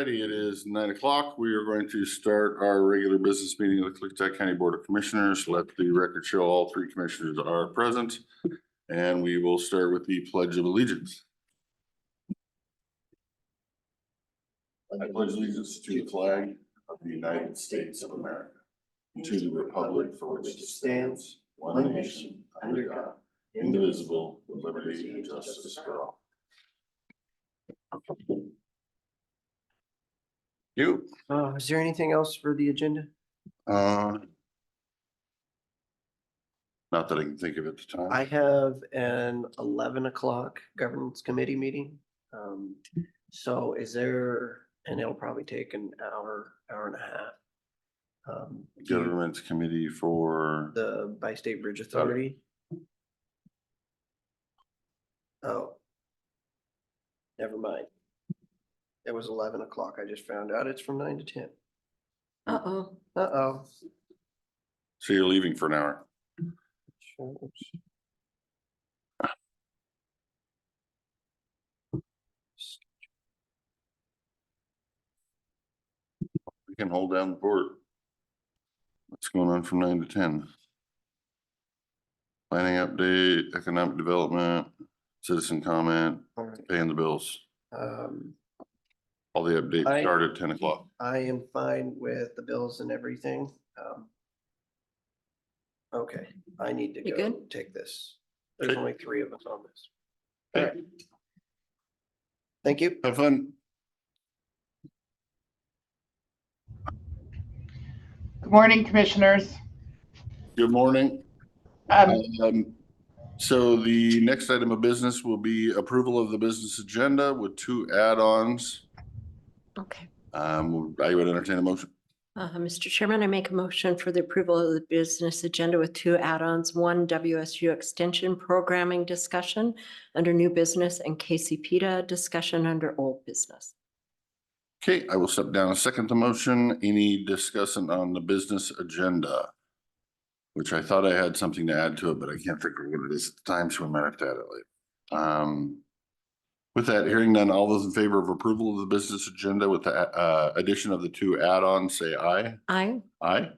righty, it is 9 o'clock. We are going to start our regular business meeting of the Klickitat County Board of Commissioners. Let the record show all three commissioners are present. And we will start with the Pledge of Allegiance. I pledge allegiance to the flag of the United States of America, and to the republic for which it stands, one nation, under God, indivisible, with liberty and justice for all. You. Is there anything else for the agenda? Not that I can think of at the time. I have an 11 o'clock governance committee meeting. So is there, and it'll probably take an hour, hour and a half. Governance committee for The Bi-State Bridge Authority. Oh. Never mind. It was 11 o'clock. I just found out it's from 9 to 10. Uh-oh. Uh-oh. So you're leaving for an hour. We can hold down the board. What's going on from 9 to 10? Planning update, economic development, citizen comment, All right. paying the bills. All the updates start at 10 o'clock. I am fine with the bills and everything. Okay, I need to You go good? take this. There's Okay. only 3 of us on this. Okay. All right. Thank you. Have fun. Good morning, commissioners. Good morning. So the next item of business will be approval of the business agenda with 2 add-ons. Okay. I would entertain a motion. Mr. Chairman, I make a motion for the approval of the business agenda with 2 add-ons, 1 WSU extension programming discussion under new business and KCPTA discussion under old business. Okay, I will step down and second the motion. Any discussion on the business agenda? Which I thought I had something to add to it, but I can't figure what it is at the time, so we might have to add it later. With that, hearing none, all those in favor of approval of the business agenda with the addition of the 2 add-ons, say aye. Aye. Aye.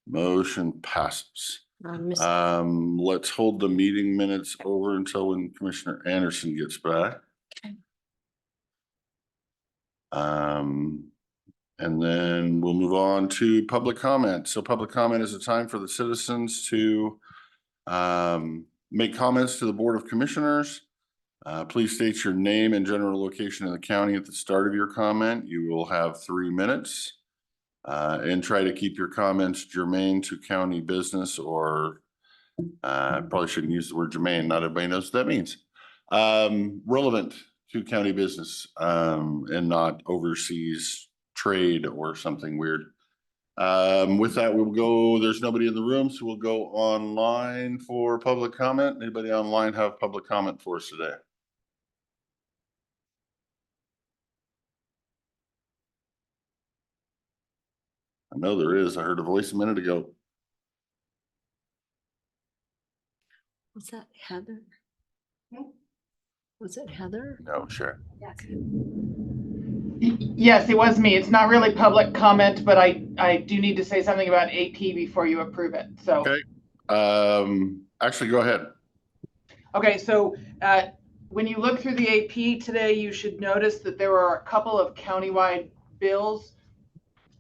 Motion passes. Mr. Let's hold the meeting minutes over until when Commissioner Anderson gets back. Okay. And then we'll move on to public comment. So public comment is a time for the citizens to make comments to the Board of Commissioners. Please state your name and general location in the county at the start of your comment. You will have 3 minutes. And try to keep your comments germane to county business, or probably shouldn't use the word germane. Not everybody knows what that means. Relevant to county business and not overseas trade or something weird. With that, we'll go, there's nobody in the room, so we'll go online for public comment. Anybody online have public comment for us today? I know there is. I heard a voice a minute ago. Was that Heather? Was it Heather? No, sure. Yes, it was me. It's not really public comment, but I do need to say something about AP before you approve it. So, okay. Actually, go ahead. Okay, so when you look through the AP today, you should notice that there are a couple of countywide bills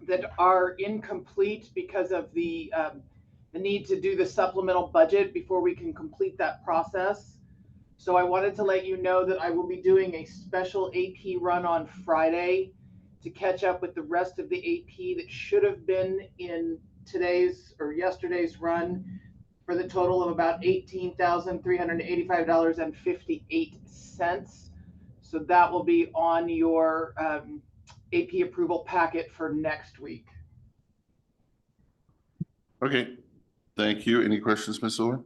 that are incomplete because of the need to do the supplemental budget before we can complete that process. So I wanted to let you know that I will be doing a special AP run on Friday to catch up with the rest of the AP that should have been in today's or yesterday's run for the total of about $18,385.58. So that will be on your AP approval packet for next week. Okay, thank you. Any questions, Ms. Owen?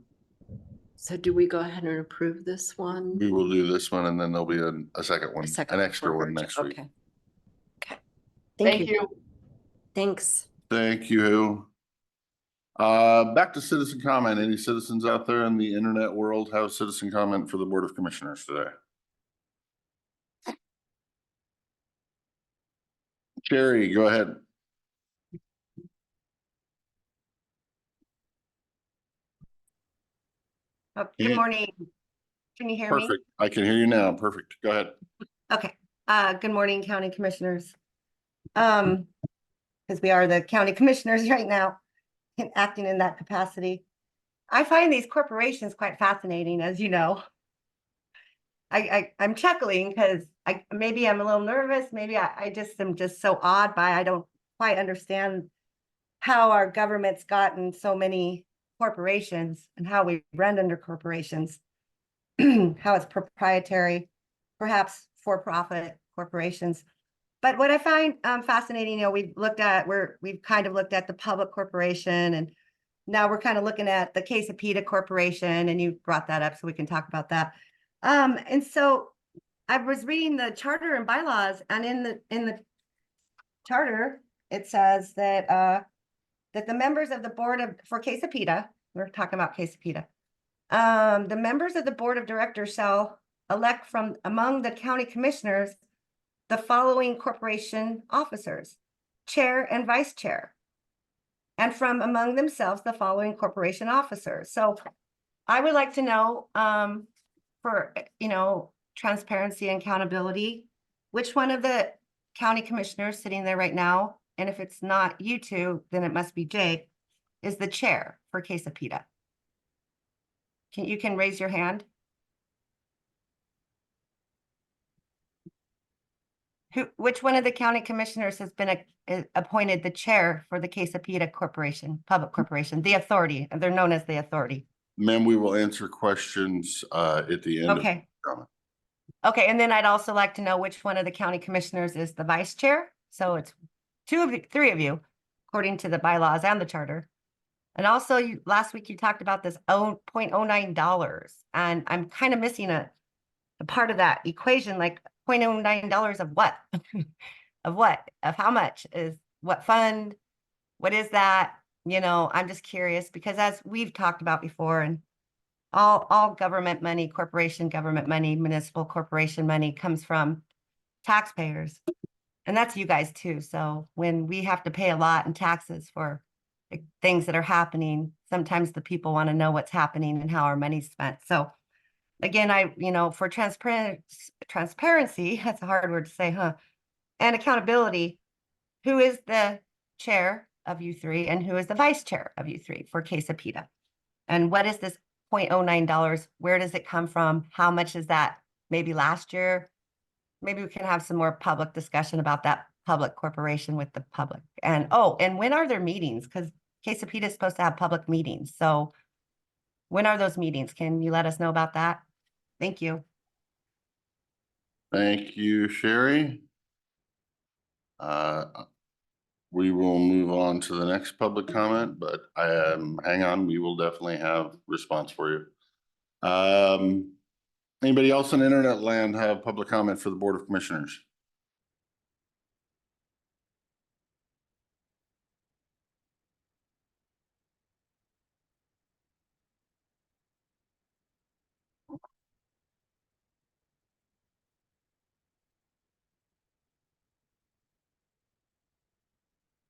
So do we go ahead and approve this one? We will do this one, and then there'll be a second one, an extra one next week. Okay. Okay. Thank you. Thanks. Thank you. Back to citizen comment. Any citizens out there in the internet world have citizen comment for the Board of Commissioners today? Sherry, go ahead. Oh, Yeah. good morning. Can you hear me? Perfect. I can hear you now. Perfect. Go ahead. Okay. Good morning, County Commissioners. Because we are the county commissioners right now, acting in that capacity. I find these corporations quite fascinating, as you know. I'm chuckling because maybe I'm a little nervous. Maybe I just am just so awed by, I don't quite understand how our government's gotten so many corporations and how we run under corporations, how it's proprietary, perhaps for-profit corporations. But what I find fascinating, we've kind of looked at the public corporation, and now we're kind of looking at the Klickitat Corporation, and you brought that up, so we can talk about that. And so I was reading the charter and bylaws, and in the charter, it says that the members of the board for Klickitat, we're talking about Klickitat, the members of the board of directors shall elect from among the county commissioners the following corporation officers, chair and vice chair, and from among themselves the following corporation officers. So I would like to know, for transparency and accountability, which one of the county commissioners sitting there right now, and if it's not you two, then it must be Jake, is the chair for Klickitat. You can raise your hand. Which one of the county commissioners has been appointed the chair for the Klickitat Corporation, public corporation, the authority, and they're known as the authority? Ma'am, we will answer questions at the end. Okay. Of the Okay, and then I'd also like to know which one of the county commissioners is the vice chair. So it's three of you, according to the bylaws and the charter. And also, last week you talked about this $0.09, and I'm kind of missing a part of that equation, like $0.09 of what? Of what? Of how much? Is what fund? What is that? I'm just curious, because as we've talked about before, and all government money, corporation government money, municipal corporation money comes from taxpayers. And that's you guys too. So when we have to pay a lot in taxes for things that are happening, sometimes the people want to know what's happening and how our money's spent. So again, for transparency, that's a hard word to say, huh? And accountability, who is the chair of you three and who is the vice chair of you three for Klickitat? And what is this $0.09? Where does it come from? How much is that? Maybe last year? Maybe we can have some more public discussion about that public corporation with the public. And when are their meetings? Because Klickitat is supposed to have public meetings. So when are those meetings? Can you let us know about that? Thank you. Thank you, Sherry. We will move on to the next public comment, but hang on, we will definitely have response for you. Anybody else in internet land have public comment for the Board of Commissioners?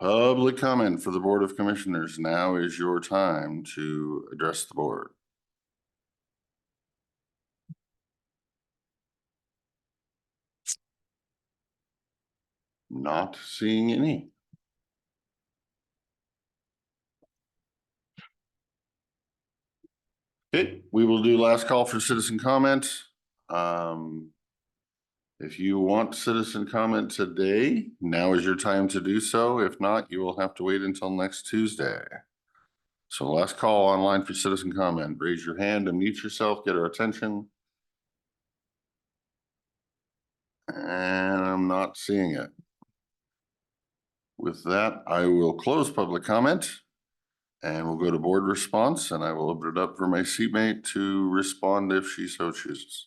Public comment for the Board of Commissioners. Now is your time to address the board. Not seeing any. Okay, we will do last call for citizen comment. If you want citizen comment today, now is your time to do so. If not, you will have to wait until next Tuesday. So last call online for citizen comment. Raise your hand, unmute yourself, get our attention. And I'm not seeing it. With that, I will close public comment and we'll go to board response, and I will open it up for my seatmate to respond if she so chooses.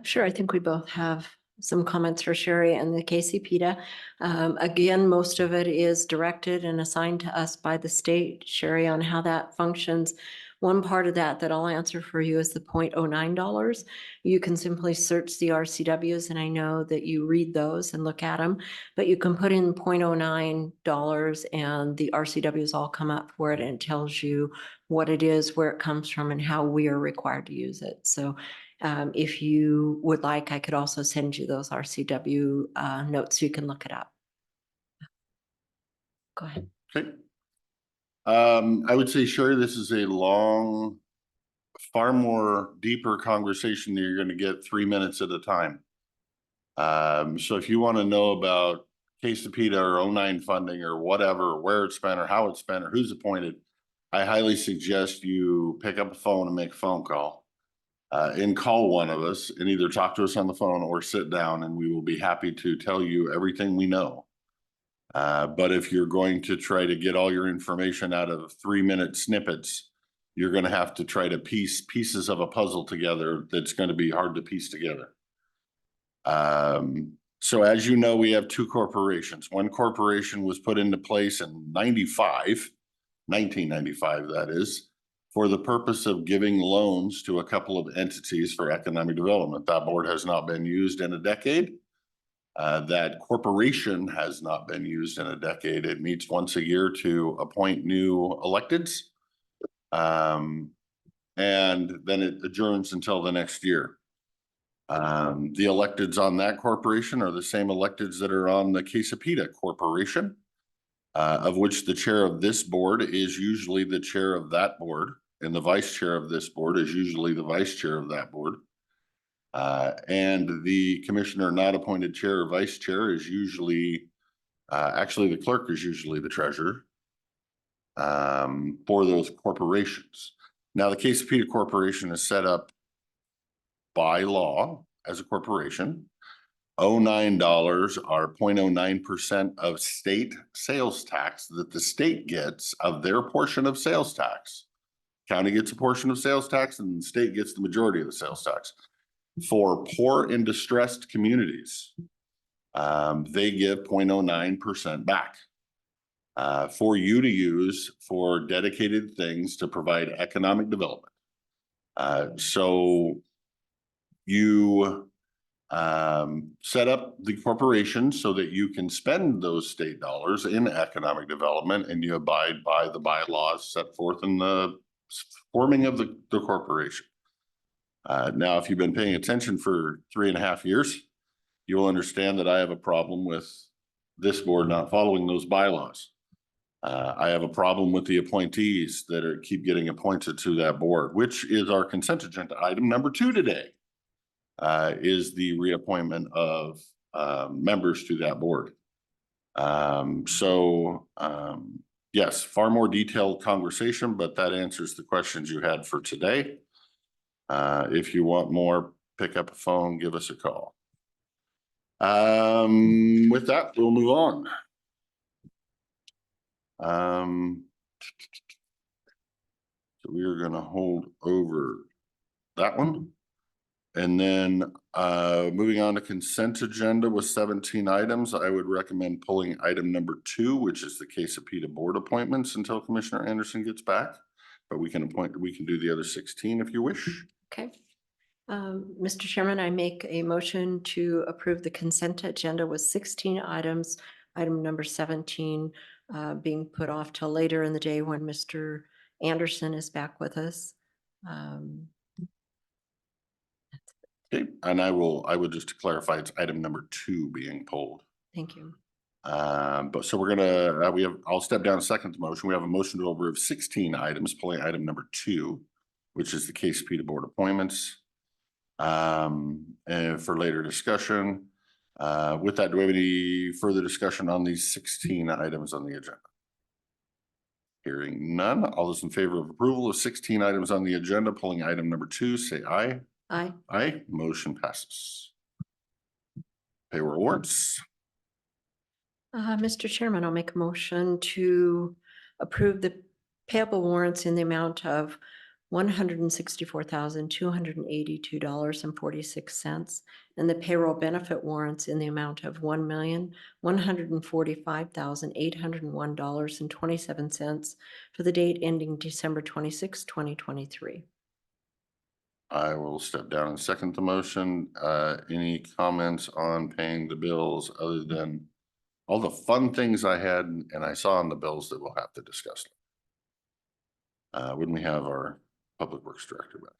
Sure, I think we both have some comments for Sherry and the Klickitat. Again, most of it is directed and assigned to us by the state, Sherry, on how that functions. One part of that I'll answer for you is the $0.09. You can simply search the RCWs, and I know that you read those and look at them, but you can put in $0.09 and the RCWs all come up for it, and it tells you what it is, where it comes from, and how we are required to use it. So if you would like, I could also send you those RCW notes so you can look it up. Go ahead. Okay. I would say, Sherry, this is a long, far more deeper conversation that you're going to get 3 minutes at a time. So if you want to know about Klickitat or 09 funding or whatever, where it's spent or how it's spent or who's appointed, I highly suggest you pick up a phone and make a phone call. And call one of us and either talk to us on the phone or sit down, and we will be happy to tell you everything we know. But if you're going to try to get all your information out of 3-minute snippets, you're going to have to try to piece pieces of a puzzle together that's going to be hard to piece together. So as you know, we have two corporations. One corporation was put into place in 1995, that is, for the purpose of giving loans to a couple of entities for economic development. That board has not been used in a decade. That corporation has not been used in a decade. It meets once a year to appoint new electeds. And then it adjourns until the next year. The electeds on that corporation are the same electeds that are on the Klickitat Corporation, of which the chair of this board is usually the chair of that board, and the vice chair of this board is usually the vice chair of that board. And the commissioner not appointed chair or vice chair is usually, actually the clerk is usually the treasurer for those corporations. Now the Klickitat Corporation is set up by law as a corporation. $09 are 0.09% of state sales tax that the state gets of their portion of sales tax. County gets a portion of sales tax and the state gets the majority of the sales tax. For poor and distressed communities, they give 0.09% back for you to use for dedicated things to provide economic development. So you set up the corporation so that you can spend those state dollars in economic development, and you abide by the bylaws set forth in the forming of the corporation. Now, if you've been paying attention for 3.5 years, you will understand that I have a problem with this board not following those bylaws. I have a problem with the appointees that keep getting appointed to that board, which is our consent agenda item number 2 today, is the reappointment of members to that board. Yes, far more detailed conversation, but that answers the questions you had for today. If you want more, pick up a phone, give us a call. With that, we'll move on. So we are going to hold over that one. And then moving on to consent agenda with 17 items, I would recommend pulling item number 2, which is the Klickitat board appointments, until Commissioner Anderson gets back. But we can do the other 16 if you wish. Okay. Mr. Chairman, I make a motion to approve the consent agenda with 16 items. Item number 17 being put off till later in the day when Mr. Anderson is back with us. Okay, and I would just to clarify, it's item number 2 being pulled. Thank you. But so we're gonna, I'll step down a second to motion. We have a motion to approve 16 items, pulling item number 2, which is the Klickitat board appointments. And for later discussion, with that, do we have any further discussion on these 16 items on the agenda? Hearing none, all those in favor of approval of 16 items on the agenda, pulling item number 2, say aye. Aye. Aye, motion passes. Payroll warrants. Mr. Chairman, I'll make a motion to approve the payable warrants in the amount of $164,282.46, and the payroll benefit warrants in the amount of $1,145,801.27 for the date ending December 26, 2023. I will step down and second the motion. Any comments on paying the bills other than all the fun things I had and I saw on the bills that we'll have to discuss? When we have our Public Works Director back.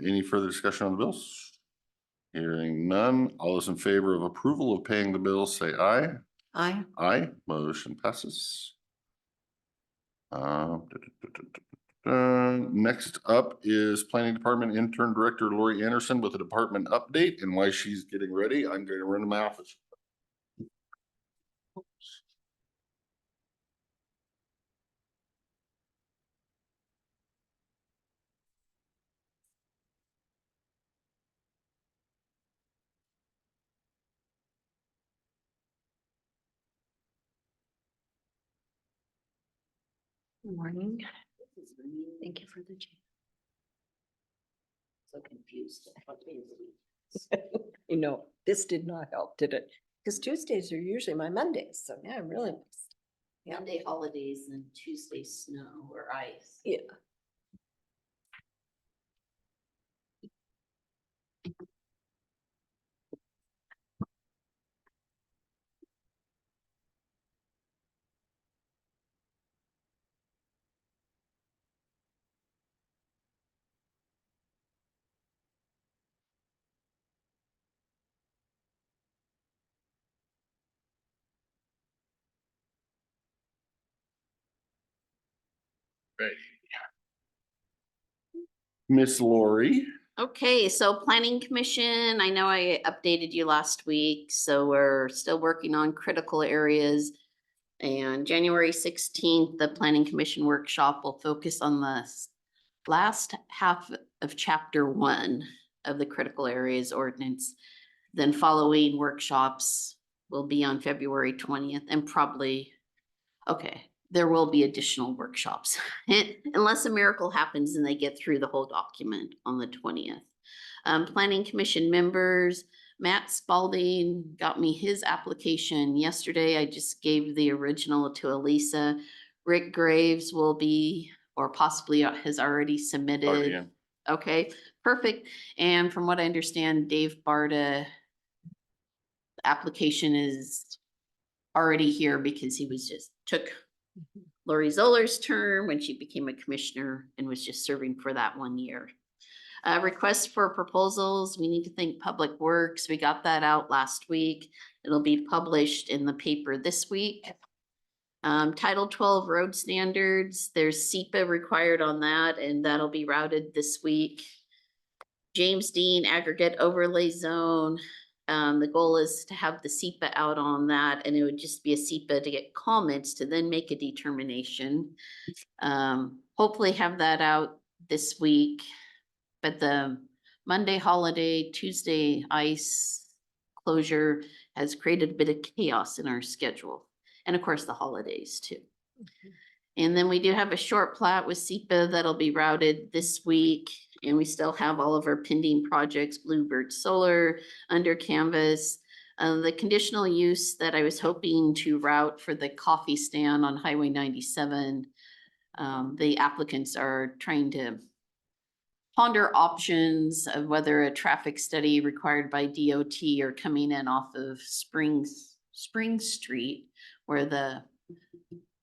Any further discussion on the bills? Hearing none. All those in favor of approval of paying the bills, say aye. Aye. Aye, motion passes. Next up is Planning Department Intern Director Lori Anderson with a department update, and while she's getting ready, I'm going to run to my office. Good morning. Thank you for the change. So confused. You know, this did not help, did it? Because Tuesdays are usually my Mondays, so yeah, I'm really missed. Yeah. Monday holidays and Tuesday snow or ice. Yeah. Miss Lori. Okay, so Planning Commission, I know I updated you last week, so we're still working on critical areas. And January 16th, the Planning Commission workshop will focus on the last half of chapter 1 of the critical areas ordinance. Then following workshops will be on February 20th and probably, okay, there will be additional workshops unless a miracle happens and they get through the whole document on the 20th. Planning Commission members, Matt Spalding got me his application yesterday. I just gave the original to Elisa. Rick Graves will be, or possibly has already submitted. Already in. Okay, perfect. And from what I understand, Dave Barta application is already here because he was just took Lori Zoller's term when she became a commissioner and was just serving for that 1 year. Request for proposals. We need to thank Public Works. We got that out last week. It'll be published in the paper this week. Title 12 road standards. There's SEPA required on that, and that'll be routed this week. James Dean aggregate overlay zone. The goal is to have the SEPA out on that, and it would just be a SEPA to get comments to then make a determination. Hopefully have that out this week, but the Monday holiday, Tuesday ice closure has created a bit of chaos in our schedule. And of course the holidays too. And then we do have a short plat with SEPA that'll be routed this week. And we still have all of our pending projects, Bluebird Solar, under canvas. The conditional use that I was hoping to route for the coffee stand on Highway 97. The applicants are trying to ponder options of whether a traffic study required by DOT or coming in off of Spring Street, where the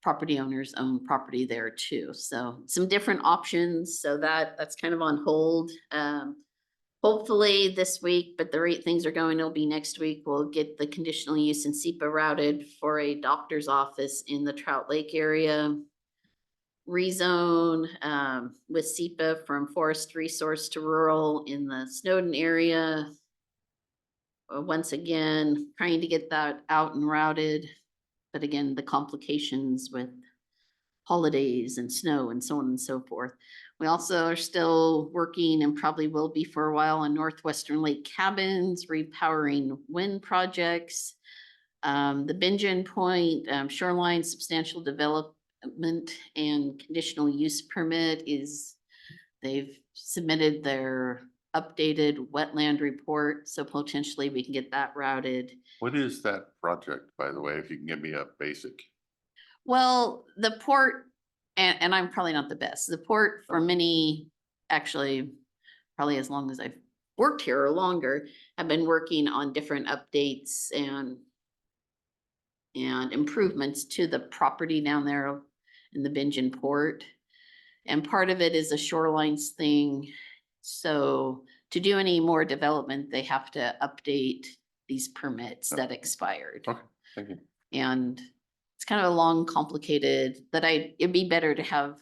property owners own property there too. So some different options. So that's kind of on hold. Hopefully this week, but the rate things are going, it'll be next week. We'll get the conditional use in SEPA routed for a doctor's office in the Trout Lake area. Rezone with SEPA from forest resource to rural in the Snowden area. Once again, trying to get that out and routed. But again, the complications with holidays and snow and so on and so forth. We also are still working and probably will be for a while on Northwestern Lake cabins, repowering wind projects. The Bingen Point shoreline substantial and conditional use permit is they've submitted their updated wetland report, so potentially we can get that routed. What is that project, by the way, if you can give me a basic? Well, the port, and I'm probably not the best, the port for many, actually, probably as long as I've worked here or longer, have been working on different updates and improvements to the property down there in the Bingen Port. And part of it is a shorelines thing. So to do any more development, they have to update these permits that expired. Okay, thank you. And it's kind of a long, complicated, it'd be better to have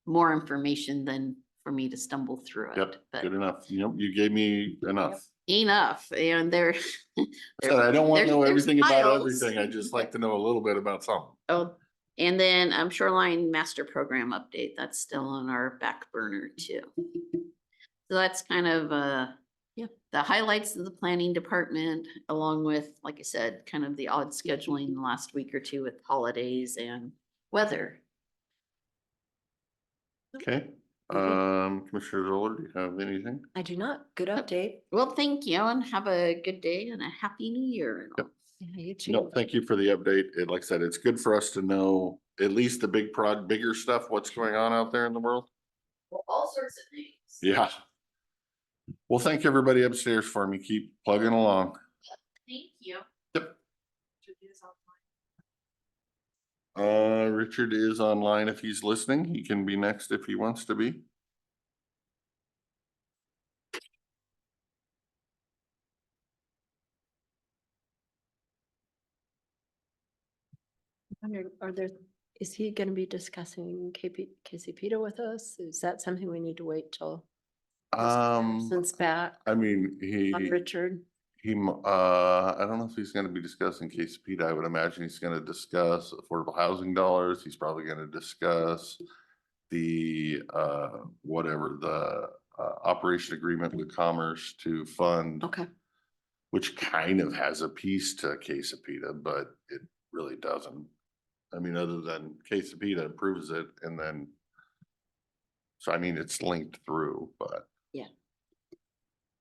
more information than for me to stumble through it. Yep, But good enough. You gave me enough. enough, and I said, I don't want to know there's everything about piles. everything. I just like to know a little bit about something. Oh, and then shoreline master program update, that's still on our back burner too. So that's kind of the highlights of the planning department, along with, like I said, kind of the odd scheduling the last week or two with holidays and weather. Okay, Commissioner Zoller, do you have anything? I do not. Good update. Well, thank you, and have a good day and a happy new year. and all. Yep. Yeah, you too. No, thank you for the update. Like I said, it's good for us to know at least the bigger stuff, what's going on out there in the world. Well, all sorts of things. Yeah. Well, thank everybody upstairs for me. Keep plugging along. Thank you. Yep. Richard is online if he's listening. He can be next if he wants to be. Is he gonna be discussing KCPTA with us? Is that something we need to wait till? Since back I mean, on Richard? I don't know if he's gonna be discussing KCPD. I would imagine he's gonna discuss affordable housing dollars. He's probably gonna discuss the, whatever, the, operation agreement with Commerce to fund, Okay, which kind of has a piece to KCPD, but it really doesn't. I mean, other than KCPD approves it and then, so I mean, it's linked through, but. Yeah.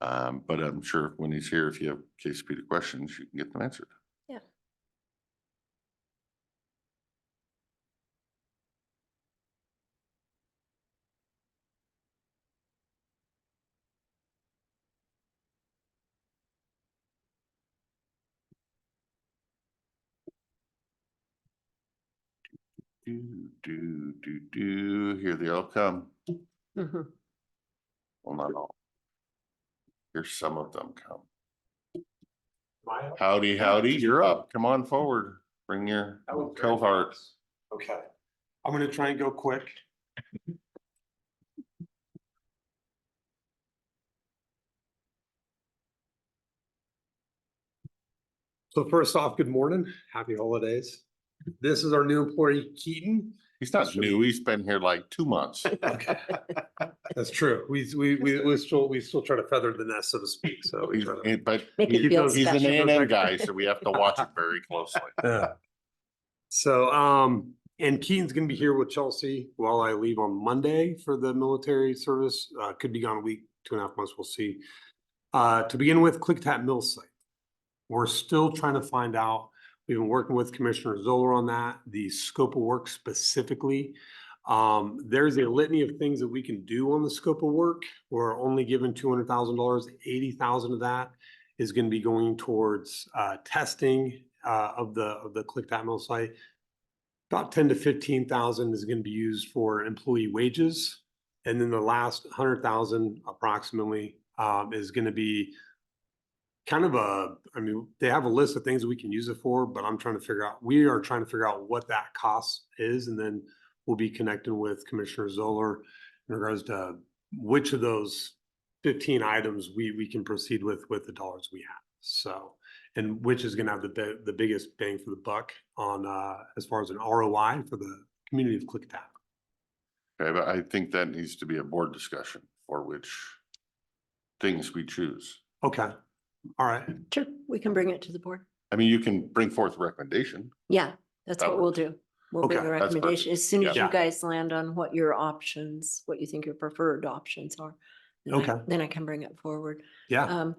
But I'm sure when he's here, if you have KCPD questions, you can get them answered. yeah. Here they all come. Mhm. Well, not all. Here's some of them come. Howdy, howdy, you're up. Come on forward. Bring your cohort. Okay, I'm gonna try and go quick. So first off, good morning, happy holidays. This is our new employee Keaton. He's not new. He's been here like 2 months. Okay. That's true. We still try to feather the nest, so to speak, so we try to. But Make it feel he's an special. A&M guy, so we have to watch it very closely. Yeah. So, and Keaton's gonna be here with Chelsea while I leave on Monday for the military service. Could be gone a week, 2.5 months, we'll see. To begin with, Klickitat mill site. We're still trying to find out. We've been working with Commissioner Zoller on that, the scope of work specifically. There's a litany of things that we can do on the scope of work. We're only given $200,000, 80,000 of that is going to be going towards testing of the Klickitat mill site. About 10 to 15,000 is going to be used for employee wages. And then the last 100,000 approximately is going to be kind of they have a list of things that we can use it for, but we are trying to figure out what that cost is. And then we'll be connecting with Commissioner Zoller in regards to which of those 15 items we can proceed with the dollars we have. So, and which is going to have the biggest bang for the buck on as far as an ROI for the community of Klickitat. Okay, but I think that needs to be a board discussion for which things we choose. Okay. All right. Sure, we can bring it to the board. I mean, you can bring forth a recommendation. Yeah, that's That what we'll works. do. We'll bring Okay, a that's perfect. recommendation as soon as Yeah. you guys land on what your options, what you think your preferred options are. Okay. Then I can bring it forward. Yeah.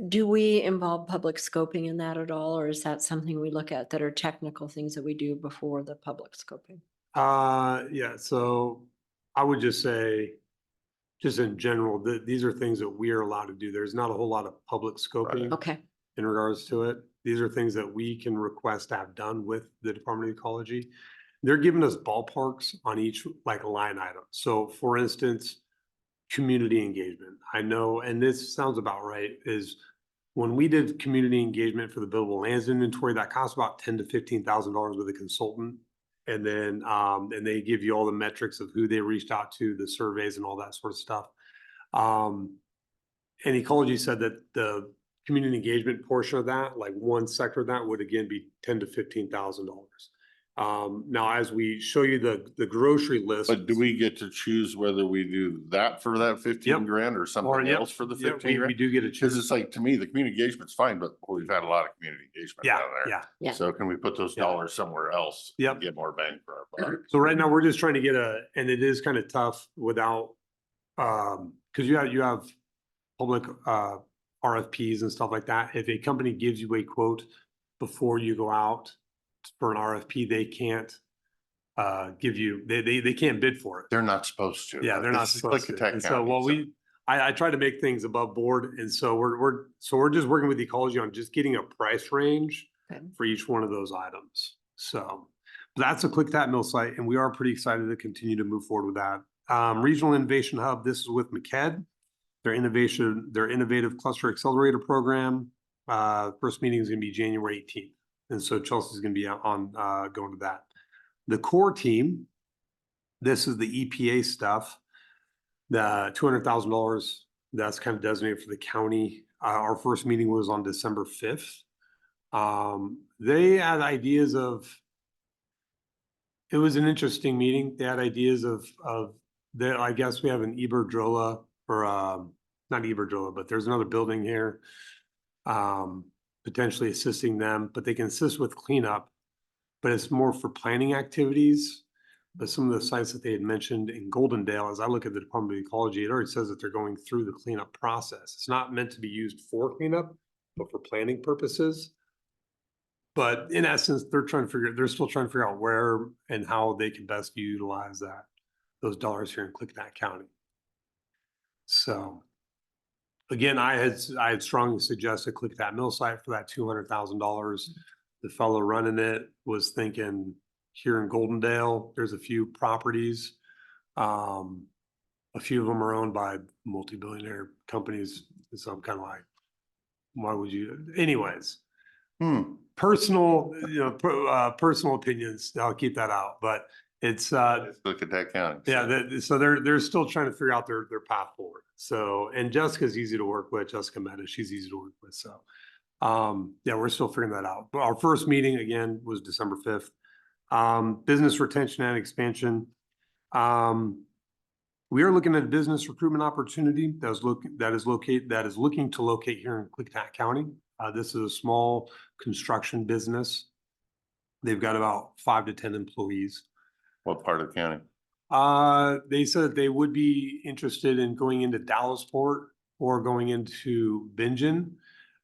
Do we involve public scoping in that at all, or is that something we look at that are technical things that we do before the public scoping? Yeah, so I would just say, just in general, these are things that we are allowed to do. There's not a whole lot of public scoping Okay, in regards to it. These are things that we can request to have done with the Department of Ecology. They're giving us ballparks on each like line item. So for instance, community engagement. I know, and this sounds about right, is when we did community engagement for the buildable lands inventory, that cost about $10,000 to $15,000 with a consultant. And then, and they give you all the metrics of who they reached out to, the surveys and all that sort of stuff. And Ecology said that the community engagement portion of that, like one sector of that would again be $10,000 to $15,000. Now, as we show you the grocery list. But do we get to choose whether we do that for that 15 Yep. grand or something yep, else for the yep, 15 we grand? do get a Cause choose. it's like, to me, the community engagement's fine, but we've had a lot of community engagement Yeah, down there. yeah. yeah. So can we put those Yeah. dollars somewhere else? to Yep. Get more bang for our buck? So right now, we're just trying to get and it is kind of tough without, because you have public RFPs and stuff like that. If a company gives you a quote before you go out for an RFP, they can't give you, they can't bid for it. They're not supposed to. Yeah, they're not This is supposed to. Klickitat And so, County, well, so- I try to make things above board, and so we're just working with Ecology on just getting a price range Okay. for each one of those items. So that's a Klickitat mill site, and we are pretty excited to continue to move forward with that. Regional Innovation Hub, this is with McKed. Their innovative cluster accelerator program. First meeting is gonna be January 18th. And so Chelsea's gonna be on going to that. The core team, this is the EPA stuff. The $200,000 that's kind of designated for the county. Our first meeting was on December 5th. They had ideas of, it was an interesting meeting. They had ideas of I guess we have an Iberdrola or not Iberdrola, but there's another building here. Potentially assisting them, but they can assist with cleanup, but it's more for planning activities. But some of the sites that they had mentioned in Goldendale, as I look at the Department of Ecology, it already says that they're going through the cleanup process. It's not meant to be used for cleanup, but for planning purposes. But in essence, they're still trying to figure out where and how they can best utilize those dollars here in Klickitat County. So again, I had strongly suggested Klickitat mill site for that $200,000. The fellow running it was thinking here in Goldendale, there's a few properties. A few of them are owned by multi-billionaire companies. So I'm kind of like, why would you? Anyways, personal, personal opinions. I'll keep that out, but it's Let's look at that county. yeah. So they're still trying to figure out their path forward. So, and Jessica's easy to work with. Jessica Meta, she's easy to work with. So, yeah, we're still figuring that out. But our first meeting again was December 5th. Business retention and expansion. We are looking at a business recruitment opportunity that is looking to locate here in Klickitat County. This is a small construction business. They've got about 5 to 10 employees. What part of the county? They said that they would be interested in going into Dallasport or going into Bingen.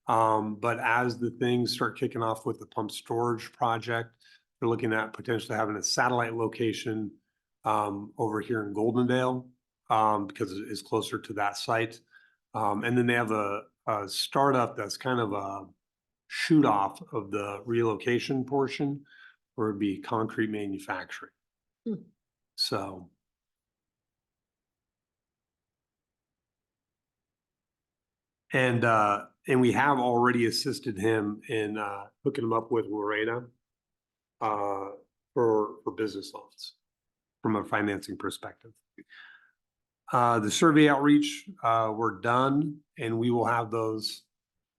But as the things start kicking off with the pump storage project, they're looking at potentially having a satellite location over here in Goldendale because it's closer to that site. And then they have a startup that's kind of a shoot off of the relocation portion, where it'd be concrete manufacturing. So. And we have already assisted him in hooking him up with Lorena for business loans from a financing perspective. The survey outreach, we're done, and we will have those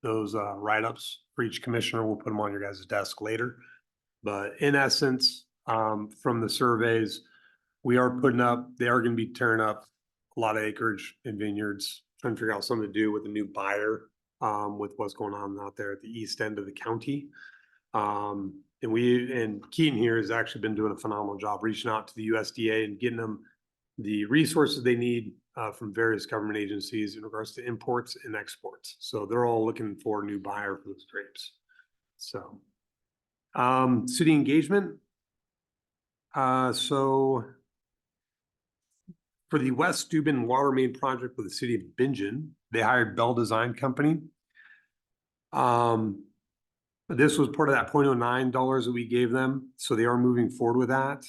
write-ups for each commissioner. We'll put them on your guys' desk later. But in essence, from the surveys, they are going to be tearing up a lot of acreage and vineyards, trying to figure out something to do with a new buyer with what's going on out there at the east end of the county. And Keaton here has actually been doing a phenomenal job reaching out to the USDA and getting them the resources they need from various government agencies in regards to imports and exports. So they're all looking for a new buyer for those grapes. So, city engagement. So for the West Steuben water main project with the city of Bingen, they hired Bell Design Company. This was part of that $0.09 that we gave them, so they are moving forward with that.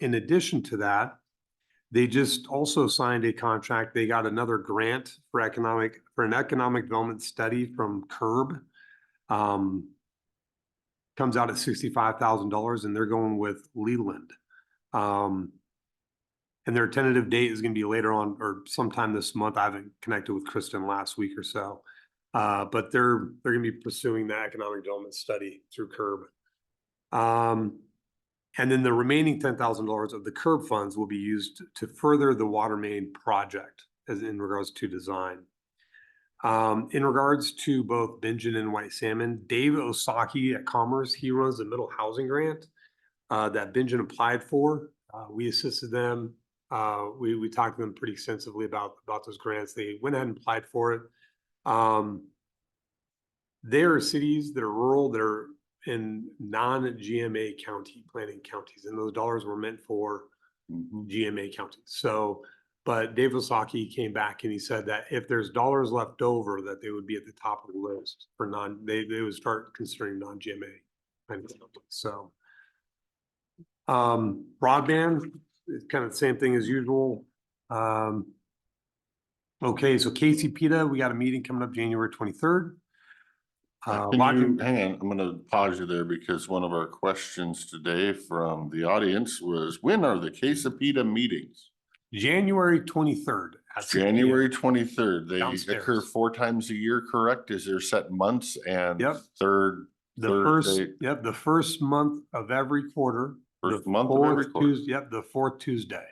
In addition to that, they just also signed a contract. They got another grant for an economic development study from CURB. Comes out at $65,000, and they're going with Leland. And their tentative date is going to be later on or sometime this month. I haven't connected with Kristen last week or so. But they're going to be pursuing the economic development study through CURB. And then the remaining $10,000 of the CURB funds will be used to further the water main project as in regards to design. In regards to both Bingen and White Salmon, Dave Osaki at Commerce, he runs the middle housing grant that Bingen applied for. We assisted them. We talked to them pretty extensively about those grants. They went ahead and applied for it. There are cities that are rural that are in non-GMA county planning counties, and those dollars were meant for GMA counties. So, but Dave Osaki came back and he said that if there's dollars left over, that they would be at the top of the list for they would start considering non-GMA planning counties. So, broadband is kind of the same thing as usual. Okay, so Klickitat, we got a meeting coming up January 23rd. Hang on, I'm going to pause you there because one of our questions today from the audience was, when are the Klickitat meetings? January 23rd. January 23rd. They Downstairs. occur 4 times a year, correct? Is there set months and Yep. third The first month of every quarter. First month of every quarter. Yep, the fourth Tuesday.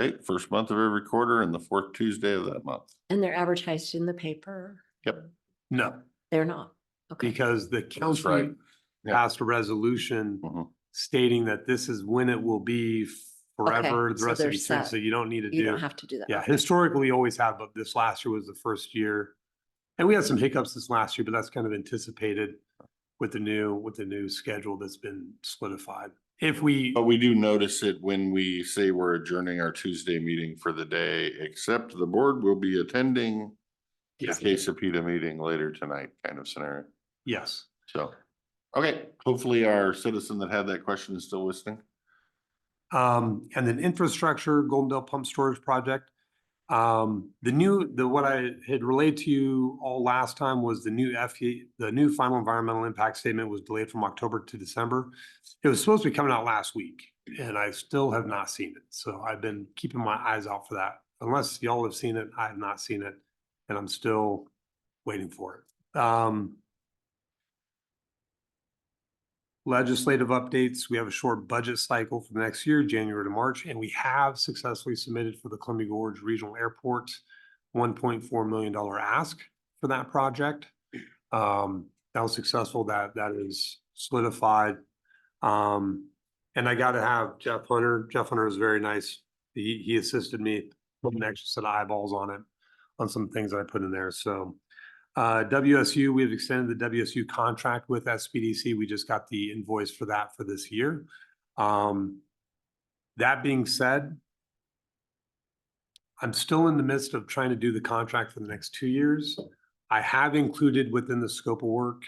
Okay, first month of every quarter and the fourth Tuesday of that month. And they're advertised in the paper? Yep. No, They're not. Okay. because the That's council right. Yeah. passed a resolution Mhm. stating that this is when it will be forever, the so rest of they're the year. set. So you don't need to You do. don't have to do that. Yeah, Okay. historically, we always have, but this last year was the first year. And we had some hiccups this last year, but that's kind of anticipated with the new schedule that's been solidified. But we do notice it when we say we're adjourning our Tuesday meeting for the day, except the board will be attending the Yes. Klickitat meeting later tonight kind of scenario. Yes. So, okay, hopefully our citizen that had that question is still listening. And then infrastructure, Golden Dale Pump Storage Project. What I had relayed to you all last time was the new final environmental impact statement was delayed from October to December. It was supposed to be coming out last week and I still have not seen it. So I've been keeping my eyes out for that. Unless y'all have seen it, I have not seen it and I'm still waiting for it. Legislative updates. We have a short budget cycle for the next year, January to March, and we have successfully submitted for the Columbia Gorge Regional Airport $1.4 million ask for that project. That was successful. That is solidified. And I got to have Jeff Hunter. Jeff Hunter is very nice. He assisted me putting an extra set of eyeballs on it, on some things that I put in there. So WSU, we've extended the WSU contract with SPDC. We just got the invoice for that for this year. That being said, I'm still in the midst of trying to do the contract for the next 2 years. I have included within the scope of work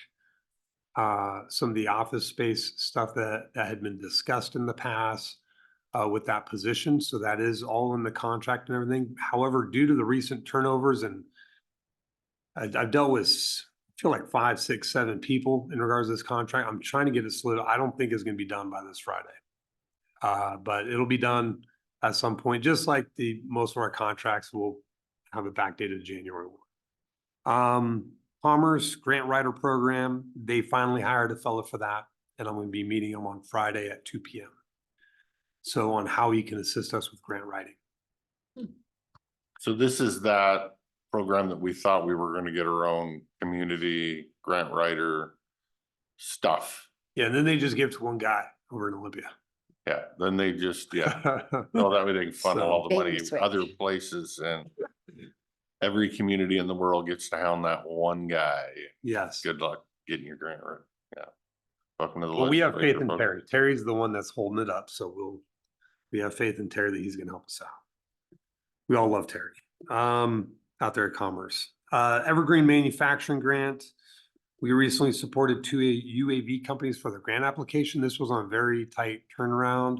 some of the office space stuff that had been discussed in the past with that position. So that is all in the contract and everything. However, due to the recent turnovers and I've dealt with, I feel like 5, 6, 7 people in regards to this contract. I'm trying to get it slid. I don't think it's going to be done by this Friday. But it'll be done at some point, just like most of our contracts will have it backdated to January 1. Commerce Grant Writer Program, they finally hired a fellow for that. And I'm going to be meeting him on Friday at 2 p.m. So on how he can assist us with grant writing. So this is that program that we thought we were going to get our own community grant writer stuff. Yeah, and then they just give to one guy over in Olympia. Yeah, then they just, yeah, so that way they can funnel all the Bait money and switch. other places, and every community in the world gets to hound that one guy. Yes. Good luck getting your grant, right? Yeah. Welcome to the Well, we have faith legislature, in folks. Terry. Terry's the one that's holding it up, so we have faith in Terry that he's gonna help us out. We all love Terry, out there at Commerce. Evergreen Manufacturing Grant. We recently supported two UAV companies for their grant application. This was on a very tight turnaround.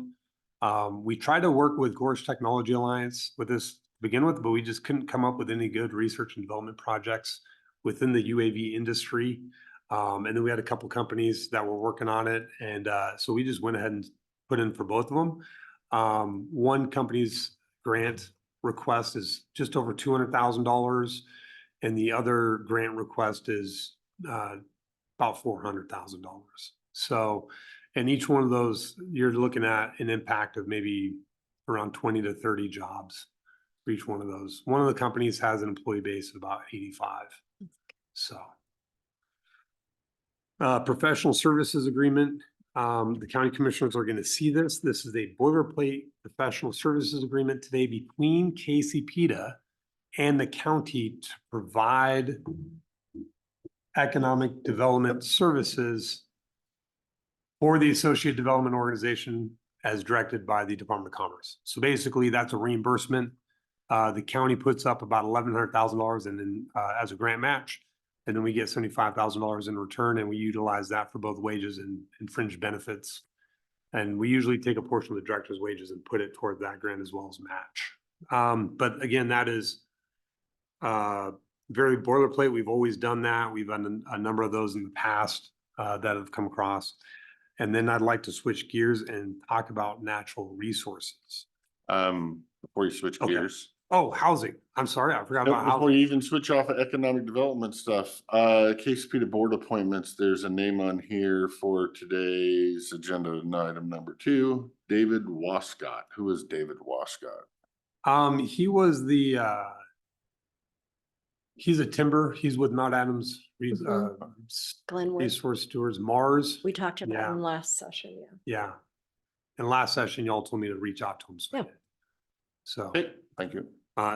We tried to work with Gorge Technology Alliance with this to begin with, but we just couldn't come up with any good research and development projects within the UAV industry. And then we had a couple companies that were working on it. And so we just went ahead and put in for both of them. One company's grant request is just over $200,000. And the other grant request is about $400,000. So, and each one of those, you're looking at an impact of maybe around 20 to 30 jobs for each one of those. One of the companies has an employee base of about 85. So. Professional services agreement. The county commissioners are going to see this. This is a boilerplate professional services agreement today between Klickitat and the county to provide economic development services for the associate development organization as directed by the Department of Commerce. So basically that's a reimbursement. The county puts up about $1,100,000 and then as a grant match, and then we get $75,000 in return, and we utilize that for both wages and fringe benefits. And we usually take a portion of the director's wages and put it toward that grant as well as match. But again, that is very boilerplate. We've always done that. We've done a number of those in the past that have come across. And then I'd like to switch gears and talk about natural resources. Before you switch Okay. gears. Oh, housing. I'm sorry, I forgot about Before housing. you even switch off of economic development stuff, KCP board appointments, there's a name on here for today's agenda item number 2, David Wascott. Who is David Wascott? He was the he's a timber. He's with Mount Adams Glenwood. Resource Stewards, Mars. We talked about Yeah. him last session, yeah. Yeah. And last session, y'all told me to reach out to him. So, I Yeah. did. So Okay, thank you.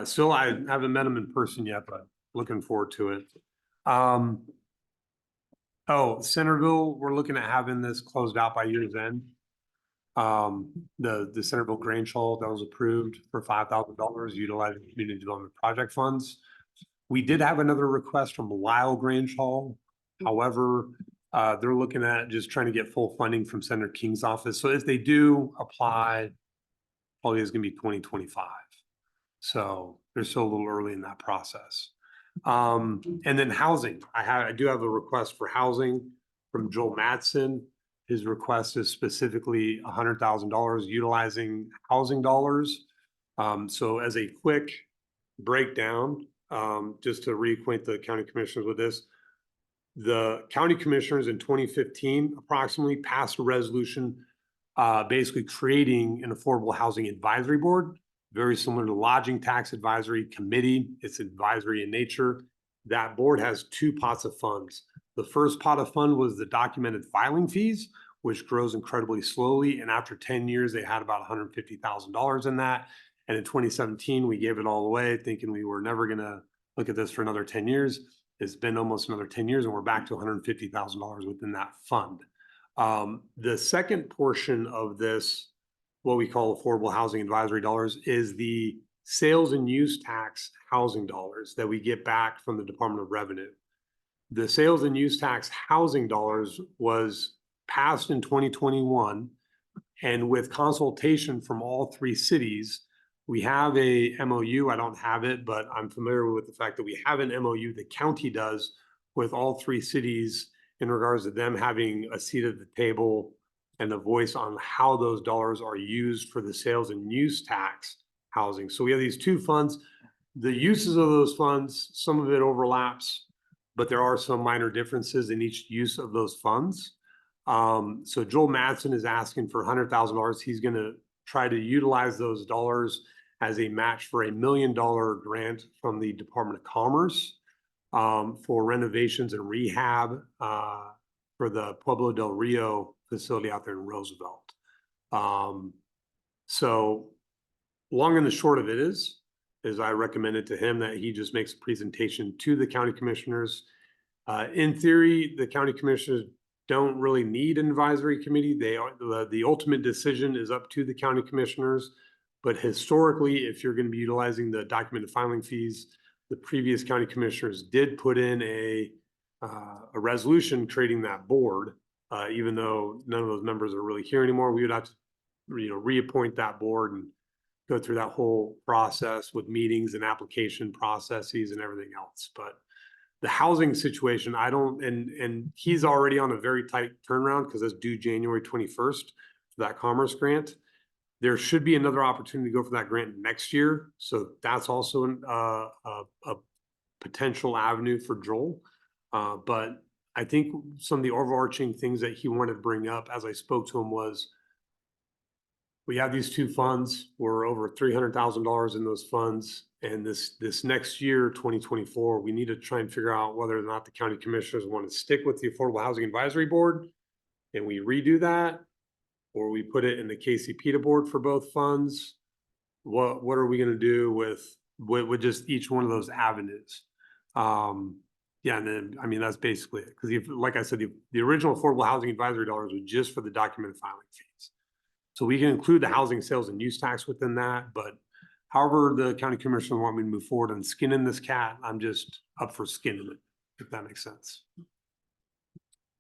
still, I haven't met him in person yet, but looking forward to it. Centerville, we're looking at having this closed out by year's end. The Centerville Grange Hall that was approved for $5,000 utilizing community development project funds. We did have another request from Lyle Grange Hall. However, they're looking at just trying to get full funding from Senator King's office. So if they do apply, probably is going to be 2025. So they're still a little early in that process. And then housing, I do have a request for housing from Joel Madsen. His request is specifically $100,000 utilizing housing dollars. So as a quick breakdown, just to reacquaint the county commissioners with this, the county commissioners in 2015 approximately passed a resolution basically creating an affordable housing advisory board, very similar to lodging tax advisory committee. It's advisory in nature. That board has 2 pots of funds. The first pot of fund was the documented filing fees, which grows incredibly slowly. And after 10 years, they had about $150,000 in that. And in 2017, we gave it all away, thinking we were never going to look at this for another 10 years. It's been almost another 10 years, and we're back to $150,000 within that fund. The second portion of this, what we call affordable housing advisory dollars, is the sales and use tax housing dollars that we get back from the Department of Revenue. The sales and use tax housing dollars was passed in 2021, and with consultation from all 3 cities, we have a MOU. I don't have it, but I'm familiar with the fact that we have an MOU the county does with all 3 cities in regards to them having a seat at the table and a voice on how those dollars are used for the sales and use tax housing. So we have these 2 funds. The uses of those funds, some of it overlaps, but there are some minor differences in each use of those funds. So Joel Madsen is asking for $100,000. He's going to try to utilize those dollars as a match for $1 million grant from the Department of Commerce for renovations and rehab for the Pueblo del Rio facility out there in Roosevelt. So long and the short of it is I recommended to him that he just makes a presentation to the county commissioners. In theory, the county commissioners don't really need an advisory committee. They are, the ultimate decision is up to the county commissioners. But historically, if you're going to be utilizing the documented filing fees, the previous county commissioners did put in a resolution creating that board. Even though none of those members are really here anymore, we would have to, reappoint that board and go through that whole process with meetings and application processes and everything else. But the housing situation, I don't, and he's already on a very tight turnaround because it's due January 21st for that commerce grant. There should be another opportunity to go for that grant next year. So that's also a potential avenue for Joel. But I think some of the overarching things that he wanted to bring up as I spoke to him was, we have these two funds. We're over $300,000 in those funds. And this next year, 2024, we need to try and figure out whether or not the county commissioners want to stick with the Affordable Housing Advisory Board and we redo that, or we put it in the KCPTA board for both funds. What are we going to do with just each one of those avenues? Yeah, and then, I mean, that's basically it. Because like I said, the original Affordable Housing Advisory dollars was just for the documented filing fees. So we can include the housing sales and use tax within that, but however the county commissioner want me to move forward on skinning this cat, I'm just up for skinning it, if that makes sense.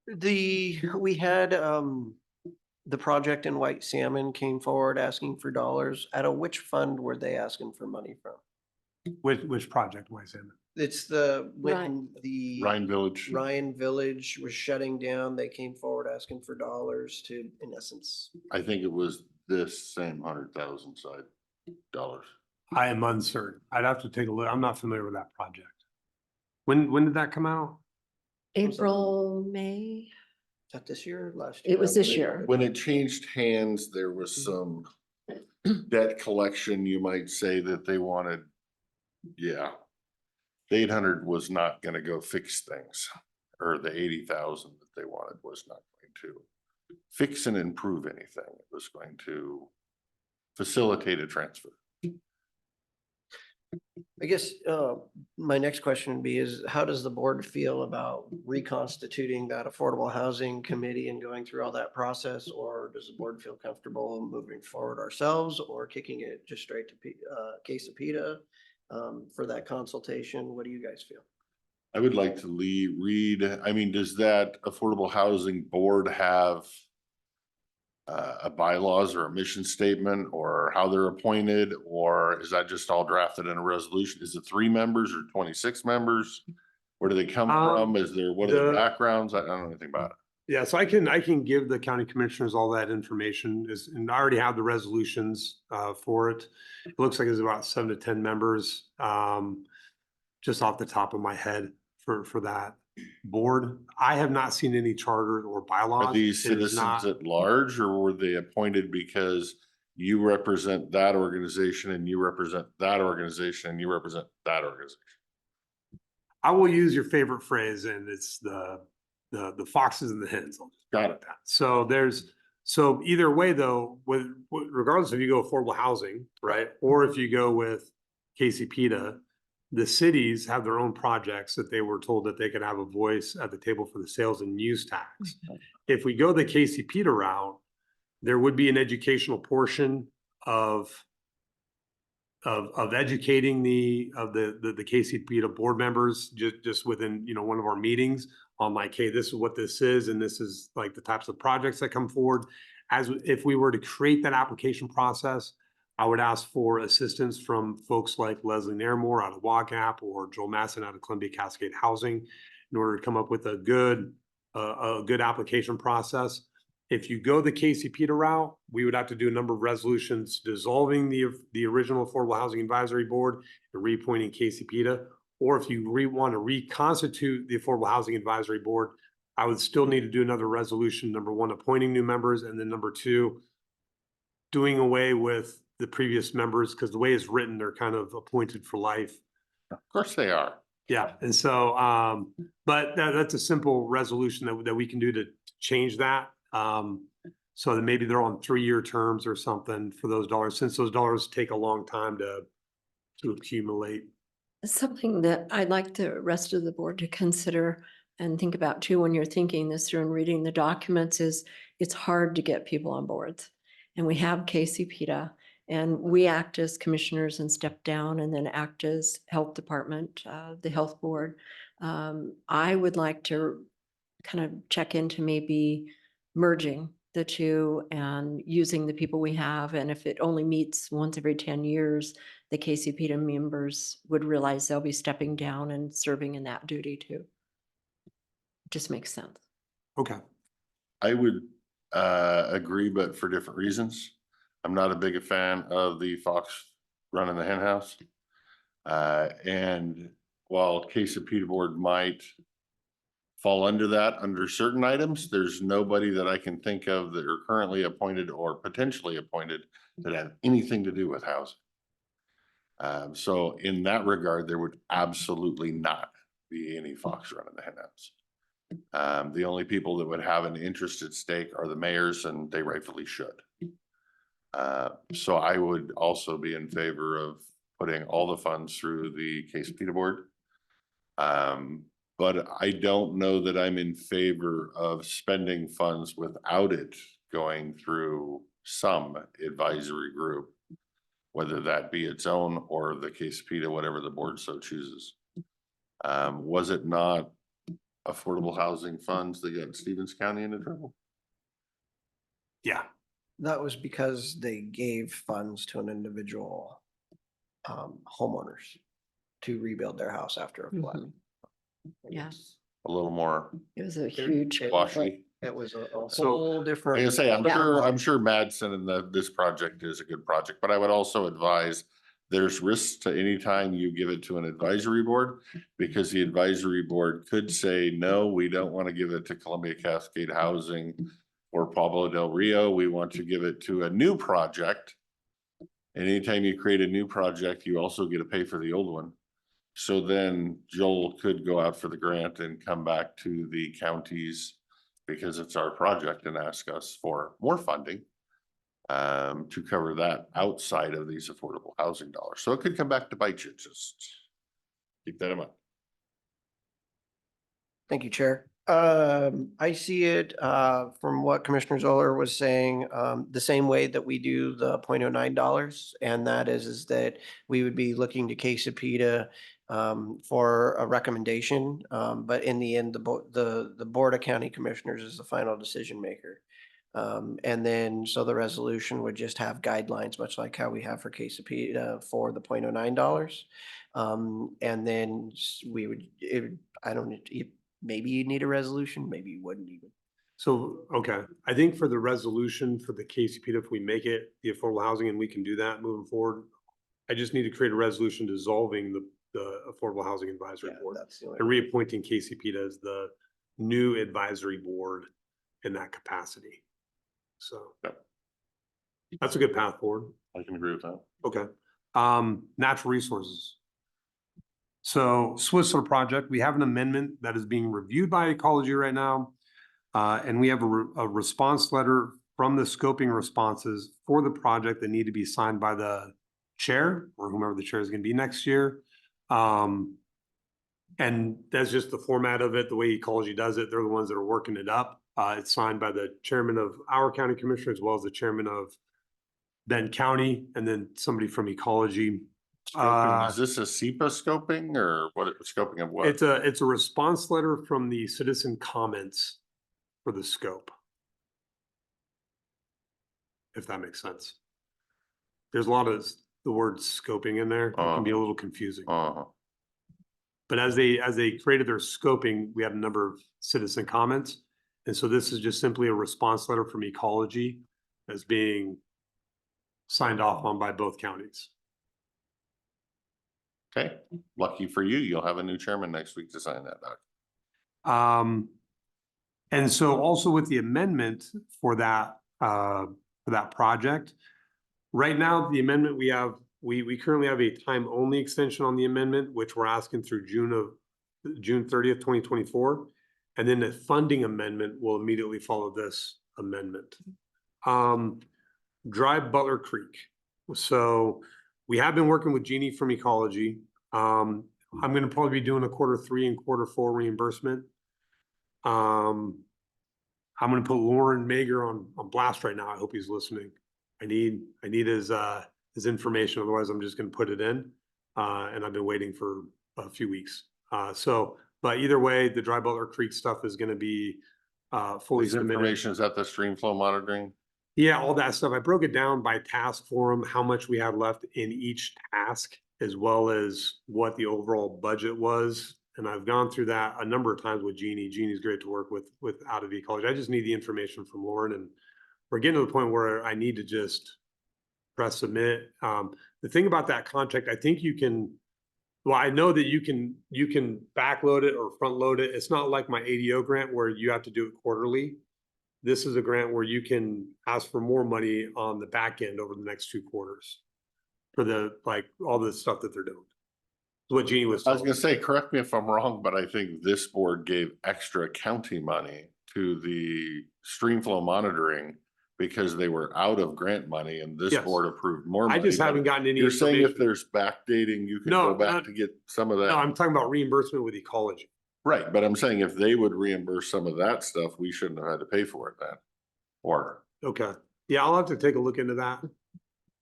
We had, the project in White Salmon came forward asking for dollars. Out of which fund were they asking for money from? Which project, why is it? It's when the Ryan Village. Ryan Village was shutting down, they came forward asking for dollars to, in essence. I think it was this same 100,000 side dollars. I am uncertain. I'd have to take a look. I'm not familiar with that project. When did that come out? April, May. Is that this year or last year? It was this year. When it changed hands, there was some debt collection, you might say, that they wanted. Yeah. The 800 was not gonna go fix things, or the 80,000 that they wanted was not going to fix and improve anything. It was going to facilitate a transfer. I guess, my next question would be is, how does the board feel about reconstituting that affordable housing committee and going through all that process? Or does the board feel comfortable moving forward ourselves or kicking it just straight to KCPTA for that consultation? What do you guys feel? I would like to read, I mean, does that Affordable Housing Board have a bylaws or a mission statement or how they're appointed, or is that just all drafted in a resolution? Is it 3 members or 26 members? Where do they come from? Is there, what are the backgrounds? I don't know anything about it. Yeah, so I can give the county commissioners all that information, and I already have the resolutions for it. It looks like it's about 7 to 10 members, just off the top of my head for that board. I have not seen any charter or bylaws. Are these It is citizens not- at large, or were they appointed because you represent that organization and you represent that organization and you represent that organization? I will use your favorite phrase, and it's the foxes and the hens. I'll just Got call it. that. So either way though, regardless if you go affordable housing, right, or if you go with KCPTA, the cities have their own projects that they were told that they could have a voice at the table for the sales and use tax. If we go the KCPTA route, there would be an educational portion of educating the KCPTA board members just within, one of our meetings on like, hey, this is what this is, and this is like the types of projects that come forward. As if we were to create that application process, I would ask for assistance from folks like Leslie Nairmore out of WAGAP or Joel Masson out of Columbia Cascade Housing in order to come up with a good application process. If you go the KCPTA route, we would have to do a number of resolutions dissolving the original Affordable Housing Advisory Board and reappointing KCPTA. Or if you want to reconstitute the Affordable Housing Advisory Board, I would still need to do another resolution. Number 1, appointing new members, and then number 2, doing away with the previous members, because the way it's written, they're kind of appointed for life. Of course they are. Yeah, and so, but that's a simple resolution that we can do to change that. So that maybe they're on 3-year terms or something for those dollars, since those dollars take a long time to accumulate. Something that I'd like the rest of the board to consider and think about too, when you're thinking this through and reading the documents, is it's hard to get people on boards. And we have KCPTA, and we act as commissioners and step down and then act as health department, the health board. I would like to kind of check into maybe merging the two and using the people we have. And if it only meets once every 10 years, the KCPTA members would realize they'll be stepping down and serving in that duty too. Just makes sense. Okay. I would agree, but for different reasons. I'm not a big fan of the fox running the hen house. And while KCPTA board might fall under that under certain items, there's nobody that I can think of that are currently appointed or potentially appointed that have anything to do with housing. So in that regard, there would absolutely not be any fox running the hen house. The only people that would have an interest at stake are the mayors, and they rightfully should. So I would also be in favor of putting all the funds through the KCPTA board. But I don't know that I'm in favor of spending funds without it going through some advisory group, whether that be its own or the KCPTA, whatever the board so chooses. Was it not affordable housing funds that got Stevens County into trouble? Yeah. That was because they gave funds to an individual homeowners to rebuild their house after a flood. Mhm. Yeah. A little more It was a huge. washy. It was a So, whole different. Like I say, Yeah. I'm sure Madsen and this project is a good project, but I would also advise there's risks to any time you give it to an advisory board, because the advisory board could say, no, we don't want to give it to Columbia Cascade Housing or Pablo Del Rio. We want to give it to a new project. And anytime you create a new project, you also get to pay for the old one. So then Joel could go out for the grant and come back to the counties, because it's our project, and ask us for more funding to cover that outside of these affordable housing dollars. So it could come back to bite you. Just keep that in mind. Thank you, Chair. I see it from what Commissioner Zoller was saying, the same way that we do the $0.09. And that is that we would be looking to KCPTA for a recommendation. But in the end, the Board of County Commissioners is the final decision maker. And then, so the resolution would just have guidelines, much like how we have for KCPTA for the $0.09. And then we would, maybe you need a resolution, maybe you wouldn't even. So, okay, I think for the resolution for the KCPTA, if we make it the affordable housing, and we can do that moving forward, I just need to create a resolution dissolving the Affordable Housing Advisory Board That's the only. and reappointing KCPTA as the new advisory board in that capacity. So Yep. That's a good path forward. I can agree with that. Okay. Natural resources. So Swissler project, we have an amendment that is being reviewed by Ecology right now. And we have a response letter from the scoping responses for the project that need to be signed by the chair or whomever the chair is going to be next year. And that's just the format of it, the way Ecology does it. They're the ones that are working it up. It's signed by the chairman of our county commissioner, as well as the chairman of Benton County, and then somebody from Ecology. Is this a SEPA scoping, or what scoping of what? It's a response letter from the citizen comments for the scope. If that makes sense. There's a lot of the word scoping in there. It can be a little confusing. But as they created their scoping, we had a number of citizen comments. And so this is just simply a response letter from Ecology as being signed off on by both counties. Okay, lucky for you, you'll have a new chairman next week to sign that doc. And so also with the amendment for that project, right now, the amendment we have, we currently have a time only extension on the amendment, which we're asking through June June 30th, 2024. And then the funding amendment will immediately follow this amendment. Drive Butler Creek. So we have been working with Jeannie from Ecology. I'm going to probably be doing a Q3 and Q4 reimbursement. I'm going to put Lauren Mager on blast right now. I hope he's listening. I need his information. Otherwise, I'm just going to put it in. And I've been waiting for a few weeks. But either way, the Dry Butler Creek stuff is going to be fully This submitted. information is that the stream flow monitoring? Yeah, all that stuff. I broke it down by task for them, how much we have left in each task, as well as what the overall budget was. And I've gone through that a number of times with Jeannie. Jeannie's great to work with out of Ecology. I just need the information from Lauren, and we're getting to the point where I need to just press submit. The thing about that contract, I think you can, well, I know that you can backload it or front load it. It's not like my ADO grant where you have to do it quarterly. This is a grant where you can ask for more money on the back end over the next 2 quarters for the, like, all the stuff that they're doing. What Jeannie was I was telling gonna me. say, correct me if I'm wrong, but I think this board gave extra county money to the stream flow monitoring because they were out of grant money, and this Yes. board approved more I money. just but haven't gotten any You're saying if information. there's backdating, you can No, go back not- to get some of No, that? I'm talking about reimbursement with Ecology. Right, but I'm saying if they would reimburse some of that stuff, we shouldn't have had to pay for it then. Or, Okay. Yeah, I'll have to take a look into that.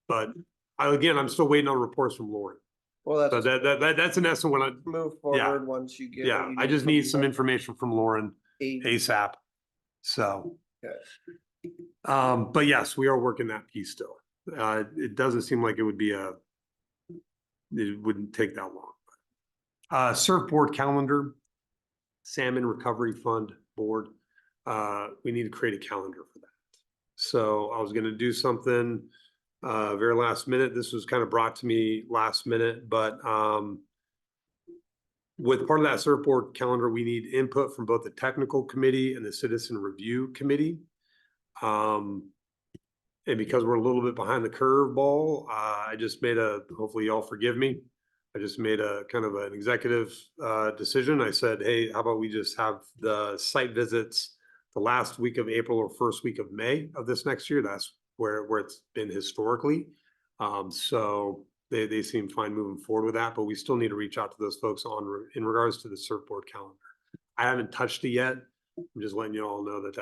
But I'm still waiting on reports from Lauren. Well, So that's that's an essence when I, move forward once you get. yeah, what you I just from need some the information from Lauren aid. ASAP. So. Okay. But yes, we are working that piece still. It doesn't seem like it would wouldn't take that long. Surfboard calendar, Salmon Recovery Fund Board. We need to create a calendar for that. So I was gonna do something very last minute. This was kind of brought to me last minute, but with part of that surfboard calendar, we need input from both the technical committee and the citizen review committee. And because we're a little bit behind the curve ball, I just made hopefully y'all forgive me. I just made a kind of an executive decision. I said, hey, how about we just have the site visits the last week of April or first week of May of this next year. That's where it's been historically. So they seem fine moving forward with that, but we still need to reach out to those folks in regards to the surfboard calendar. I haven't touched it yet. I'm just letting you all know that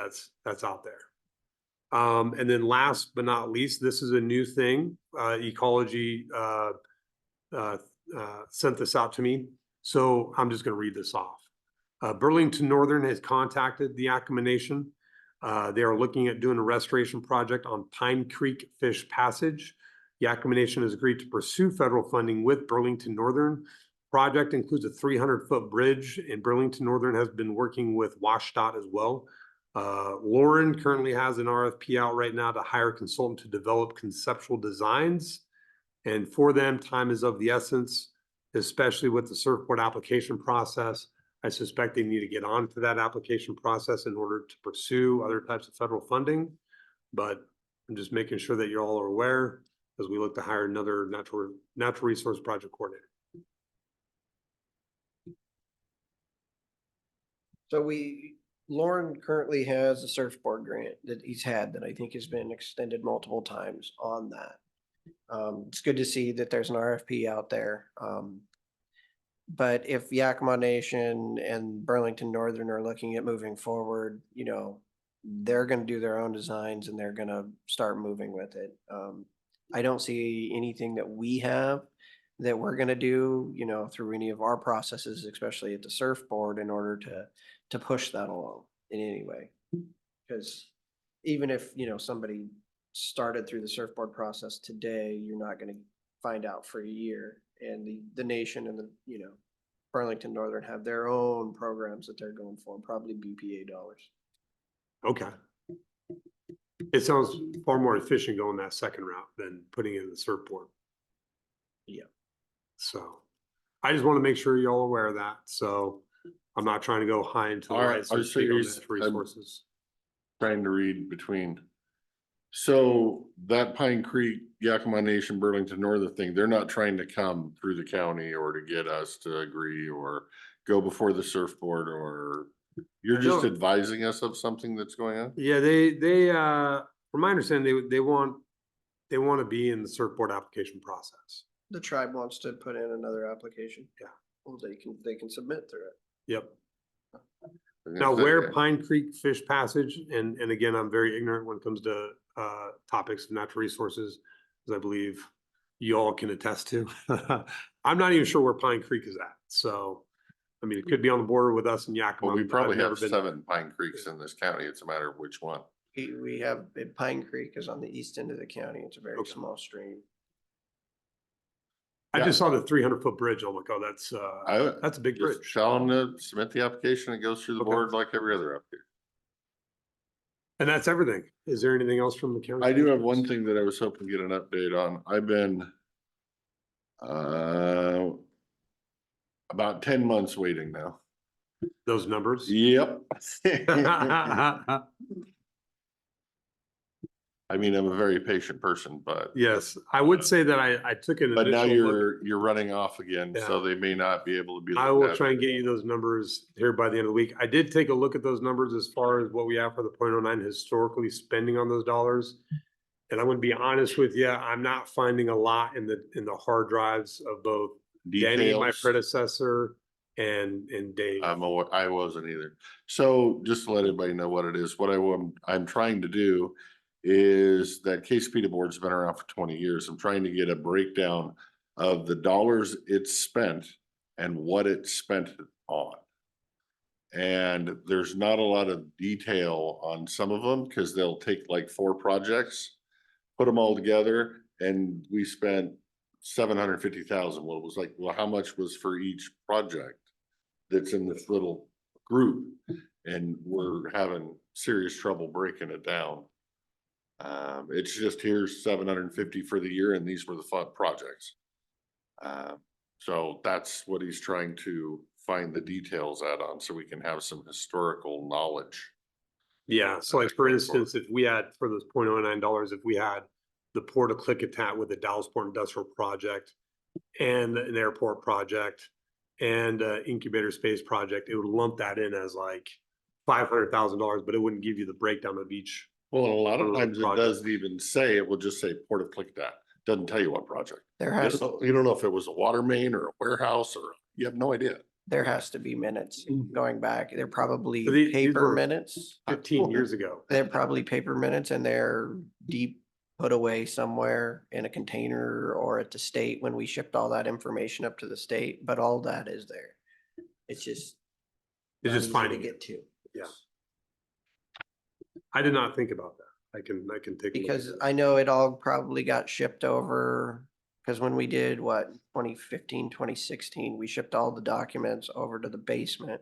that's out there. And then last but not least, this is a new thing. Ecology sent this out to me. So I'm just going to read this off. Burlington Northern has contacted the Yakima Nation. They are looking at doing a restoration project on Pine Creek Fish Passage. Yakima Nation has agreed to pursue federal funding with Burlington Northern. Project includes a 300-foot bridge, and Burlington Northern has been working with WashDOT as well. Lauren currently has an RFP out right now to hire a consultant to develop conceptual designs. And for them, time is of the essence, especially with the surfboard application process. I suspect they need to get onto that application process in order to pursue other types of federal funding. But I'm just making sure that you all are aware as we look to hire another natural resource project coordinator. So Lauren currently has a surfboard grant that he's had that I think has been extended multiple times on that. It's good to see that there's an RFP out there. But if Yakima Nation and Burlington Northern are looking at moving forward, they're going to do their own designs and they're going to start moving with it. I don't see anything that we have that we're going to do, through any of our processes, especially at the surfboard, in order to push that along in any way. Because even if, somebody started through the surfboard process today, you're not going to find out for a year. And the nation and the, Burlington Northern have their own programs that they're going for, probably BPA dollars. Okay. It sounds far more efficient going that second route than putting it in the surfboard. Yeah. So I just want to make sure you're all aware of that. So I'm not trying to go high into the All right, right, so to I'm speak, on serious. natural resources. trying to read between. So that Pine Creek, Yakima Nation, Burlington Northern thing, they're not trying to come through the county or to get us to agree or go before the surf board, or you're just No. advising us of something that's going on? Yeah, from my understanding, they want to be in the surfboard application process. The tribe wants to put in another application. Yeah. Well, they can submit through it. Yep. I was Now, gonna say, where Pine Creek Fish Passage, and again, I'm very ignorant when it comes to topics of natural resources, as I believe you all can attest to. I'm not even sure where Pine Creek is at. So, I mean, it could be on the border with us in Yakima. Well, we I've probably never have been there. 7 Pine Creeks in this county. It's a matter of which one. We have, Pine Creek is on the east end of the county. It's a very Okay. small stream. I Yeah. just saw the 300-foot bridge. I'm like, oh, that's a big Just bridge. tell them to submit the application. It goes through the Okay. board like every other application. And that's everything. Is there anything else from the county? I do have one thing that I was hoping to get an update on. I've been about 10 months waiting now. Those numbers. Yep. I mean, I'm a very patient person, but Yes, I would say that I took an but now initial look. you're running off again, so they may not be able to be. I looked will at. try and get you those numbers here by the end of the week. I did take a look at those numbers as far as what we have for the 0.09 historically spending on those dollars. And I'm gonna be honest with you, I'm not finding a lot in the hard drives of both Danny, my Details. predecessor, and Dave. I wasn't either. So just to let everybody know what it is, what I'm trying to do is that KCPD board's been around for 20 years. I'm trying to get a breakdown of the dollars it's spent and what it's spent on. And there's not a lot of detail on some of them because they'll take like 4 projects, put them all together, and we spent 750,000. Well, it was like, well, how much was for each project that's in this little group? And we're having serious trouble breaking it down. It's just here's 750 for the year, and these were the fun projects. So that's what he's trying to find the details at on, so we can have some historical knowledge. Yeah, so like for instance, if we had for those $0.09, if we had the Port of Klickitat with the Dallasport Industrial Project and an airport project and incubator space project, it would lump that in as like $500,000, but it wouldn't give you the breakdown of each. Well, and a lot of Little times it project. doesn't even say, it will just say Port of Klickitat. Doesn't tell you what project. There You has, don't know if it was a water main or a warehouse, or you have no idea. there has to be minutes going back. They're probably So these paper were minutes. 15 years ago. They're probably paper minutes, and they're deep put away somewhere in a container or at the state when we shipped all that information up to the state, but all that is there. It's just. It's not just easy finding to it. get to. Yeah. I did not think about that. I can take. a look at Because that. I know it all probably got shipped over, because when we did 2015, 2016, we shipped all the documents over to the basement.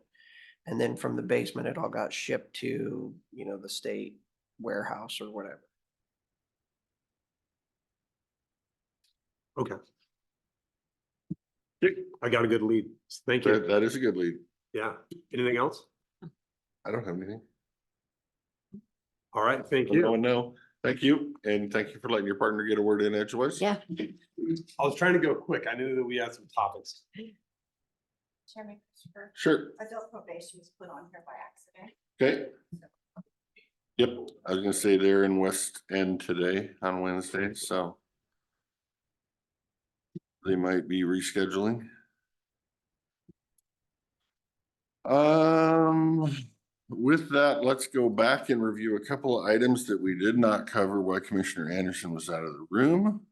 And then from the basement, it all got shipped to, the state warehouse or whatever. Okay. I got a good lead. Thank you. That is a good lead. Yeah. Anything else? I don't have anything. All right. Thank No you. one know. Thank you. And thank you for letting your partner get a word in edgewise. Yeah. I was trying to go quick. I knew that we had some topics. Chairman Christopher, Sure. adult probation was put on here by accident. Okay. Yep. I was gonna say they're in West End today on Wednesday, so they might be rescheduling. With that, let's go back and review a couple of items that we did not cover while Commissioner Anderson was out of the room.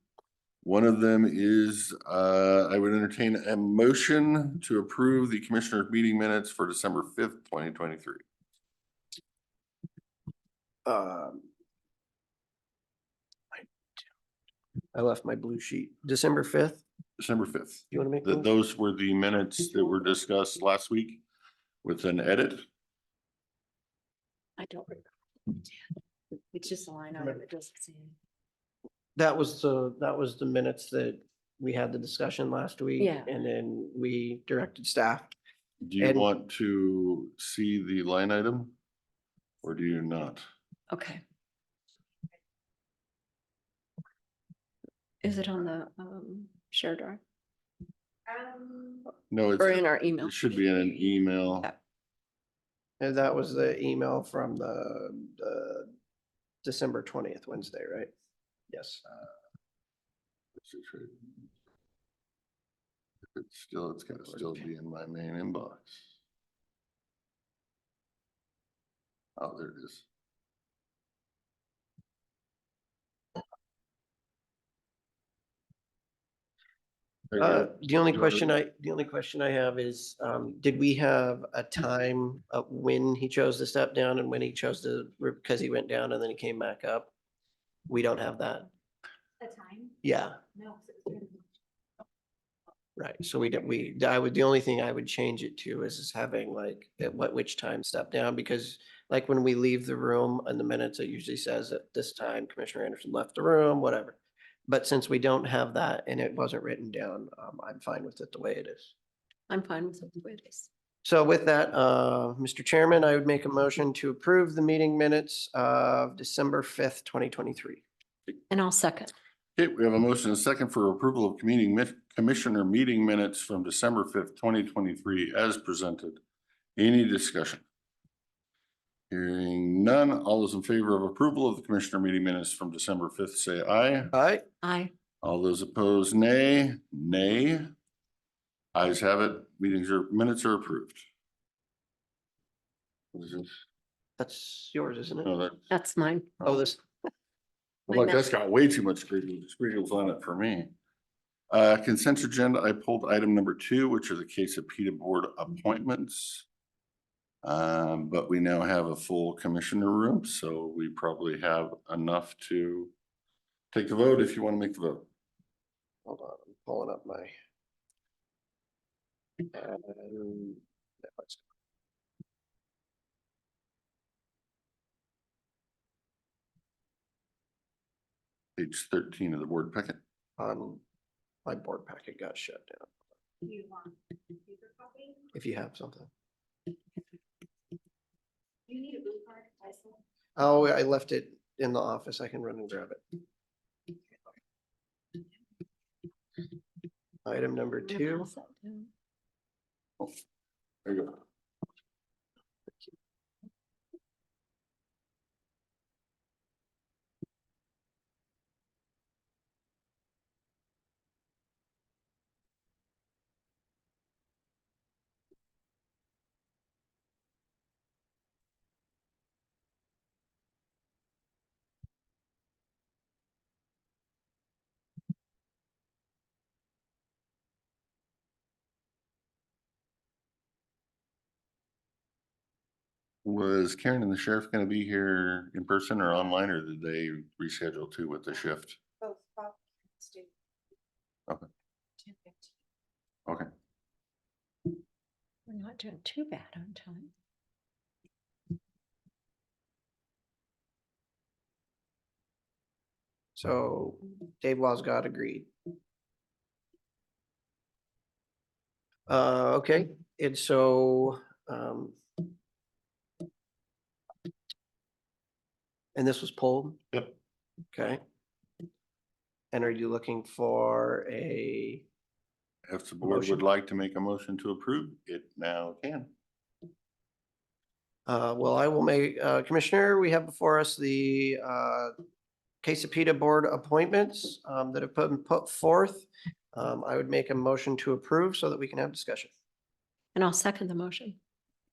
One of them is, I would entertain a motion to approve the commissioner meeting minutes for December 5th, 2023. I left my blue sheet. December 5th. December 5th. You want to make? That those? those were the minutes that were discussed last week with an edit. I don't remember. It's just a line item. It doesn't say. That was the minutes that we had the discussion last week. Yeah. And then we directed staff. Do you And- want to see the line item? Or do you not? Okay. Is it on the share drive? No, Or it's, in our email. it should be in an email. Yeah. And that was the email from the December 20th, Wednesday, right? Yes. It's gotta still be in my main inbox. Oh, there it is. There you go. The only You wanna question read I have is, did we have a time of when he chose to step down and when he chose to, because he went down and then he came back up? We don't have that. A time? Yeah, No. 'Cause it was during right. So the only thing I would change it to is having like, which time step down, because like when we leave the room in the minutes, it usually says at this time Commissioner Anderson left the room, whatever. But since we don't have that and it wasn't written down, I'm fine with it the way it is. I'm fine with it the way it is. So with that, Mr. Chairman, I would make a motion to approve the meeting minutes of December 5th, 2023. And I'll second. Okay, we have a motion and a second for approval of commissioner meeting minutes from December 5th, 2023 as presented. Any discussion? Hearing none, all those in favor of approval of the commissioner meeting minutes from December 5th, say aye. All right, Aye. All those opposed, nay. Nay. Ayes have it. Minutes are approved. What is this? that's yours, isn't it? No, that, That's mine. Oh, this, look, that's got way too much squiggles on it for me. Consent agenda, I pulled item number 2, which are the Klickitat board appointments. But we now have a full commissioner room, so we probably have enough to take the vote if you want to make the vote. hold on, I'm pulling up my. Um, Page 13 of the board packet. My board packet got shut down, You want a paper copy? if you have something. You need a blue card, I saw. Oh, I left it in the office. I can run and grab it. Item number I'm gonna 2. pass that down. There you go. Was Karen and the sheriff gonna be here in person or online, or did they reschedule too with the shift? Both Bob and Stu. Okay. 10:15. Okay, We're not doing too bad on time. So Dave Wasgott agreed. Okay, and so, and this was pulled, yep. okay? And are you looking for a, If the board Motion. would like to make a motion to approve, it now can. well, I will make, Commissioner, we have before us the, Klickitat board appointments, that have been put forth. I would make a motion to approve so that we can have discussion. And I'll second the motion.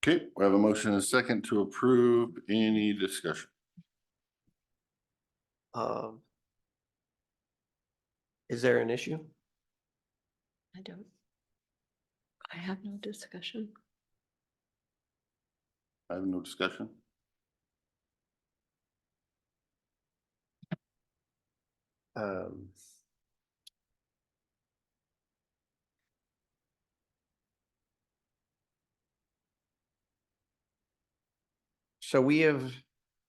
Okay, we have a motion and a second to approve. Any discussion? Is there an issue? I have no discussion. I have no discussion. So we have,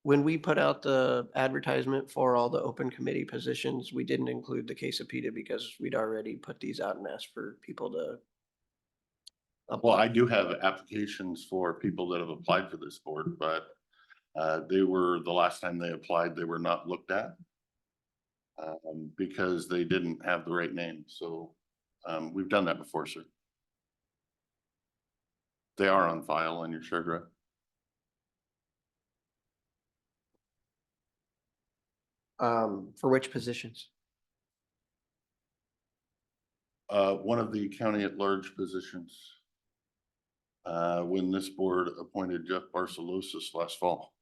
when we put out the advertisement for all the open committee positions, we didn't include the Klickitat because we'd already put these out and asked for people to. Well, I do have applications for people that have applied for this board, but they were, the last time they applied, they were not looked at because they didn't have the right name. So We've done that before, sir. They are on file on your shared drive. For which positions? One of the county at large positions. When this board appointed Jeff Barcelosis last fall.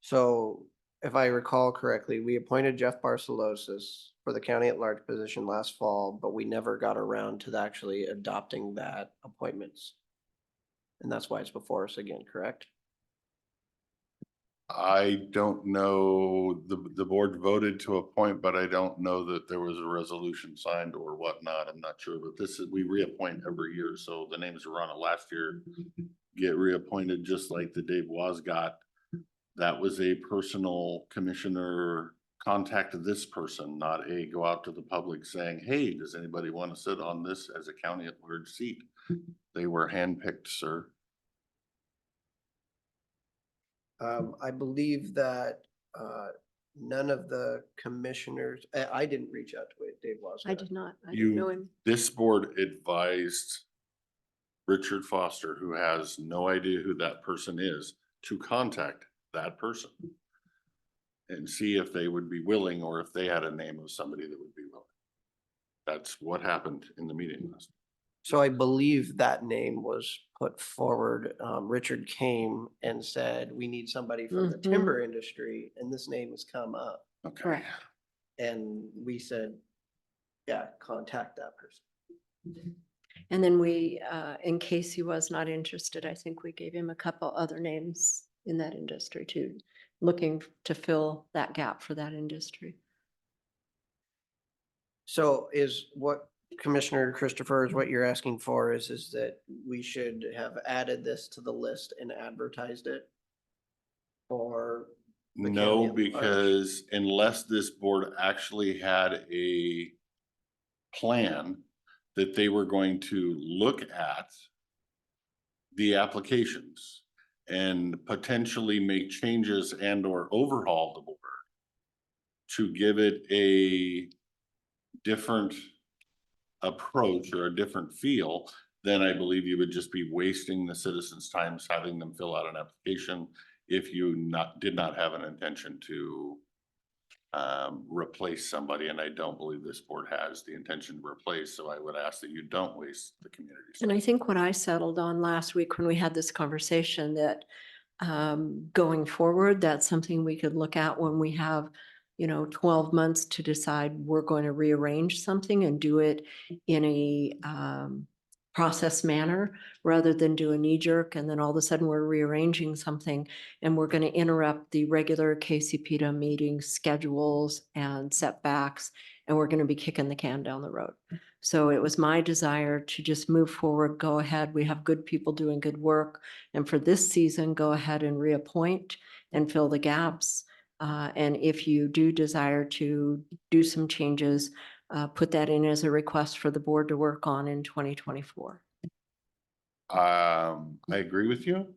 So if I recall correctly, we appointed Jeff Barcelosis for the county at large position last fall, but we never got around to actually adopting that appointments. And that's why it's before us again, correct? I don't know, the board voted to appoint, but I don't know that there was a resolution signed or whatnot. I'm not sure, but this is, we reappoint every year. So the names that were on it last year get reappointed, just like the Dave Was got. That was a personal commissioner contacted this person, not a go out to the public saying, hey, does anybody want to sit on this as a county at large seat? They were handpicked, sir. I believe that none of the commissioners, I didn't reach out to Dave Was. I did not, I didn't know him. This board advised Richard Foster, who has no idea who that person is, to contact that person and see if they would be willing, or if they had a name of somebody that would be willing. That's what happened in the meeting last. So I believe that name was put forward. Richard came and said, we need somebody from the Mhm. timber industry, and this name has come up. Okay. Correct. And we said, yeah, contact that person. And then we, in case he was not interested, I think we gave him a couple other names in that industry too, looking to fill that gap for that industry. So is what Commissioner Christopher, is what you're asking for is that we should have added this to the list and advertised it? Or the county No, at large? because unless this board actually had a plan that they were going to look at the applications and potentially make changes and or overhaul the board to give it a different approach or a different feel, then I believe you would just be wasting the citizens' time having them fill out an application if you did not have an intention to replace somebody. And I don't believe this board has the intention to replace. So I would ask that you don't waste the community's And time. I think what I settled on last week when we had this conversation that going forward, that's something we could look at when we have, 12 months to decide we're going to rearrange something and do it in a process manner rather than do a knee jerk. And then all of a sudden we're rearranging something and we're going to interrupt the regular KCPTA meeting schedules and setbacks. And we're going to be kicking the can down the road. So it was my desire to just move forward, go ahead. We have good people doing good work. And for this season, go ahead and reappoint and fill the gaps. And if you do desire to do some changes, put that in as a request for the board to work on in 2024. I agree with you,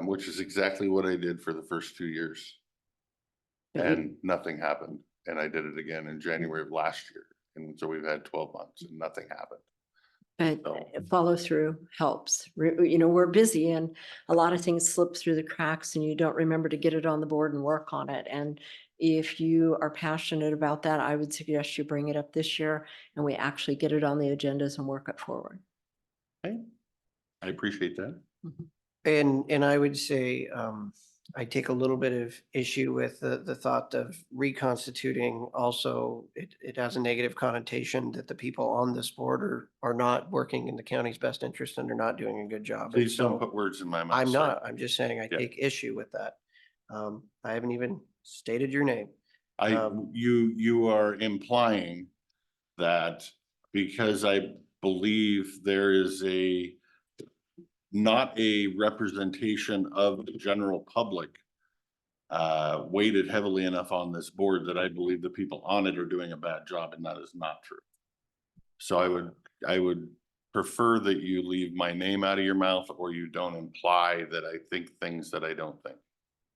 which is exactly what I did for the first 2 years. But And nothing happened. And I did it again in January of last year. And so we've had 12 months and nothing happened. follow through helps. We're busy and a lot of things slip through the cracks and you don't remember to get it on the board and work on it. And if you are passionate about that, I would suggest you bring it up this year and we actually get it on the agendas and work it forward. Okay. I appreciate that. And I would say, I take a little bit of issue with the thought of reconstituting. Also, it has a negative connotation that the people on this board are not working in the county's best interest and are not doing a good job. And Please don't so put words in my mouth. I'm sir. not, I'm just saying I Yeah. take issue with that. I haven't even stated your name. You are implying that because I believe there is not a representation of the general public weighted heavily enough on this board that I believe the people on it are doing a bad job, and that is not true. So I would prefer that you leave my name out of your mouth or you don't imply that I think things that I don't think.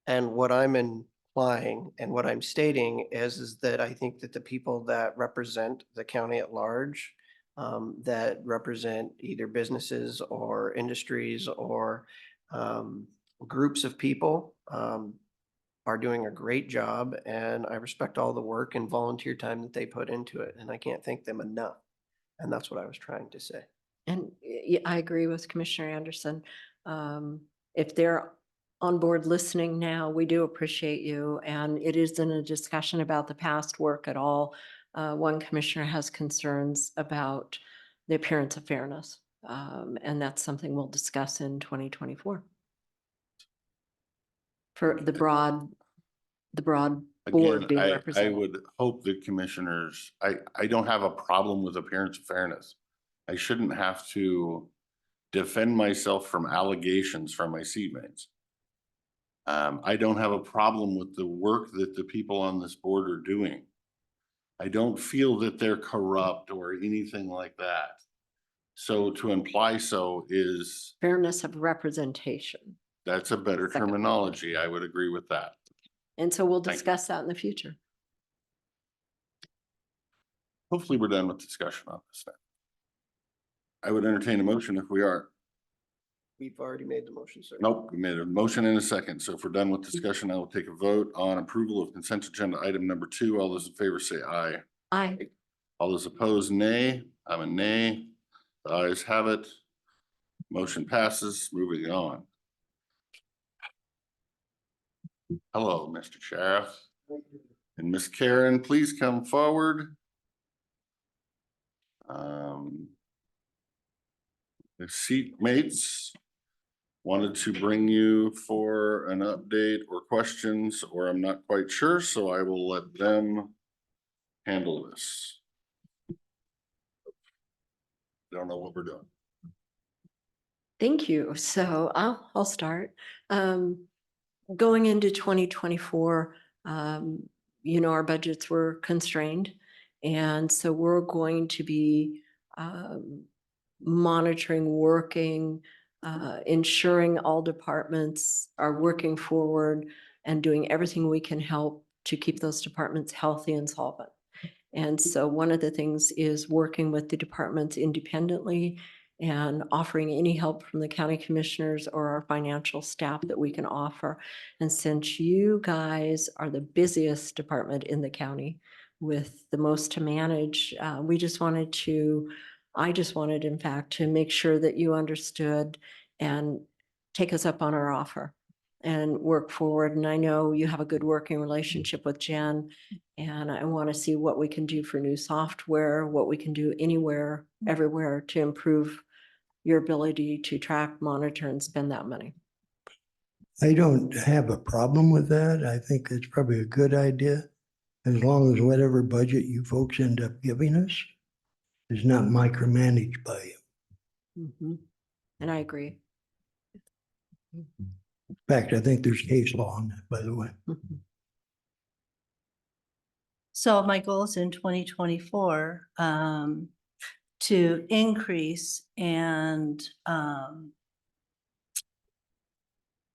And what I'm implying and what I'm stating is that I think that the people that represent the county at large, that represent either businesses or industries or groups of people, are doing a great job, and I respect all the work and volunteer time that they put into it, and I can't thank them enough. And that's what I was trying to say. And I agree with Commissioner Anderson. If they're on board listening now, we do appreciate you. And it isn't a discussion about the past work at all. One commissioner has concerns about the appearance of fairness. And that's something we'll discuss in 2024. For the broad board Again, being I represented. would hope that commissioners, I don't have a problem with appearance of fairness. I shouldn't have to defend myself from allegations from my seatmates. I don't have a problem with the work that the people on this board are doing. I don't feel that they're corrupt or anything like that. So to imply so is, Fairness of representation. that's a better Second. terminology. I would agree with that. And so we'll Thank you. discuss that in the future. Hopefully we're done with discussion on this then. I would entertain a motion if we are. We've already made the motion, sir. Nope, we made a motion in a second. So if we're done with discussion, I will take a vote on approval of consent agenda item number 2. All those in favor say aye. Aye. All those opposed, nay. I'm a nay. The ayes have it. Motion passes. Moving on. Hello, Mr. Sheriff. And Miss Karen, please come forward. The seatmates wanted to bring you for an update or questions, or I'm not quite sure, so I will let them handle this. Don't know what we're doing. Thank you. So I'll start. Going into 2024, our budgets were constrained. And so we're going to be monitoring, working, ensuring all departments are working forward and doing everything we can help to keep those departments healthy and solvent. And so one of the things is working with the departments independently and offering any help from the county commissioners or our financial staff that we can offer. And since you guys are the busiest department in the county with the most to manage, I just wanted, in fact, to make sure that you understood and take us up on our offer and work forward. And I know you have a good working relationship with Jen, and I want to see what we can do for new software, what we can do anywhere, everywhere to improve your ability to track, monitor, and spend that money. I don't have a problem with that. I think it's probably a good idea, as long as whatever budget you folks end up giving us is not micromanaged by you. Mhm. And I agree. In fact, I think there's case law on that, by the way. Mhm. So my goals in 2024, to increase and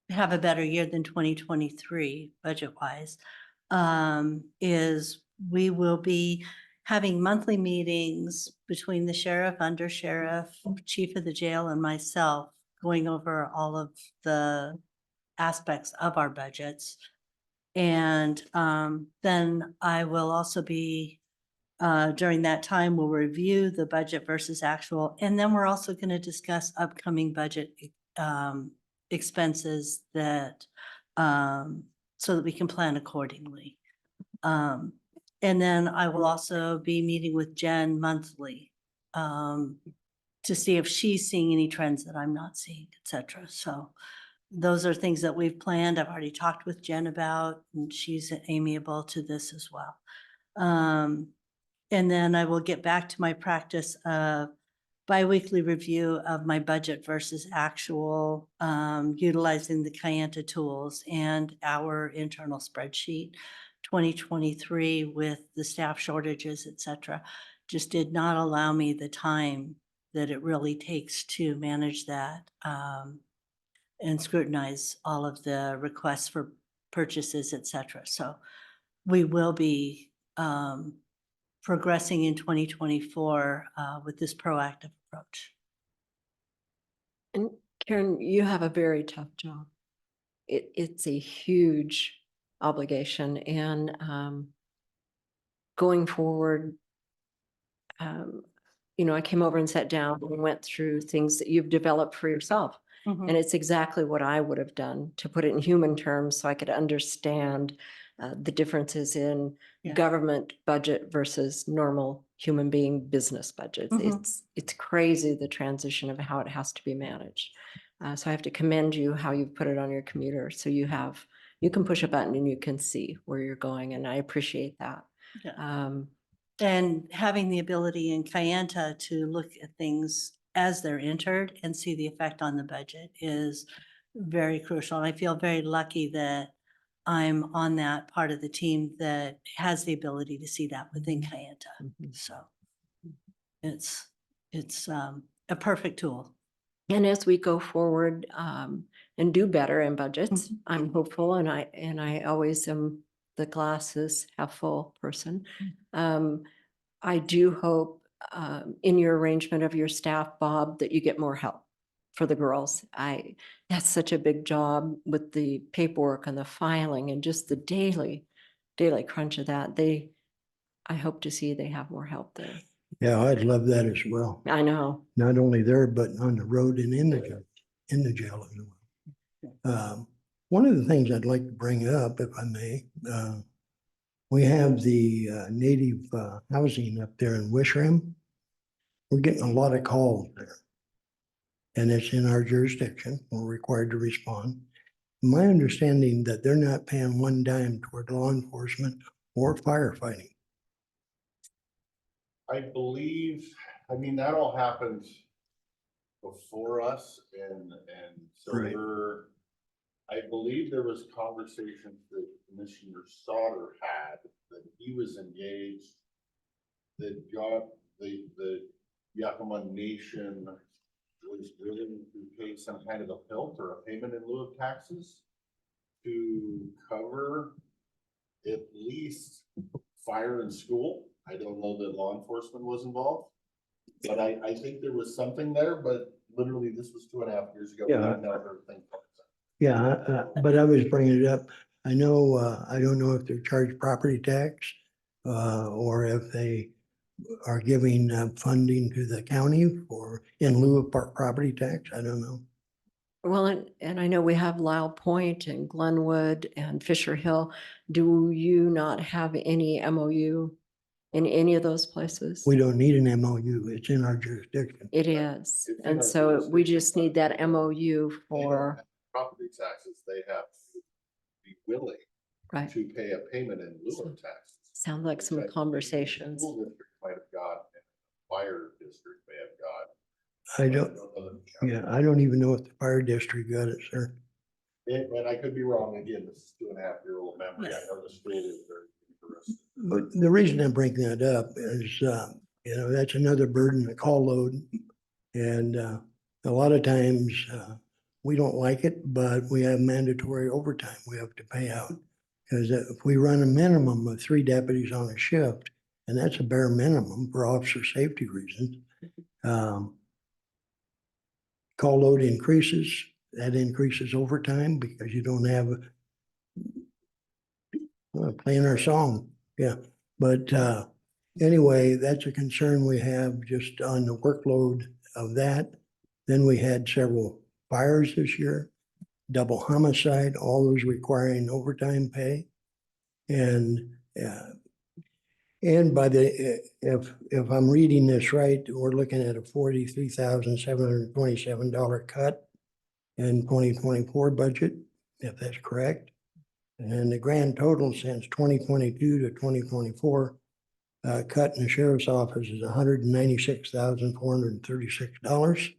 have a better year than 2023 budget wise, is we will be having monthly meetings between the sheriff, under sheriff, chief of the jail, and myself, going over all of the aspects of our budgets. And then I will also be, during that time, we'll review the budget versus actual. And then we're also going to discuss upcoming budget expenses that, so that we can plan accordingly. And then I will also be meeting with Jen monthly to see if she's seeing any trends that I'm not seeing, et cetera. So those are things that we've planned. I've already talked with Jen about, and she's amiable to this as well. And then I will get back to my practice of biweekly review of my budget versus actual, utilizing the Kayenta tools and our internal spreadsheet. 2023 with the staff shortages, et cetera, just did not allow me the time that it really takes to manage that and scrutinize all of the requests for purchases, et cetera. So we will be progressing in 2024 with this proactive approach. And Karen, you have a very tough job. It's a huge obligation and going forward, you know, I came over and sat down and went through things that you've developed for yourself. And it's exactly what I would have done to put it in human terms so I could understand the differences in Yeah. government budget versus normal human being business budgets. It's crazy the transition of how it has to be managed. So I have to commend you how you've put it on your computer. So you can push a button and you can see where you're going. And I appreciate that. Yeah. And having the ability in Kayenta to look at things as they're entered and see the effect on the budget is very crucial. And I feel very lucky that I'm on that part of the team that has the ability to see that within Kayenta. So it's a perfect tool. And as we go forward and do better in budgets, I'm hopeful and I always am the glasses half full person. I do hope in your arrangement of your staff, Bob, that you get more help for the girls. That's such a big job with the paperwork and the filing and just the daily crunch of that. I hope to see they have more help there. Yeah, I'd love that as well. I know. Not only there, but on the road and in the jail as well. One of the things I'd like to bring up, if I may, we have the native housing up there in Wishram. We're getting a lot of calls there. And it's in our jurisdiction. We're required to respond. My understanding that they're not paying one dime toward law enforcement or firefighting. I believe, I mean, that all happened before us and so Right. I believe there was conversations that Commissioner Sauter had that he was engaged, that the Yakima Nation was willing to pay some kind of a pilt or a payment in lieu of taxes to cover at least fire and school. I don't know that law enforcement was involved, but I think there was something there, but literally this was 2.5 years ago. Yeah. I've never heard a thing. Yeah, but I was bringing it up. I know, I don't know if they're charged property tax or if they are giving funding to the county for in lieu of property tax. I don't know. Well, and I know we have Lyle Point and Glenwood and Fisher Hill. Do you not have any MOU in any of those places? We don't need an MOU. It's in our jurisdiction. It is. It's in And our so we jurisdiction, just need that MOU They don't for, have property taxes, they have to be willing right. to pay a payment in lieu of taxes. Sound like which some I believe conversations. the School district might have got, and the fire district may have got. I don't, know that the county- yeah, I don't even know if the fire district got it, sir. And I could be wrong, again, this is 2.5-year-old memory, I know the school is very interested. But the reason I bring that up is, you know, that's another burden, the call load. And a lot of times we don't like it, but we have mandatory overtime we have to pay out. Because if we run a minimum of 3 deputies on a shift, and that's a bare minimum for officer safety reasons, call load increases, that increases overtime because you don't have playing our song. Yeah, but anyway, that's a concern we have just on the workload of that. Then we had several fires this year, double homicide, all those requiring overtime pay. And by the, if I'm reading this right, we're looking at a $43,727 cut in 2024 budget, if that's correct. And the grand total since 2022 to 2024 cut in the sheriff's office is $196,436.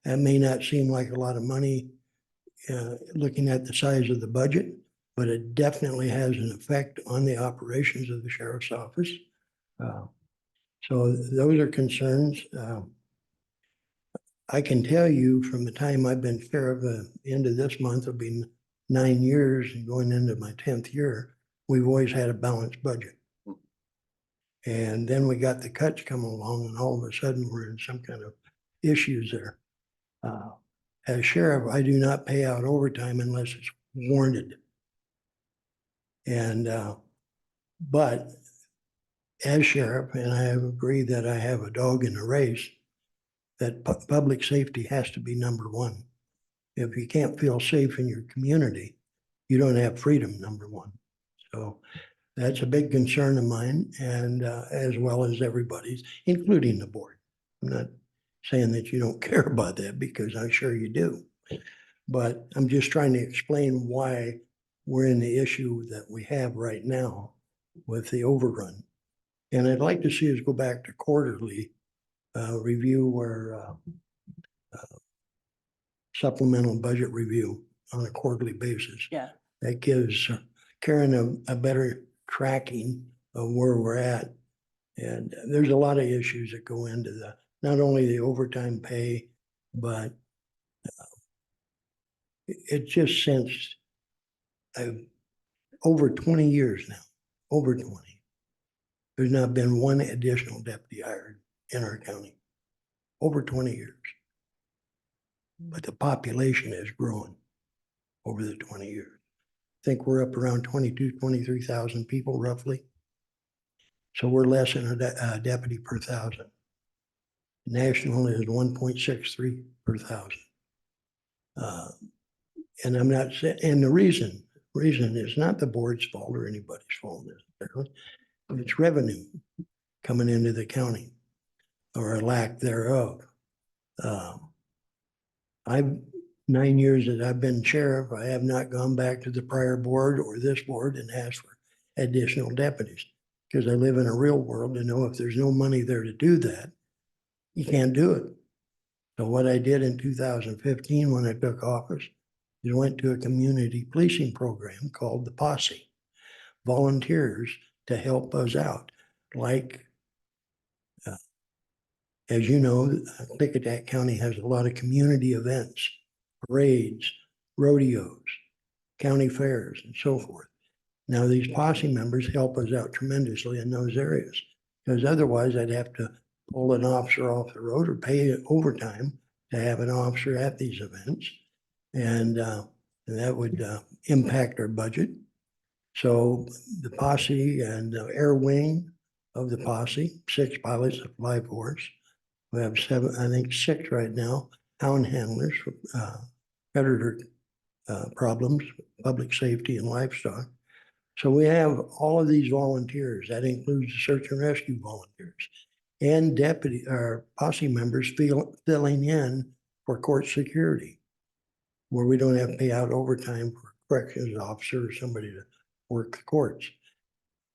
That may not seem like a lot of money looking at the size of the budget, but it definitely has an effect on the operations of the sheriff's office. So those are concerns. I can tell you from the time I've been sheriff, the end of this month will be 9 years and going into my 10th year, we've always had a balanced budget. And then we got the cuts come along and all of a sudden we're in some kind of issues there. As sheriff, I do not pay out overtime unless it's warranted. And, but as sheriff, and I agree that I have a dog in the race, that public safety has to be number one. If you can't feel safe in your community, you don't have freedom, number one. So that's a big concern of mine, and as well as everybody's, including the board. I'm not saying that you don't care about that, because I'm sure you do. But I'm just trying to explain why we're in the issue that we have right now with the overrun. And I'd like to see us go back to quarterly review or supplemental budget review on a quarterly basis. Yeah. That gives Karen a better tracking of where we're at. And there's a lot of issues that go into not only the overtime pay, but it just since over 20 years now, over 20, there's not been one additional deputy hired in our county. Over 20 years. But the population has grown over the 20 years. I think we're up around 23,000 people roughly. So we're less than a deputy per thousand. National is 1.63 per thousand. And I'm not saying, and the reason is not the board's fault or anybody's fault necessarily. It's revenue coming into the county or a lack thereof. I've 9 years that I've been sheriff, I have not gone back to the prior board or this board and asked for additional deputies, because I live in a real world and know if there's no money there to do that, you can't do it. So what I did in 2015 when I took office is went to a community policing program called the Posse, volunteers to help us out. Like, as you know, Klickitat County has a lot of community events, parades, rodeos, county fairs, and so forth. Now, these posse members help us out tremendously in those areas, because otherwise I'd have to pull an officer off the road or pay overtime to have an officer at these events. And that would impact our budget. So the posse and the air wing of the posse, 6 pilots that fly for us. We have 7, I think 6 right now, hound handlers, predator problems, public safety and livestock. So we have all of these volunteers. That includes the search and rescue volunteers and deputy or posse members filling in for court security, where we don't have to pay out overtime for a corrections officer or somebody to work the courts.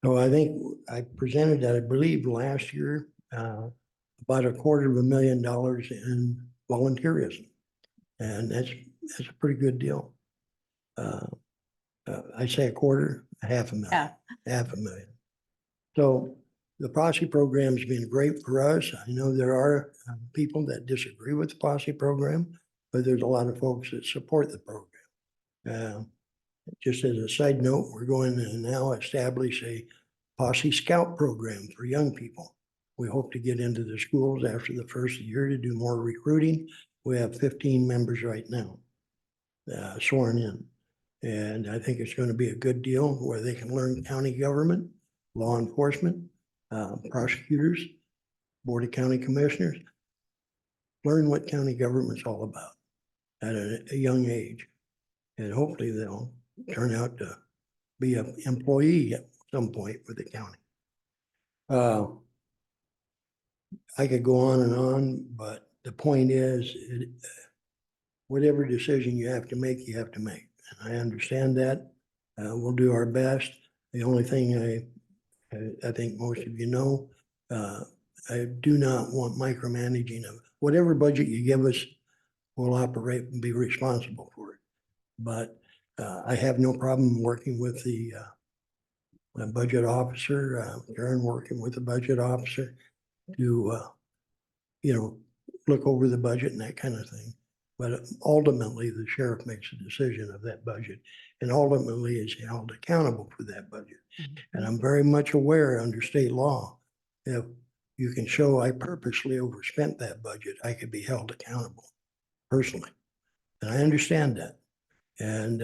So I think I presented that, I believe, last year, about $250,000 in volunteerism. And that's a pretty good deal. I say a quarter, $500,000, Yeah. $500,000. So the Posse program's been great for us. I know there are people that disagree with the Posse program, but there's a lot of folks that support the program. Just as a side note, we're going to now establish a Posse Scout program for young people. We hope to get into the schools after the first year to do more recruiting. We have 15 members right now sworn in. And I think it's going to be a good deal where they can learn county government, law enforcement, prosecutors, Board of County Commissioners, learn what county government's all about at a young age. And hopefully they'll turn out to be an employee at some point for the county. I could go on, but the point is, whatever decision you have to make, you have to make. And I understand that. We'll do our best. The only thing I think most of you know, I do not want micromanaging of whatever budget you give us, we'll operate and be responsible for it. But I have no problem working with the budget officer, Karen working with the budget officer to, look over the budget and that kind of thing. But ultimately, the sheriff makes a decision of that budget and ultimately is held accountable for that budget. And I'm very much aware under state law, if you can show I purposely overspent that budget, I could be held accountable personally. And I understand that. And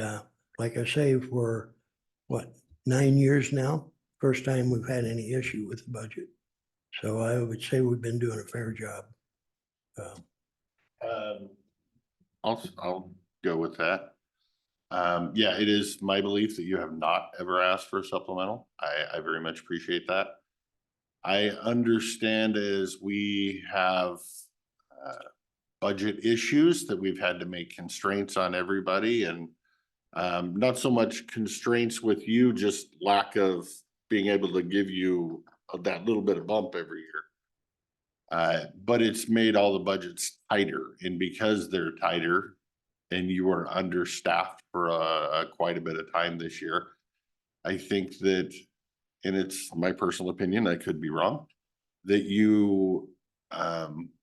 like I say, for what, 9 years now, first time we've had any issue with the budget. So I would say we've been doing a fair job. I'll go with that. Yeah, it is my belief that you have not ever asked for a supplemental. I very much appreciate that. I understand as we have budget issues that we've had to make constraints on everybody and not so much constraints with you, just lack of being able to give you that little bit of bump every year. But it's made all the budgets tighter, and because they're tighter and you were understaffed for quite a bit of time this year, I think that, and it's my personal opinion, I could be wrong, that you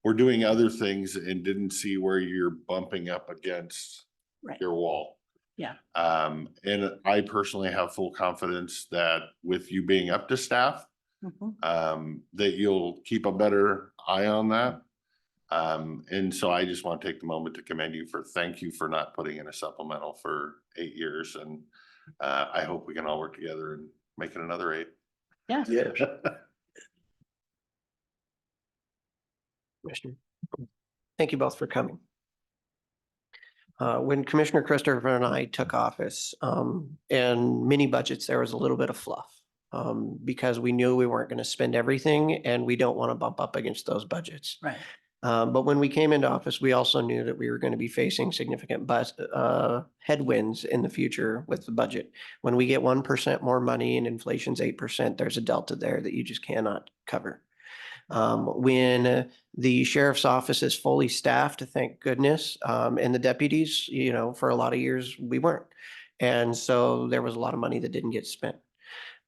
were doing other things and didn't see where you're bumping up against Right. your wall. Yeah. And I personally have full confidence that with you being up to staff, Mhm. that you'll keep a better eye on that. And so I just want to take the moment to commend you thank you for not putting in a supplemental for 8 years. And I hope we can all work together and make it another 8. Yeah. Yes. Commissioner, thank you both for coming. When Commissioner Christopher and I took office, in mini budgets, there was a little bit of fluff. Because we knew we weren't going to spend everything and we don't want to bump up against those budgets. Right. But when we came into office, we also knew that we were going to be facing significant headwinds in the future with the budget. When we get 1% more money and inflation's 8%, there's a delta there that you just cannot cover. When the sheriff's office is fully staffed, thank goodness, and the deputies, for a lot of years, we weren't. And so there was a lot of money that didn't get spent.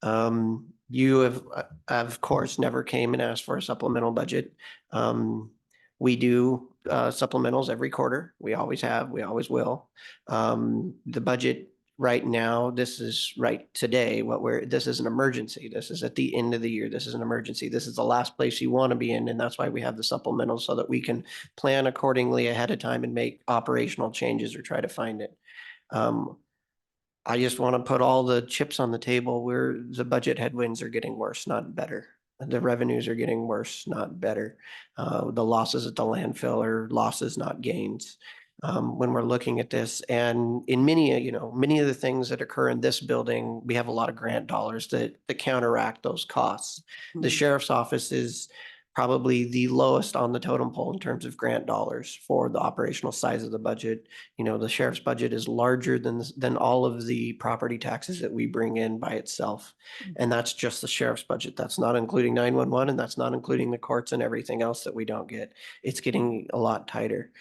You have, of course, never came and asked for a supplemental budget. We do supplementals every quarter. We always have, we always will. The budget right now, this is right today, this is an emergency. This is at the end of the year. This is an emergency. This is the last place you want to be in. And that's why we have the supplementals so that we can plan accordingly ahead of time and make operational changes or try to find it. I just want to put all the chips on the table where the budget headwinds are getting worse, not better. The revenues are getting worse, not better. The losses at the landfill are losses, not gains. When we're looking at this, and in many of the things that occur in this building, we have a lot of grant dollars that counteract those costs. The Mhm. sheriff's office is probably the lowest on the totem pole in terms of grant dollars for the operational size of the budget. The sheriff's budget is larger than all of the property taxes that we bring in by itself. And that's just the sheriff's budget. That's not including 911, and that's not including the courts and everything else that we don't get. It's getting a lot tighter.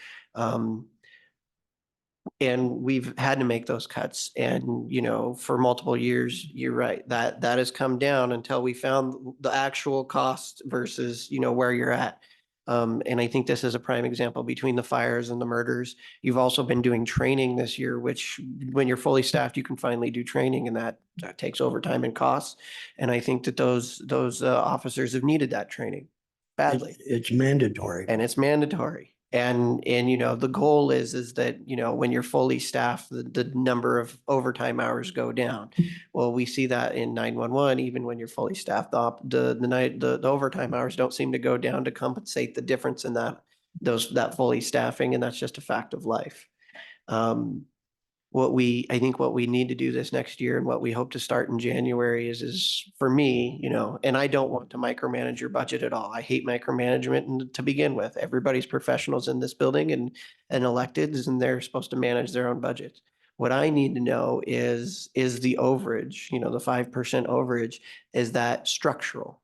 And we've had to make those cuts. And, for multiple years, you're right, that has come down until we found the actual cost versus, where you're at. And I think this is a prime example between the fires and the murders. You've also been doing training this year, which when you're fully staffed, you can finally do training, and that takes overtime and costs. And I think that those officers have needed that training badly. It's mandatory. And it's mandatory. And the goal is that, when you're fully staffed, the number of overtime hours go down. Well, we see that in 911, even when you're fully staffed, the overtime hours don't seem to go down to compensate the difference in that fully staffing. And that's just a fact of life. I think what we need to do this next year and what we hope to start in January is for me, and I don't want to micromanage your budget at all. I hate micromanagement to begin with. Everybody's professionals in this building and electeds, and they're supposed to manage their own budgets. What I need to know is the overage, the 5% overage, is that structural?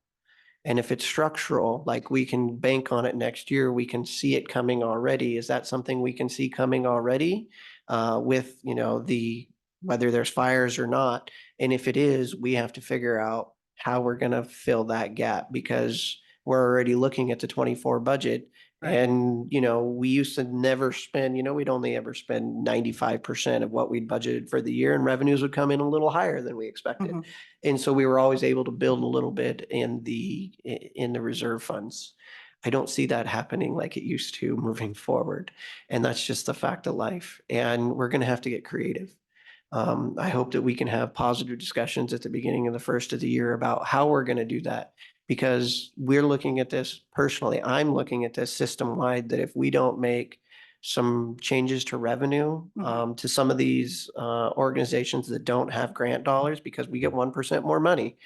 And if it's structural, like we can bank on it next year, we can see it coming already. Is that something we can see coming already with, whether there's fires or not? And if it is, we have to figure out how we're going to fill that gap, because we're already looking at the 24 budget. Right. And, we used to never spend, we'd only ever spend 95% of what we'd budgeted for the year, and revenues would come in a little higher than we expected. Mhm. And so we were always able to build a little bit in the reserve funds. I don't see that happening like it used to moving forward. And that's just the fact of life. And we're going to have to get creative. I hope that we can have positive discussions at the beginning of the first of the year about how we're going to do that. Because we're looking at this personally, I'm looking at this system-wide, that if we don't make some changes to revenue, to some of these organizations that don't have grant dollars, because we get 1% more money,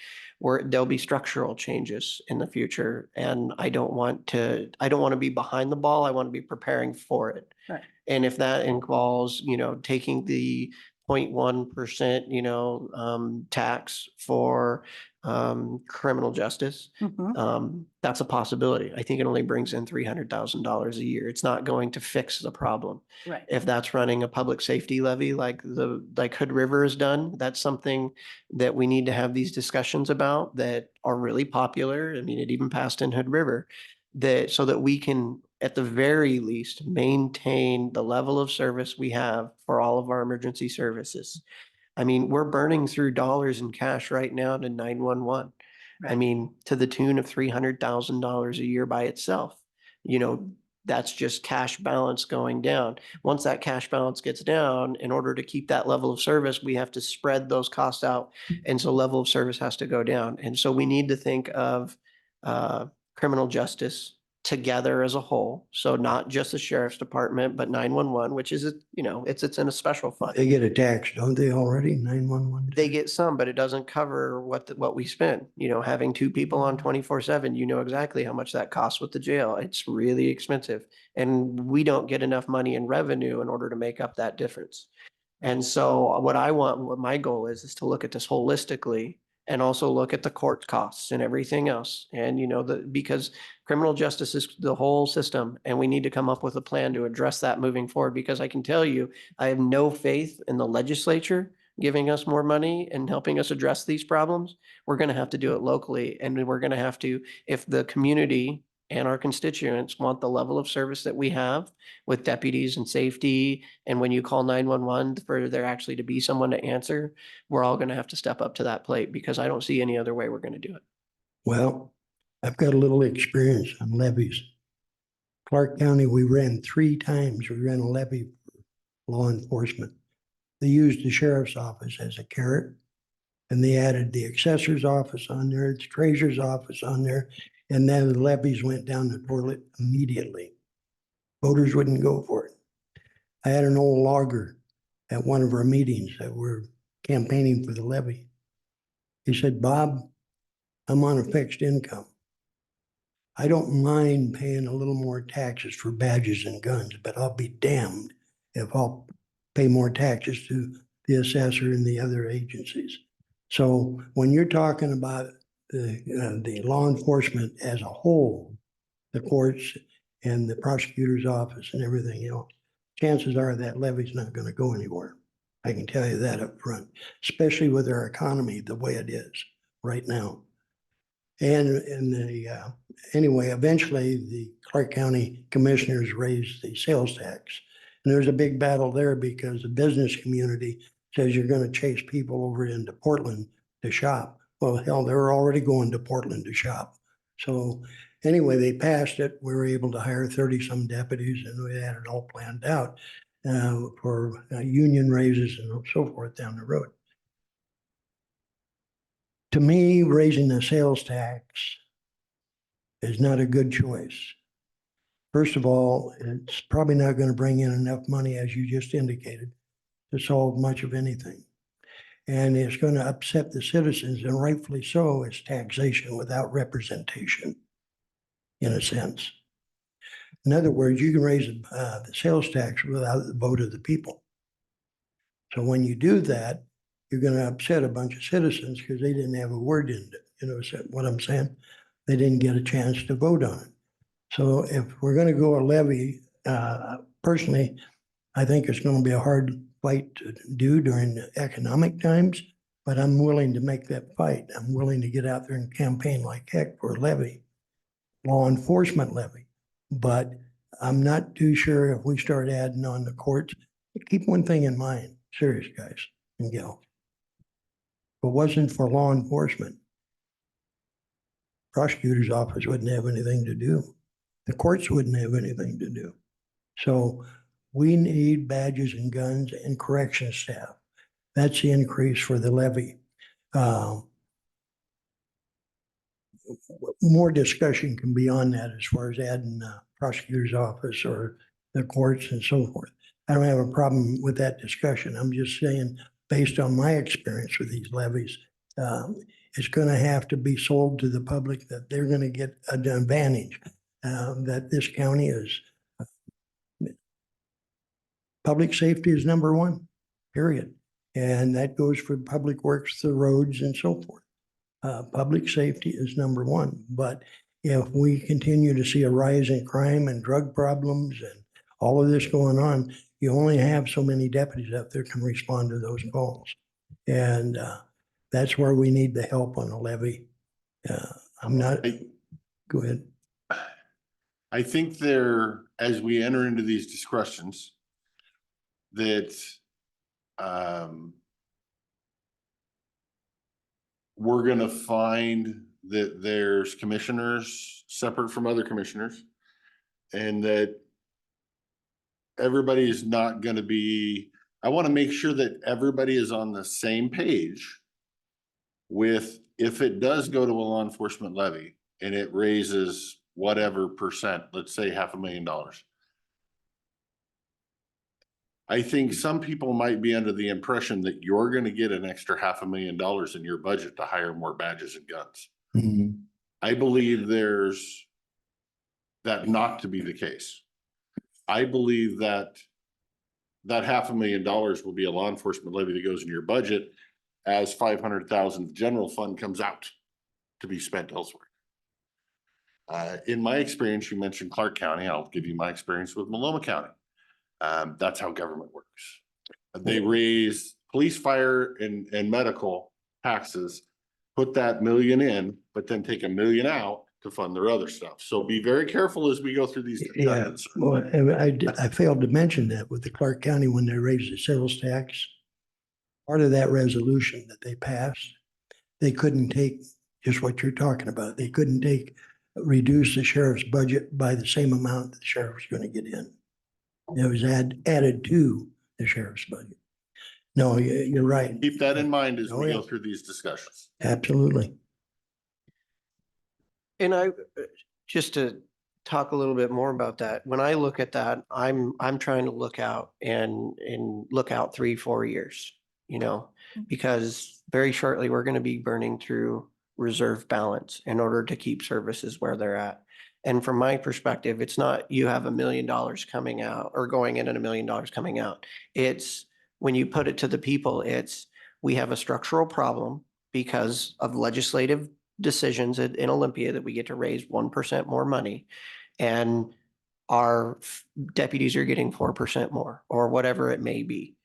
there'll be structural changes in the future. And I don't want to be behind the ball. I want to be preparing for it. Right. And if that involves, taking the 0.1%, tax for criminal justice, Mhm. that's a possibility. I think it only brings in $300,000 a year. It's not going to fix the problem. Right. If that's running a public safety levy like Hood River has done, that's something that we need to have these discussions about that are really popular. I mean, it even passed in Hood River, so that we can, at the very least, maintain the level of service we have for all of our emergency services. I mean, we're burning through dollars in cash right now to 911. I Right. mean, to the tune of $300,000 a year by itself. That's just cash balance going down. Once that cash balance gets down, in order to keep that level of service, we have to spread those costs out. And so level of service has to go down. And so we need to think of criminal justice together as a whole. So not just the sheriff's department, but 911, which is, it's in a special fund. They get a tax, don't they already, 911? They get some, but it doesn't cover what we spend. Having two people on 24/7, exactly how much that costs with the jail. It's really expensive. And we don't get enough money in revenue in order to make up that difference. And so what my goal is to look at this holistically and also look at the court costs and everything else. And, because criminal justice is the whole system, and we need to come up with a plan to address that moving forward, because I can tell you, I have no faith in the legislature giving us more money and helping us address these problems. We're going to have to do it locally, and we're going to have to, if the community and our constituents want the level of service that we have with deputies and safety, and when you call 911 for there actually to be someone to answer, we're all going to have to step up to that plate, because I don't see any other way we're going to do it. Well, I've got a little experience on levies. Clark County, we ran 3 times. We ran a levy for law enforcement. They used the sheriff's office as a carrot, and they added the assessor's office on there, the treasurer's office on there, and then the levies went down the toilet immediately. Voters wouldn't go for it. I had an old logger at one of our meetings that were campaigning for the levy. He said, "Bob, I'm on a fixed income. I don't mind paying a little more taxes for badges and guns, but I'll be damned if I'll pay more taxes to the assessor and the other agencies." So when you're talking about the law enforcement as a whole, the courts and the prosecutor's office and everything else, chances are that levy's not going to go anywhere. I can tell you that up front, especially with our economy the way it is right now. And anyway, eventually the Clark County commissioners raised the sales tax. And there's a big battle there because the business community says you're going to chase people over into Portland to shop. Well, hell, they're already going to Portland to shop. So anyway, they passed it. We were able to hire 30-some deputies, and we had it all planned out for union raises and so forth down the road. To me, raising the sales tax is not a good choice. First of all, it's probably not going to bring in enough money, as you just indicated, to solve much of anything. And it's going to upset the citizens, and rightfully so. It's taxation without representation, in a sense. In other words, you can raise the sales tax without the vote of the people. So when you do that, you're going to upset a bunch of citizens because they didn't have a word in it. You know what I'm saying? They didn't get a chance to vote on it. So if we're going to go a levy, personally, I think it's going to be a hard fight to do during the economic times, but I'm willing to make that fight. I'm willing to get out there and campaign like heck for a levy. law enforcement levy. But I'm not too sure if we start adding on the courts. Keep one thing in mind, serious guys and gals. If it wasn't for law enforcement, prosecutor's office wouldn't have anything to do. The courts wouldn't have anything to do. So we need badges and guns and correction staff. That's the increase for the levy. More discussion can be on that as far as adding prosecutor's office or the courts and so forth. I don't have a problem with that discussion. I'm just saying, based on my experience with these levies, it's going to have to be sold to the public that they're going to get an advantage, that this county is, public safety is number one, period. And that goes for public works, the roads and so forth. Public safety is number one. But if we continue to see a rise in crime and drug problems and all of this going on, you only have so many deputies out there can respond to those calls. And that's where we need the help on the levy. I'm not, go ahead. I think there, as we enter into these discussions, that we're gonna find that there's commissioners separate from other commissioners, and that everybody is not gonna be, I want to make sure that everybody is on the same page with, if it does go to a law enforcement levy and it raises whatever percent, let's say $500,000. I think some people might be under the impression that you're gonna get an extra $500,000 in your budget to hire more badges and guns. Mhm. I believe there's that not to be the case. I believe that $500,000 will be a law enforcement levy that goes in your budget as 500,000 general fund comes out to be spent elsewhere. In my experience, you mentioned Clark County. I'll give you my experience with Maloma County. That's how government works. They raise police, fire, and medical taxes, put that million in, but then take $1 million out to fund their other stuff. So be very careful as we go through these Yeah, discussions. well, I failed to mention that with the Clark County, when they raised the sales tax, part of that resolution that they passed, they couldn't take just what you're talking about. They couldn't reduce the sheriff's budget by the same amount that the sheriff's going to get in. It was added to the sheriff's budget. No, you're right. Keep that in mind as Oh, we yeah. go through these discussions. Absolutely. And just to talk a little bit more about that, when I look at that, I'm trying to look out and look out 3-4 years, because very shortly we're going to be burning through reserve balance in order to keep services where they're at. And from my perspective, it's not you have $1 million coming out or going in and $1 million coming out. It's when you put it to the people, it's we have a structural problem because of legislative decisions in Olympia that we get to raise 1% more money, and our deputies are getting 4% more or whatever it may be.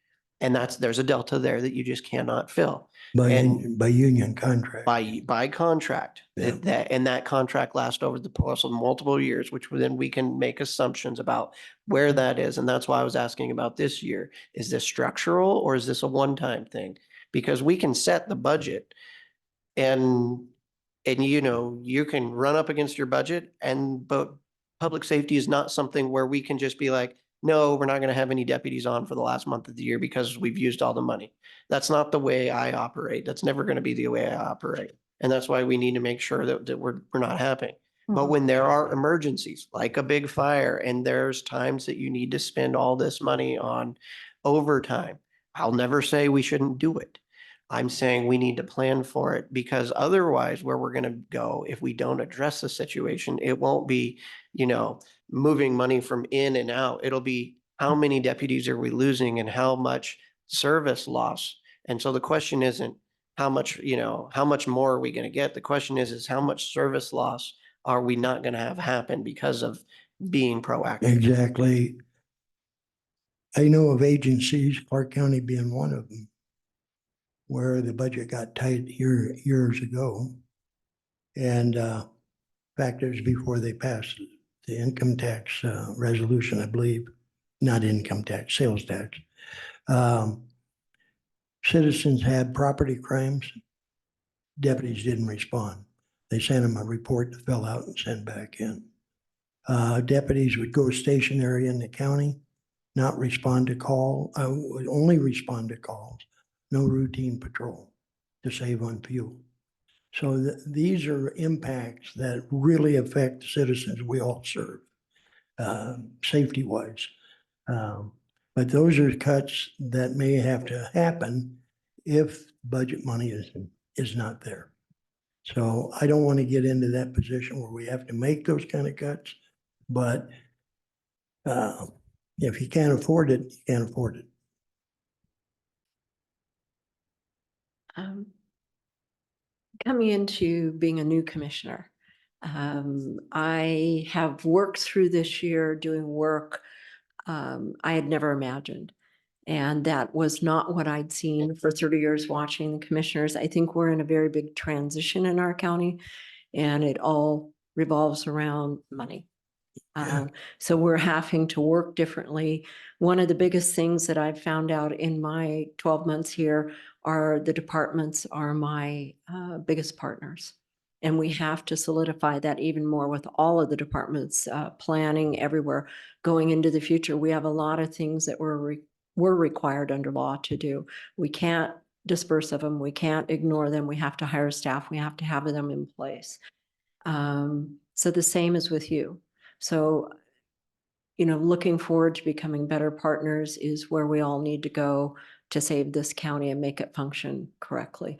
And there's a delta there that you just cannot fill By And- union contract. by contract. Yeah. That contract lasts over the course of multiple years, which then we can make assumptions about where that is. And that's why I was asking about this year. Is this structural or is this a one-time thing? Because we can set the budget and you can run up against your budget, but public safety is not something where we can just be like, no, we're not going to have any deputies on for the last month of the year because we've used all the money. That's not the way I operate. That's never going to be the way I operate. And that's why we need to make sure that we're not happening. But when there are emergencies, like a big fire, and there's times that you need to spend all this money on overtime, I'll never say we shouldn't do it. I'm saying we need to plan for it, because otherwise where we're going to go, if we don't address the situation, it won't be, moving money from in and out. It'll be how many deputies are we losing and how much service loss. And so the question isn't how much more are we going to get? The question is how much service loss are we not going to have happen because of being proactive? Exactly. I know of agencies, Clark County being one of them, where the budget got tight years ago. And factors before they passed the income tax resolution, I believe, not income tax, sales tax. Citizens had property crimes. Deputies didn't respond. They sent them a report to fill out and send back in. Deputies would go stationary in the county, not respond to would only respond to calls, no routine patrol to save on fuel. So these are impacts that really affect the citizens we all serve, safety wise. But those are cuts that may have to happen if budget money is not there. So I don't want to get into that position where we have to make those kind of cuts, but if you can't afford it, you can't afford it. Coming into being a new commissioner, I have worked through this year doing work I had never imagined. And that was not what I'd seen for 30 years watching the commissioners. I think we're in a very big transition in our county, and it all revolves around money. So we're having to work differently. One of the biggest things that I've found out in my 12 months here are the departments are my biggest partners. And we have to solidify that even more with all of the departments, planning everywhere. Going into the future, we have a lot of things that we're required under law to do. We can't disperse of them. We can't ignore them. We have to hire staff. We have to have them in place. So the same is with you. So, looking forward to becoming better partners is where we all need to go to save this county and make it function correctly.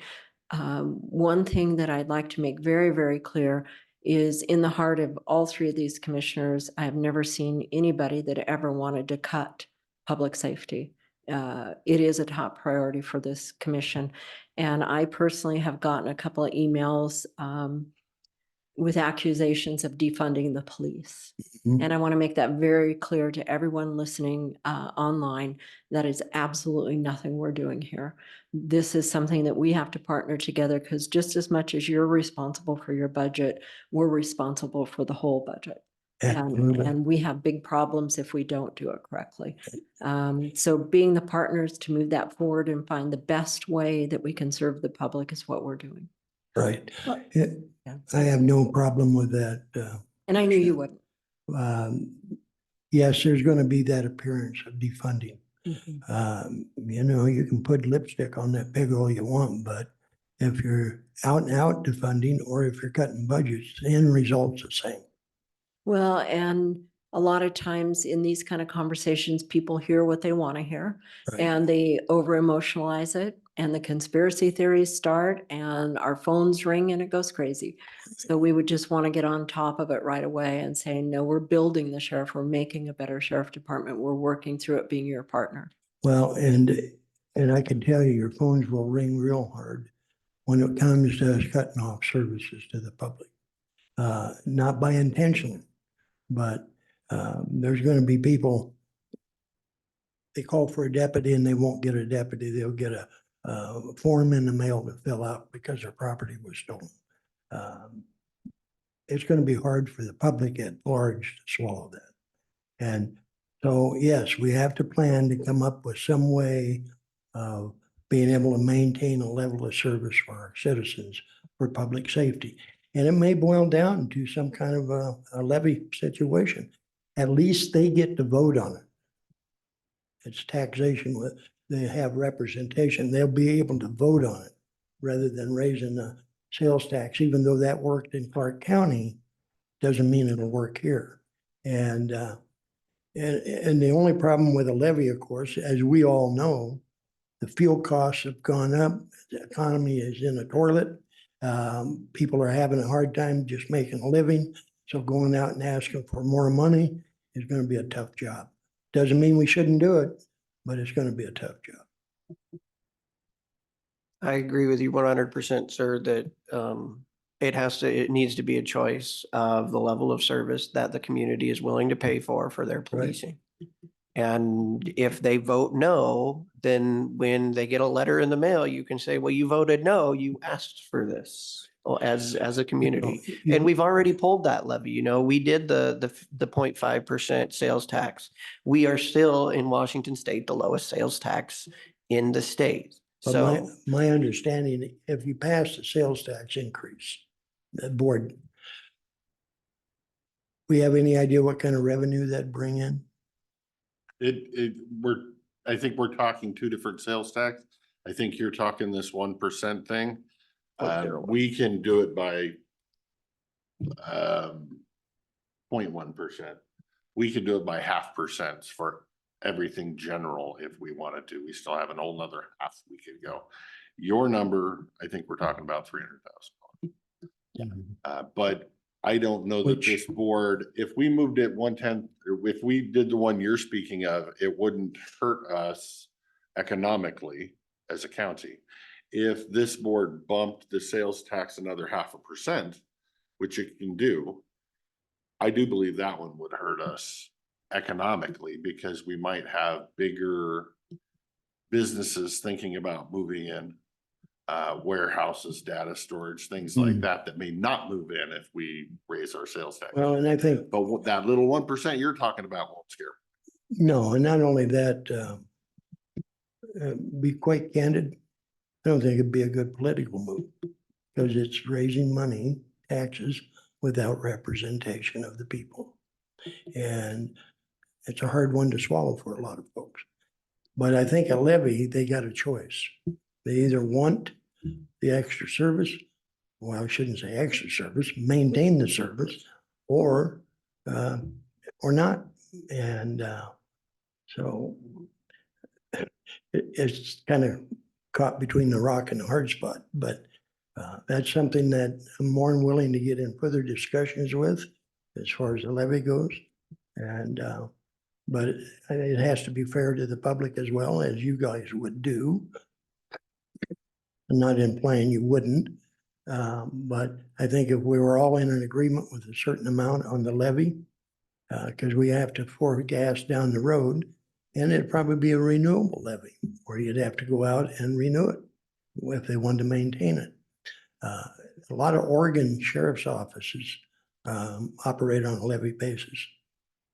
One thing that I'd like to make very, very clear is in the heart of all three of these commissioners, I have never seen anybody that ever wanted to cut public safety. It is a top priority for this commission. And I personally have gotten a couple of emails with accusations of defunding the police. Mhm. And I want to make that very clear to everyone listening online. That is absolutely nothing we're doing here. This is something that we have to partner together, because just as much as you're responsible for your budget, we're responsible for the whole budget. Absolutely. And we have big problems if we don't do it correctly. So being the partners to move that forward and find the best way that we can serve the public is what we're doing. Right. Well, Yeah, yeah. I have no problem with that. And I knew you wouldn't. Yes, there's going to be that appearance of defunding. You can put lipstick on that pig all you want, but if you're out and out defunding, or if you're cutting budgets, the end result's the same. Well, and a lot of times in these kind of conversations, people hear what they want to hear, Right. and they over emotionalize it, and the conspiracy theories start, and our phones ring and it goes crazy. So we would just want to get on top of it right away and say, no, we're building the sheriff. We're making a better sheriff department. We're working through it, being your partner. Well, and I can tell you, your phones will ring real hard when it comes to us cutting off services to the public. Not by intention, but there's going to be people, they call for a deputy and they won't get a deputy. They'll get a form in the mail to fill out because their property was stolen. It's going to be hard for the public at large to swallow that. And so, yes, we have to plan to come up with some way of being able to maintain a level of service for our citizens for public safety. And it may boil down to some kind of a levy situation. At least they get to vote on it. It's taxation. They have representation. They'll be able to vote on it rather than raising the sales tax. Even though that worked in Clark County, doesn't mean it'll work here. And the only problem with a levy, of course, as we all know, the fuel costs have gone up. The economy is in a toilet. People are having a hard time just making a living. So going out and asking for more money is going to be a tough job. Doesn't mean we shouldn't do it, but it's going to be a tough job. I agree with you 100%, sir, that it needs to be a choice of the level of service that the community is willing to pay for their policing. And if they vote no, then when they get a letter in the mail, you can say, well, you voted no, you asked for this. as a community. You- And we've already pulled that levy, you know, we did the 0.5% sales tax. We are still in Washington state, the lowest sales tax in the state. But So my understanding, if you pass the sales tax increase, the board, we have any idea what kind of revenue that bring in? I think we're talking two different sales tax. I think you're talking this 1% thing. 0.01. We can do it by 0.1%. We could do it by 0.5% for everything general if we wanted to. We still have an whole nother half we could go. Your number, I think we're talking about 300,000. But I don't know that Which- this board, if we moved it 1/10, or if we did the one you're speaking of, it wouldn't hurt us economically as a county. If this board bumped the sales tax another 0.5%, which it can do, I do believe that one would hurt us economically because we might have bigger businesses thinking about moving in, warehouses, data storage, things like that may not move in if we raise our sales tax. Well, and I think, But that little 1% you're talking about won't scare. no, and not only that, be quite candid, I don't think it'd be a good political move because it's raising money, taxes, without representation of the people. And it's a hard one to swallow for a lot of folks. But I think a levy, they got a choice. They either want the extra service, well, I shouldn't say extra service, maintain the service, or not. And so it's kind of caught between the rock and the hard spot, but that's something that I'm more than willing to get in further discussions with as far as the levy goes. And but it has to be fair to the public as well, as you guys would do. I'm not implying you wouldn't, but I think if we were all in an agreement with a certain amount on the levy, because we have to pour gas down the road, and it'd probably be a renewable levy, where you'd have to go out and renew it if they wanted to maintain it. A lot of Oregon sheriff's offices operate on a levy basis.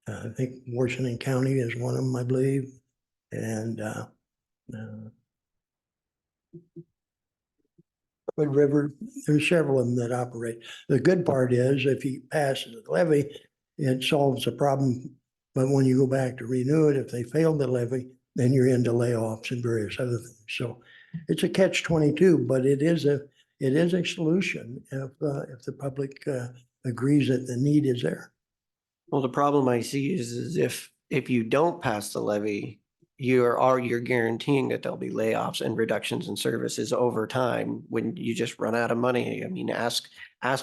I think Washington County is one of them, I believe, and Wood River, there's several of them that operate. The good part is if you pass the levy, it solves the problem. But when you go back to renew it, if they fail the levy, then you're into layoffs and various other things. So it's a catch-22, but it is a solution if the public agrees that the need is there. Well, the problem I see is if you don't pass the levy, you're guaranteeing that there'll be layoffs and reductions in services over time when you just run out of money. I mean, ask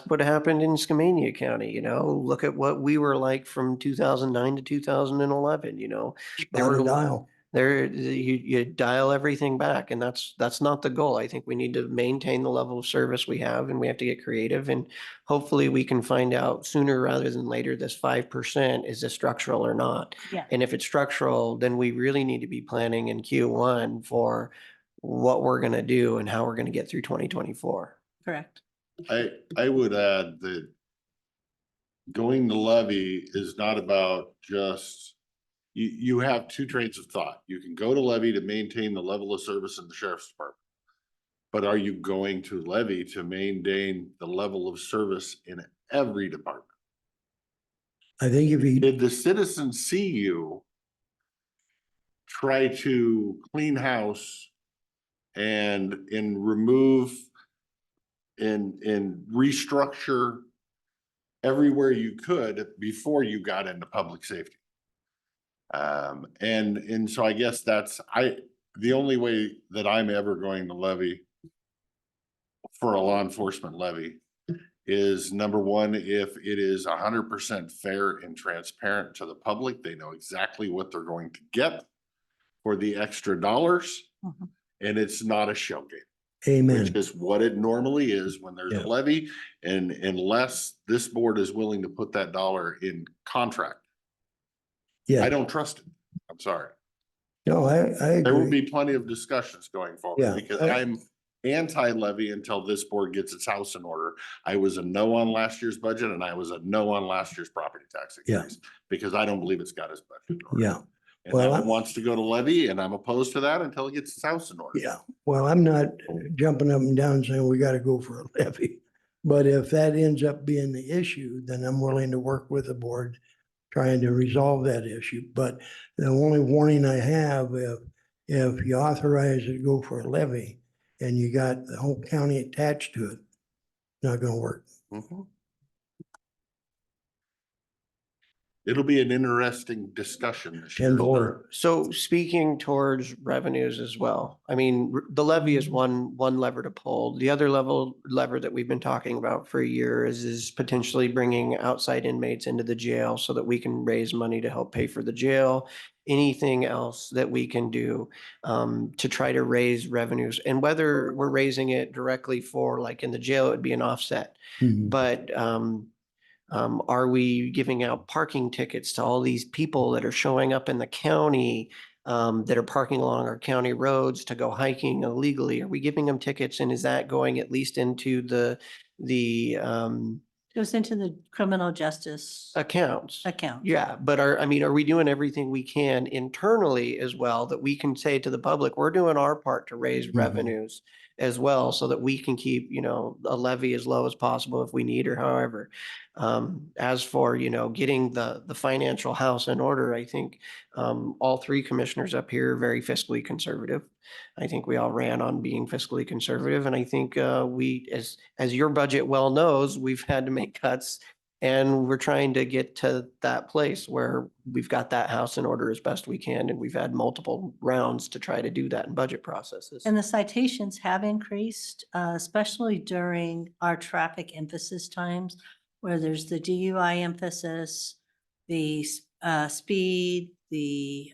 what happened in Skamania County, you know, look at what we were like from 2009 to 2011, you know. There Spot were a dial. you dial everything back, and that's not the goal. I think we need to maintain the level of service we have, and we have to get creative, and hopefully we can find out sooner rather than later, this 5%, is this structural or not? Yeah. And if it's structural, then we really need to be planning in Q1 for what we're gonna do and how we're gonna get through 2024. Correct. I would add that going to levy is not about just, you have two trains of thought. You can go to levy to maintain the level of service in the sheriff's department. But are you going to levy to maintain the level of service in every department? I think if you, Did the citizens see you try to clean house and remove and restructure everywhere you could before you got into public safety? And so I guess that's, the only way that I'm ever going to levy for a law enforcement levy is, number one, if it is 100% fair and transparent to the public, they know exactly what they're going to get for the extra dollars. Mhm. And it's not a shell game, amen. which is what it normally is when there's Yeah. a levy. And unless this board is willing to put that dollar in contract, Yeah, I don't trust it. I'm sorry. no, I There will agree. be plenty of discussions going forward Yeah, because I- I'm anti-levy until this board gets its house in order. I was a no on last year's budget and I was a no on last year's property tax Yeah. increase because I don't believe it's got his budget in order. Yeah, And Well, that I- one wants to go to levy and I'm opposed to that until it gets its house in order. yeah. Well, I'm not jumping up and down saying we gotta go for a levy. But if that ends up being the issue, then I'm willing to work with the board trying to resolve that issue. But the only warning I have, if you authorize it to go for a levy and you got the whole county attached to it, it's not gonna work. Mhm. It'll be an interesting discussion this year. Tenfold. So speaking towards revenues as well, I mean, the levy is one lever to pull. The other lever that we've been talking about for a year is potentially bringing outside inmates into the jail so that we can raise money to help pay for the jail. Anything else that we can do to try to raise revenues, and whether we're raising it directly for, like in the jail, it would be an offset. Mhm. But are we giving out parking tickets to all these people that are showing up in the county that are parking along our county roads to go hiking illegally? Are we giving them tickets, and is that going at least into the Goes into the criminal justice accounts? account. Yeah, but are we doing everything we can internally as well that we can say to the public, we're doing our part to raise Mhm. revenues as well, so that we can keep, a levy as low as possible if we need, or however. As for, getting the financial house in order, I think all three commissioners up here are very fiscally conservative. I think we all ran on being fiscally conservative, and I think as your budget well knows, we've had to make cuts. And we're trying to get to that place where we've got that house in order as best we can. And we've had multiple rounds to try to do that in budget processes. And the citations have increased, especially during our traffic emphasis times, where there's the DUI emphasis, the speed, the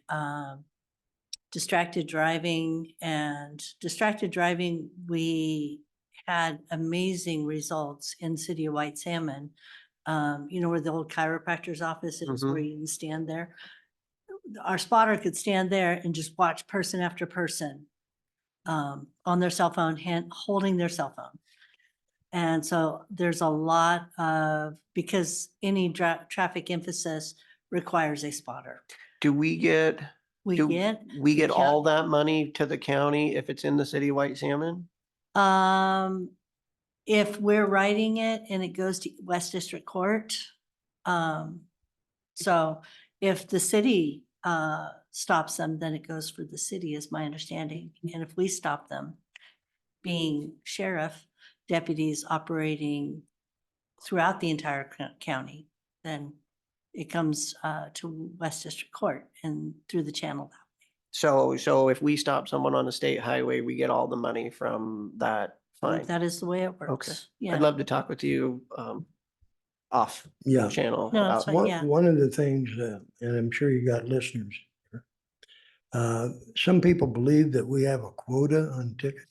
distracted driving. And distracted driving, we had amazing results in City of White Salmon. Where the old chiropractor's office is, where you can stand there. Our spotter could stand there and just watch person after person on their cell phone, holding their cell phone. And so there's a lot of, because any traffic emphasis requires a spotter. Do we get We do get, we get the all that money to the county if it's in the city of White Salmon? if we're writing it and it goes to West District Court. So if the city stops them, then it goes for the city, is my understanding. And if we stop them, being sheriff, deputies operating throughout the entire county, then it comes to West District Court and through the channel. So if we stop someone on the state highway, we get all the money from that fine. That is the way it Okay. works. Yeah. I'd love to talk with you off Yeah. channel. No, that's about- fine. Yeah. One of the things, and I'm sure you got listeners here, some people believe that we have a quota on tickets.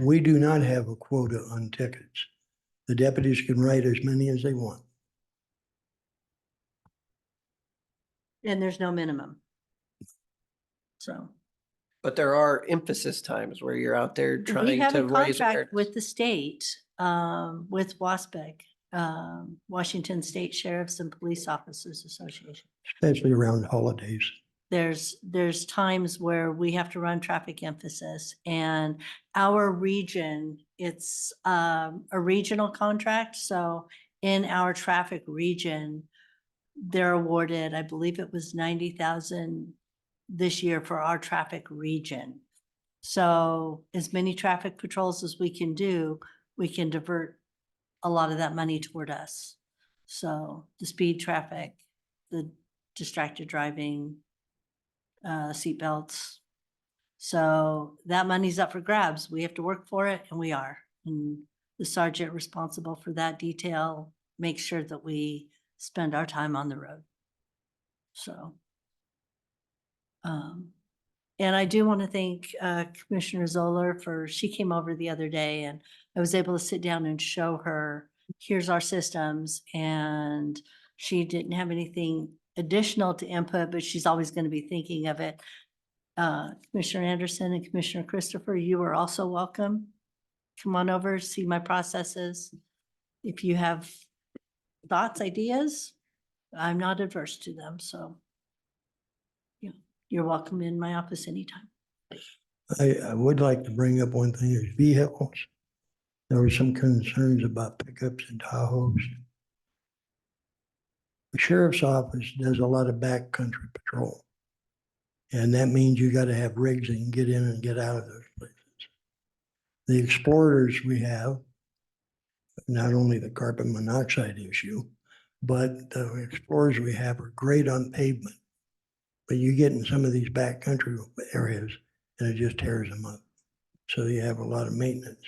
We do not have a quota on tickets. The deputies can write as many as they want. And there's no minimum. So. But there are emphasis times where you're out there We trying have to a raise contract with awareness. the state, with WASPC, Washington State Sheriffs and Police Officers Association. Especially around holidays. There's times where we have to run traffic emphasis, and our region, it's a regional contract. So in our traffic region, they're awarded, I believe it was 90,000 this year for our traffic region. So as many traffic patrols as we can do, we can divert a lot of that money toward us. So the speed traffic, the distracted driving, seatbelts. So that money's up for grabs. We have to work for it, and we are. And the sergeant responsible for that detail makes sure that we spend our time on the road. So. And I do want to thank Commissioner Zoller she came over the other day, and I was able to sit down and show her, here's our systems, and she didn't have anything additional to input, but she's always going to be thinking of it. Commissioner Anderson and Commissioner Christopher, you are also welcome. Come on over, see my processes. If you have thoughts, ideas, I'm not adverse to them, so. Yeah, you're welcome in my office anytime. I would like to bring up one thing, is vehicles. There were some concerns about pickups and Tahoes. The sheriff's office does a lot of backcountry patrol. And that means you gotta have rigs that can get in and get out of those places. The Explorers we have, not only the carbon monoxide issue, but the Explorers we have are great on pavement. But you get in some of these backcountry areas and it just tears them up. So you have a lot of maintenance.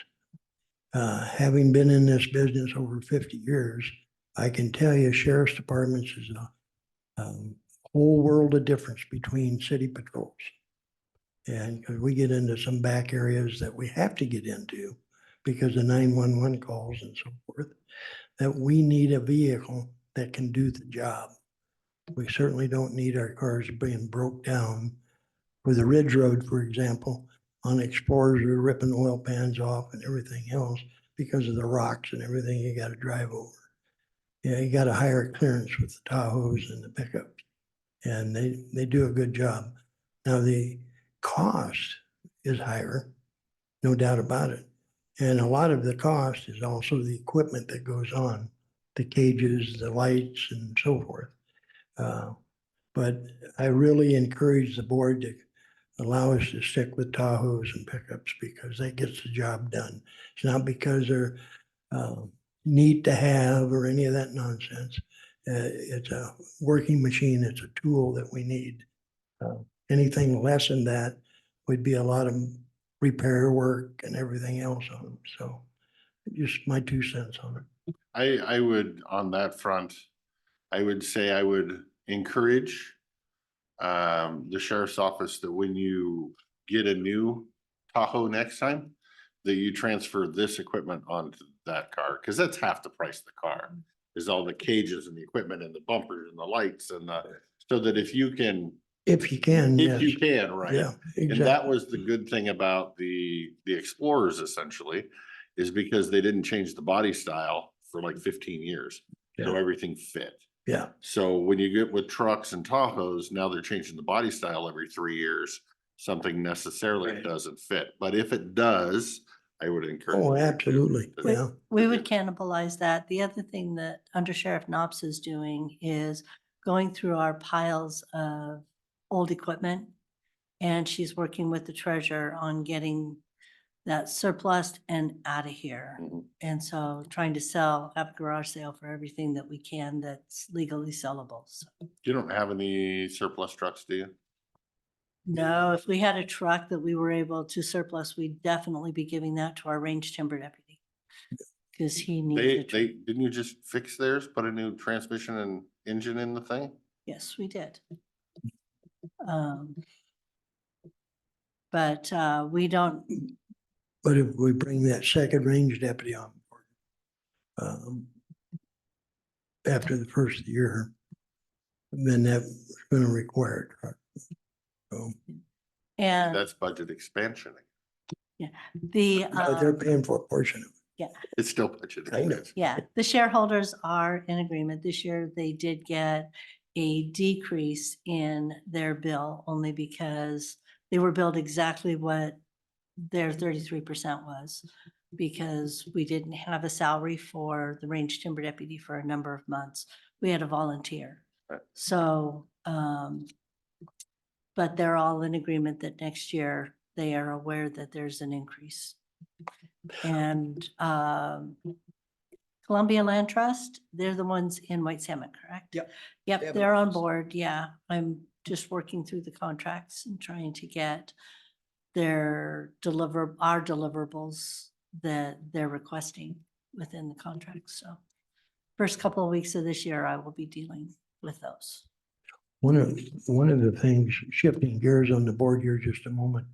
Having been in this business over 50 years, I can tell you sheriff's departments is a whole world of difference between city patrols. And because we get into some back areas that we have to get into because of 911 calls and so forth, that we need a vehicle that can do the job. We certainly don't need our cars being broke down. With the Ridge Road, for example, on Explorers, we're ripping oil pans off and everything else because of the rocks and everything you got to drive over. Yeah, you got a higher clearance with the Tahoes and the pickups, and they do a good job. Now, the cost is higher, no doubt about it. And a lot of the cost is also the equipment that goes on, the cages, the lights, and so forth. But I really encourage the board to allow us to stick with Tahoes and pickups because that gets the job done. It's not because they're neat to have or any of that nonsense. It's a working machine. It's a tool that we need. Anything less than that would be a lot of repair work and everything else on them. So just my 2 cents on it. I would, on that front, I would say I would encourage the sheriff's office that when you get a new Tahoe next time, that you transfer this equipment onto that car, because that's half the price of the car, is all the cages and the equipment and the bumpers and the lights and so that if you can, If you can, yes. right? Yeah, And that exactly. was the good thing about the Explorers essentially, is because they didn't change the body style for like 15 years. So Yeah. everything fit. Yeah. So when you get with trucks and Tahoes, now they're changing the body style every 3 years. Something necessarily Right. doesn't fit, but if it does, I would encourage. Oh, you to- absolutely. to- Yeah. We would cannibalize that. The other thing that Under Sheriff Knops is doing is going through our piles of old equipment. And she's working with the treasurer on getting that surplus and out of here. Mhm. And so trying to sell, have a garage sale for everything that we can that's legally sellable. So, You don't have any surplus trucks, do you? no, if we had a truck that we were able to surplus, we'd definitely be giving that to our range timber deputy. Because he needs a truck. Didn't you just fix theirs, put a new transmission and engine in the thing? Yes, we did. But we don't, But if we bring that second range deputy on board, after the first year, then that's gonna require a truck. So, and That's budget expansion. the, but they're paying for a portion of it. It's still budget. I know. expansion. yeah, the shareholders are in agreement. This year, they did get a decrease in their bill only because they were billed exactly what their 33% was. Because we didn't have a salary for the range timber deputy for a number of months. We had a volunteer. Right. So, but they're all in agreement that next year they are aware that there's an increase. And Columbia Land Trust, they're the ones in White Salmon, correct? Yep. They Yep, have an they're on office. board. Yeah, I'm just working through the contracts and trying to get our deliverables that they're requesting within the contract. So first couple of weeks of this year, I will be dealing with those. One of the things, shifting gears on the board here just a moment,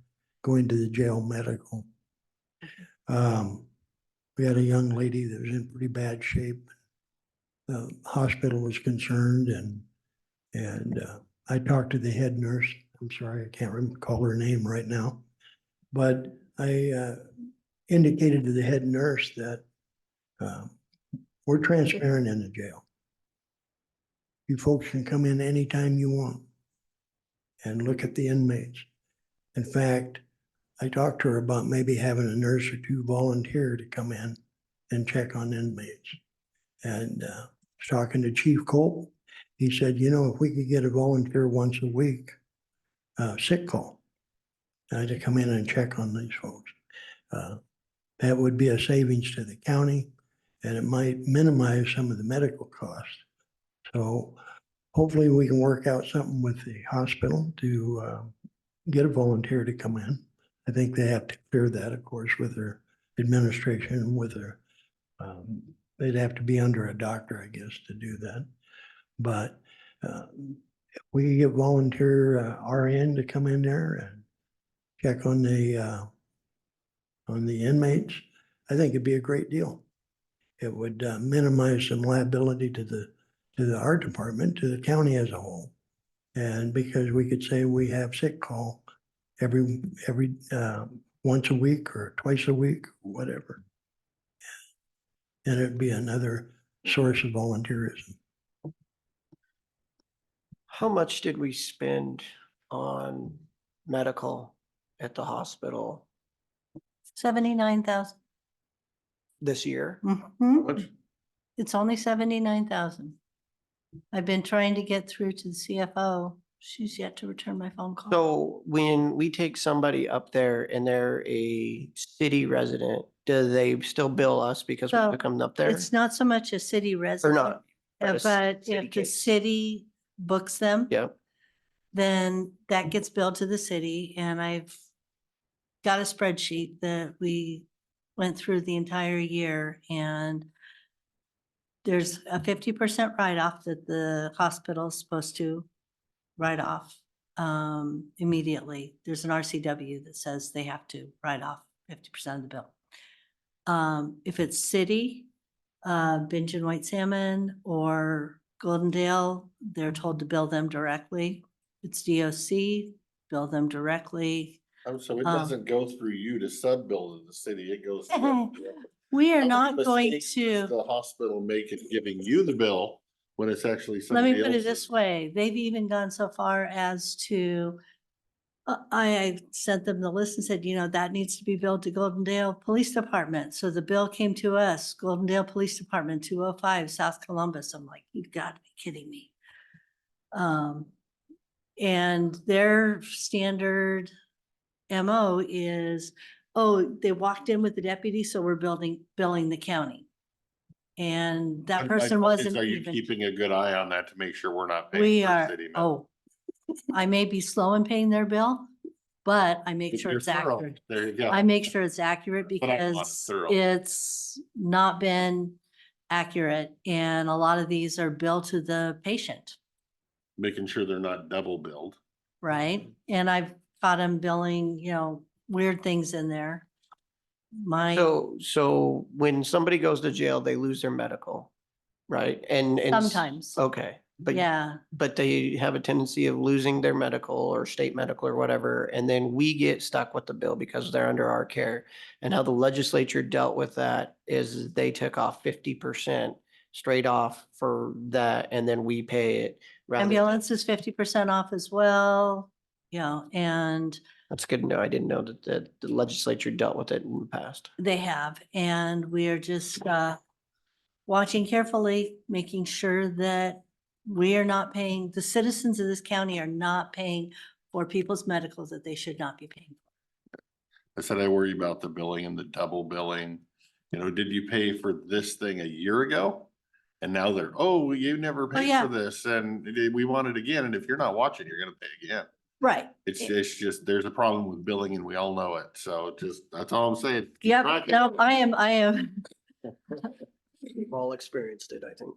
going to the jail medical. We had a young lady that was in pretty bad shape. The hospital was concerned and I talked to the head nurse. I'm sorry, I can't recall her name right now. But I indicated to the head nurse that we're transparent in the jail. You folks can come in anytime you want and look at the inmates. In fact, I talked to her about maybe having a nurse or two volunteer to come in and check on inmates. And talking to Chief Colt, he said, you know, if we could get a volunteer once a week, sick call, to come in and check on these folks. That would be a savings to the county, and it might minimize some of the medical costs. So hopefully we can work out something with the hospital to get a volunteer to come in. I think they have to clear that, of course, with their administration, with their, they'd have to be under a doctor, I guess, to do that. But if we could get volunteer RN to come in there and check on the inmates, I think it'd be a great deal. It would minimize some liability to the art department, to the county as a whole. And because we could say we have sick call every once a week or twice a week, whatever. And it'd be another source of volunteerism. How much did we spend on medical at the hospital 79,000. this year? What? It's only 79,000. I've been trying to get through to the CFO. She's yet to return my phone call. So when we take somebody up there and they're a city resident, do they still bill us because we So, took them up there? It's not so much a city Or resident. not? but a But city if the case. city books them. Yep. Then that gets billed to the city, and I've got a spreadsheet that we went through the entire year, and there's a 50% write-off that the hospital is supposed to write off immediately. There's an RCW that says they have to write off 50% of the bill. If it's city, Binge and White Salmon or Goldendale, they're told to bill them directly. It's DOC, bill them directly. Oh, so it Um, doesn't go through you to sub-bill to the city, it goes. through We are the not going city, to, The hospital make it giving you the bill when it's actually let somebody me else. put it this way, they've even gone so far as to, I sent them the list and said, you know, that needs to be billed to Goldendale Police Department. So the bill came to us, Goldendale Police Department, 205 South Columbus. I'm like, you've got to be kidding me. And their standard MO is, oh, they walked in with the deputy, so we're billing the county. And that My person point is, wasn't Are you even, keeping a good eye on that to make sure we're not paying? we for are, city oh, I may be slow in paying their bill, but I make sure You're it's thorough. accurate. There you go. I make sure it's accurate That's what I want, because thorough. it's not been accurate. And a lot of these are billed to the patient, Making sure they're not double billed. right? And I've caught them billing, you know, weird things in there. My, So when somebody goes to jail, they lose their medical, right? And sometimes, Okay, but yeah, but they have a tendency of losing their medical or state medical or whatever, and then we get stuck with the bill because they're under our care. And how the legislature dealt with that is they took off 50% straight off for that, and then we pay it. rather than- ambulance is 50% off as well, you know, and That's good to know. I didn't know that the legislature dealt with it in the past. they have, and we are just watching carefully, making sure that we are not paying, the citizens of this county are not paying for people's medicals that they should not be paying. I said, I worry about the billing and the double billing. You know, did you pay for this thing a year ago? And now they're, oh, you never paid yeah. for this and we want it again. And if you're not watching, you're gonna pay again. Right. It's just, there's a problem with billing and we all know it. So just, that's all I'm saying. Keep Yep, track of no, it. I am, We've all experienced it, I think.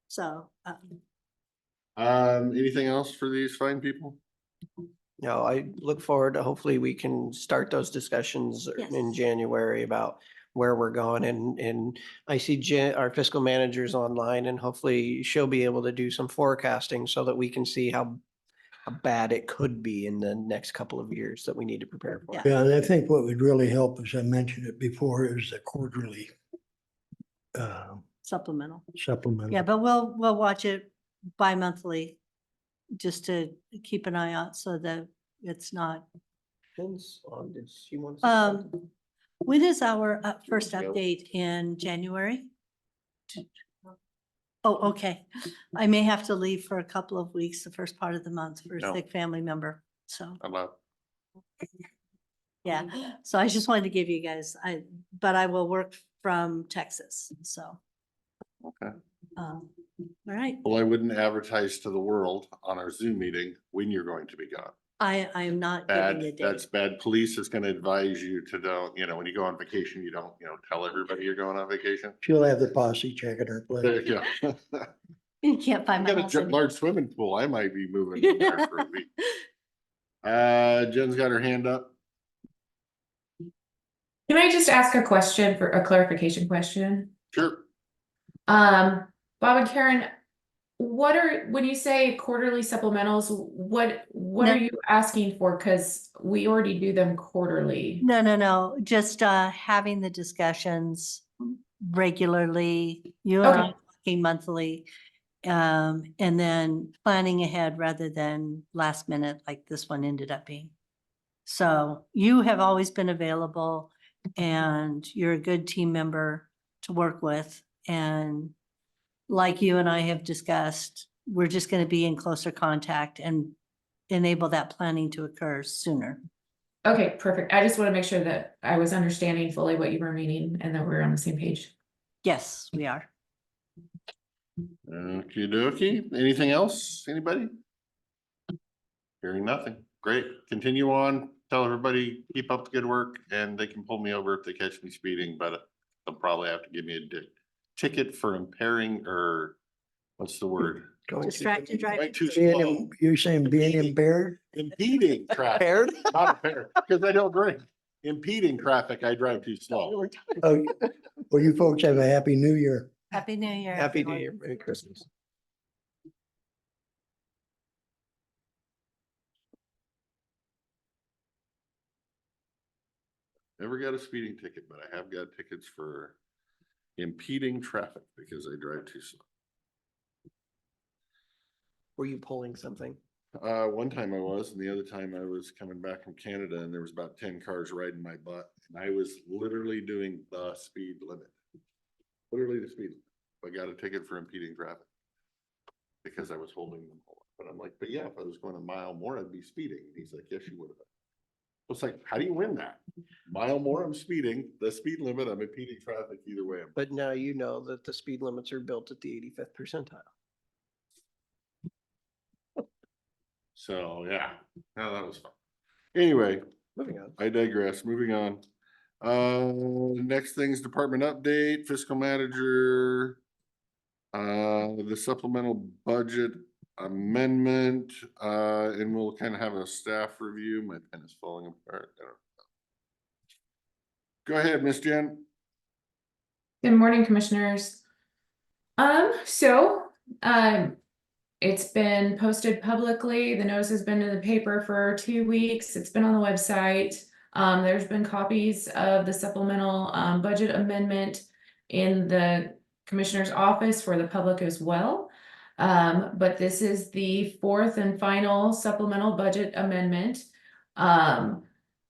so, Anything else for these fine people? No, I look forward to, hopefully we can start those discussions in Yes. January about where we're going, and I see our fiscal manager's online, and hopefully she'll be able to do some forecasting so that we can see how bad it could be in the next couple of years that we need to prepare for. Yeah. Yeah, and I think what would really help, as I mentioned it before, is the quarterly Supplemental. supplemental. Yeah, but we'll watch it bi-monthly just to keep an eye out so that it's not. Depends on, did you want to say something? When is our first Go. update in January? Oh, okay. I may have to leave for a couple of weeks, the first part of the month for a No. sick family member. So, I'm not, yeah. So I just wanted to give you guys, but I will work from Texas. So, okay. all right. Well, I wouldn't advertise to the world on our Zoom meeting when you're going to be gone. I am not giving Bad, a date. that's bad. Police is gonna advise you to don't, when you go on vacation, you don't, tell everybody you're going on vacation. She'll have the posse checking her place. There you go. You can't find I my got a house. large swimming pool. I might be moving in there for a week. Jen's got her hand up. Can I just ask a question for a clarification question? Sure. Bob and Karen, when you say quarterly supplementals, what No. are you asking for? Cause we already do them quarterly. No. Just having the discussions regularly, you and I Okay. talking monthly. And then planning ahead rather than last minute like this one ended up being. So you have always been available and you're a good team member to work with. And like you and I have discussed, we're just going to be in closer contact and enable that planning to occur sooner. Okay, perfect. I just want to make sure that I was understanding fully what you were meaning and that we're on the same page. Yes, we are. Okie dokie. Anything else? Anybody? Hearing nothing. Great. Continue on. Tell everybody, keep up the good work, and they can pull me over if they catch me speeding, but they'll probably have to give me a ticket for impairing, or what's the word? Going to- Distracted driving. Going too Being, slow. you're saying being impaired? Impeding traffic. Impaired? Not impaired, because I don't drink. Impeding traffic, I drive too slow. Oh, well, you folks have a happy new year. Happy New Year. Happy New everyone. Year, Merry Christmas. Never got a speeding ticket, but I have got tickets for impeding traffic because I drive too slow. Were you pulling something? One time I was, and the other time I was coming back from Canada and there was about 10 cars riding my butt. And I was literally doing the speed limit. Literally the speed limit. I got a ticket for impeding traffic because I was holding them. But I'm like, but yeah, if I was going a mile more, I'd be speeding. And he's like, yes, you would have. It's like, how do you win that? Mile more, I'm speeding, the speed limit, I'm impeding traffic either way. But now you know that the speed limits are built at the 85th percentile. So, yeah, no, that was fun. Anyway, Moving on. I digress, moving on. Next thing's department update, fiscal manager. The supplemental budget amendment, and we'll kind of have a staff review. My pen is falling apart. I don't know. Go ahead, Miss Jen. Good morning, commissioners. It's been posted publicly. The notice has been in the paper for 2 weeks. It's been on the website. There's been copies of the supplemental budget amendment in the commissioner's office for the public as well. But this is the fourth and final supplemental budget amendment.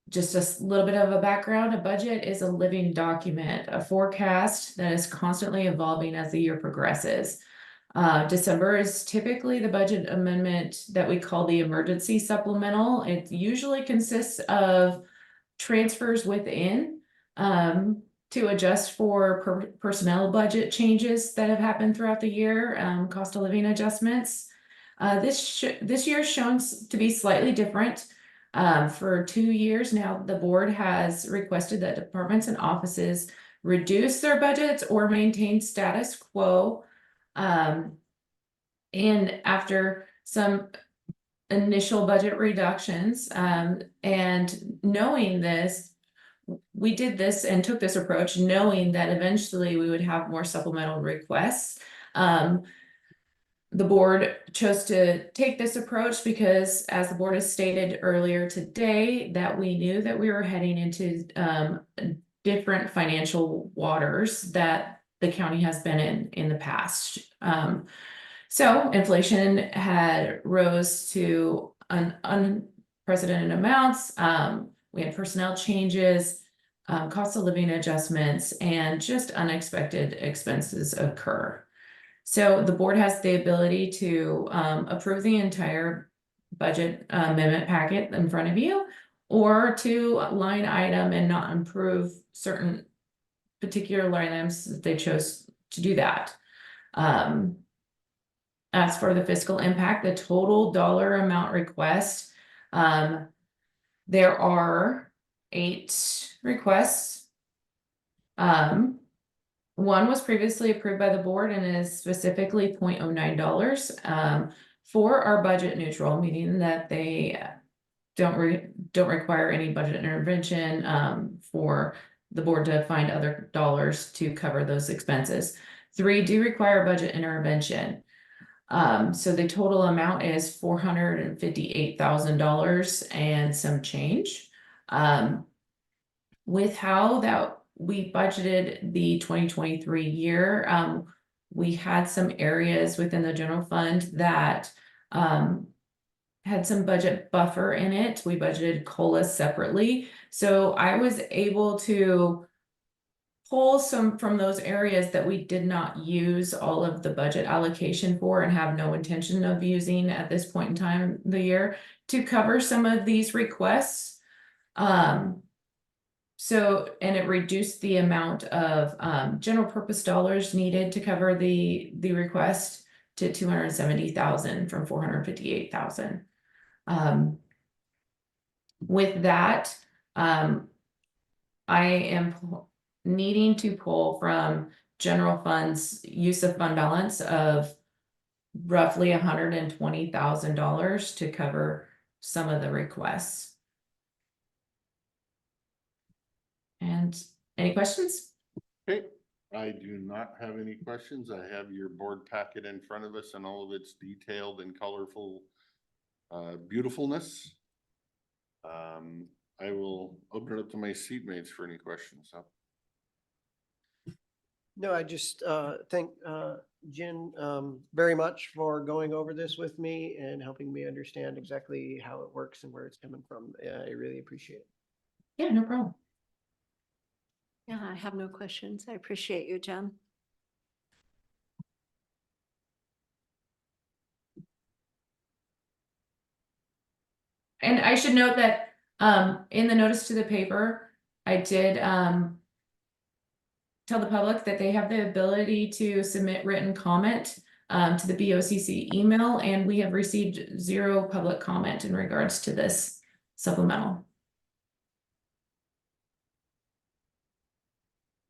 Just a little bit of a background, a budget is a living document, a forecast that is constantly evolving as the year progresses. December is typically the budget amendment that we call the emergency supplemental. It usually consists of transfers within to adjust for personnel budget changes that have happened throughout the year, cost of living adjustments. This year is shown to be slightly different. For 2 years now, the board has requested that departments and offices reduce their budgets or maintain status quo. And after some initial budget reductions, and knowing this, we did this and took this approach knowing that eventually we would have more supplemental requests. the board chose to take this approach because, as the board has stated earlier today, that we knew that we were heading into different financial waters that the county has been in the past. So inflation had rose to unprecedented amounts. We had personnel changes, cost of living adjustments, and just unexpected expenses occur. So the board has the ability to approve the entire budget amendment packet in front of you, or to line item and not approve certain particular line items if they chose to do that. As for the fiscal impact, the total dollar amount request, there are 8 requests. One was previously approved by the board and is specifically $0.09 for our budget neutral, meaning that they don't require any budget intervention for the board to find other dollars to cover those expenses. 3 do require budget intervention. So the total amount is $458,000 and some change. With how that we budgeted the 2023 year, we had some areas within the general fund that had some budget buffer in it. We budgeted COLA separately. So I was able to pull some from those areas that we did not use all of the budget allocation for and have no intention of using at this point in time of the year to cover some of these requests. And it reduced the amount of general purpose dollars needed to cover the request to 270,000 from 458,000. With that, I am needing to pull from general funds use of fund balance of roughly $120,000 to cover some of the requests. And any questions? Okay, I do not have any questions. I have your board packet in front of us and all of its detailed and colorful beautifulness. I will open it up to my seatmates for any questions. So. No, I just thank Jen very much for going over this with me and helping me understand exactly how it works and where it's coming from. I really appreciate it. Yeah, no problem. Yeah, I have no questions. I appreciate you, Jen. And I should note that in the notice to the paper, I did tell the public that they have the ability to submit written comment to the BOCC email, and we have received 0 public comment in regards to this supplemental.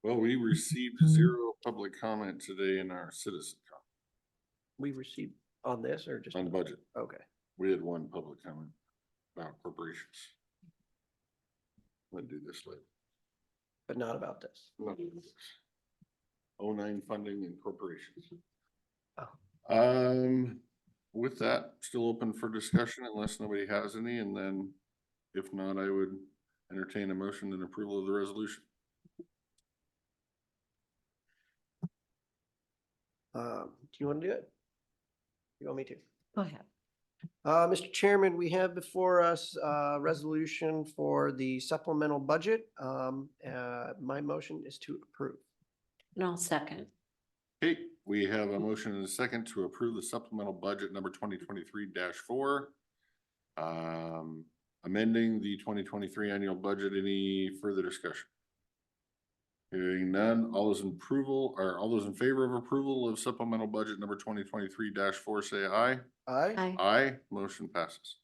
Well, we received 0 public comment today in our citizen comment We received on this or just on budget. Okay. We had 1 public comment about corporations. I'm gonna do this later. But not about this. 09 funding and corporations. Oh. With that, still open for discussion unless nobody has any, and then if not, I would entertain a motion and approval of the resolution. Do you want to do it? You want me to? Go ahead. Mr. Chairman, we have before us a resolution for the supplemental budget. My motion is to approve. And I'll second. Okay, we have a motion and a second to approve the supplemental budget number 2023-4. Amending the 2023 annual budget. Any further discussion? Hearing none, all those in favor of approval of supplemental budget number 2023-4, say aye. Aye. Aye. Aye, motion passes.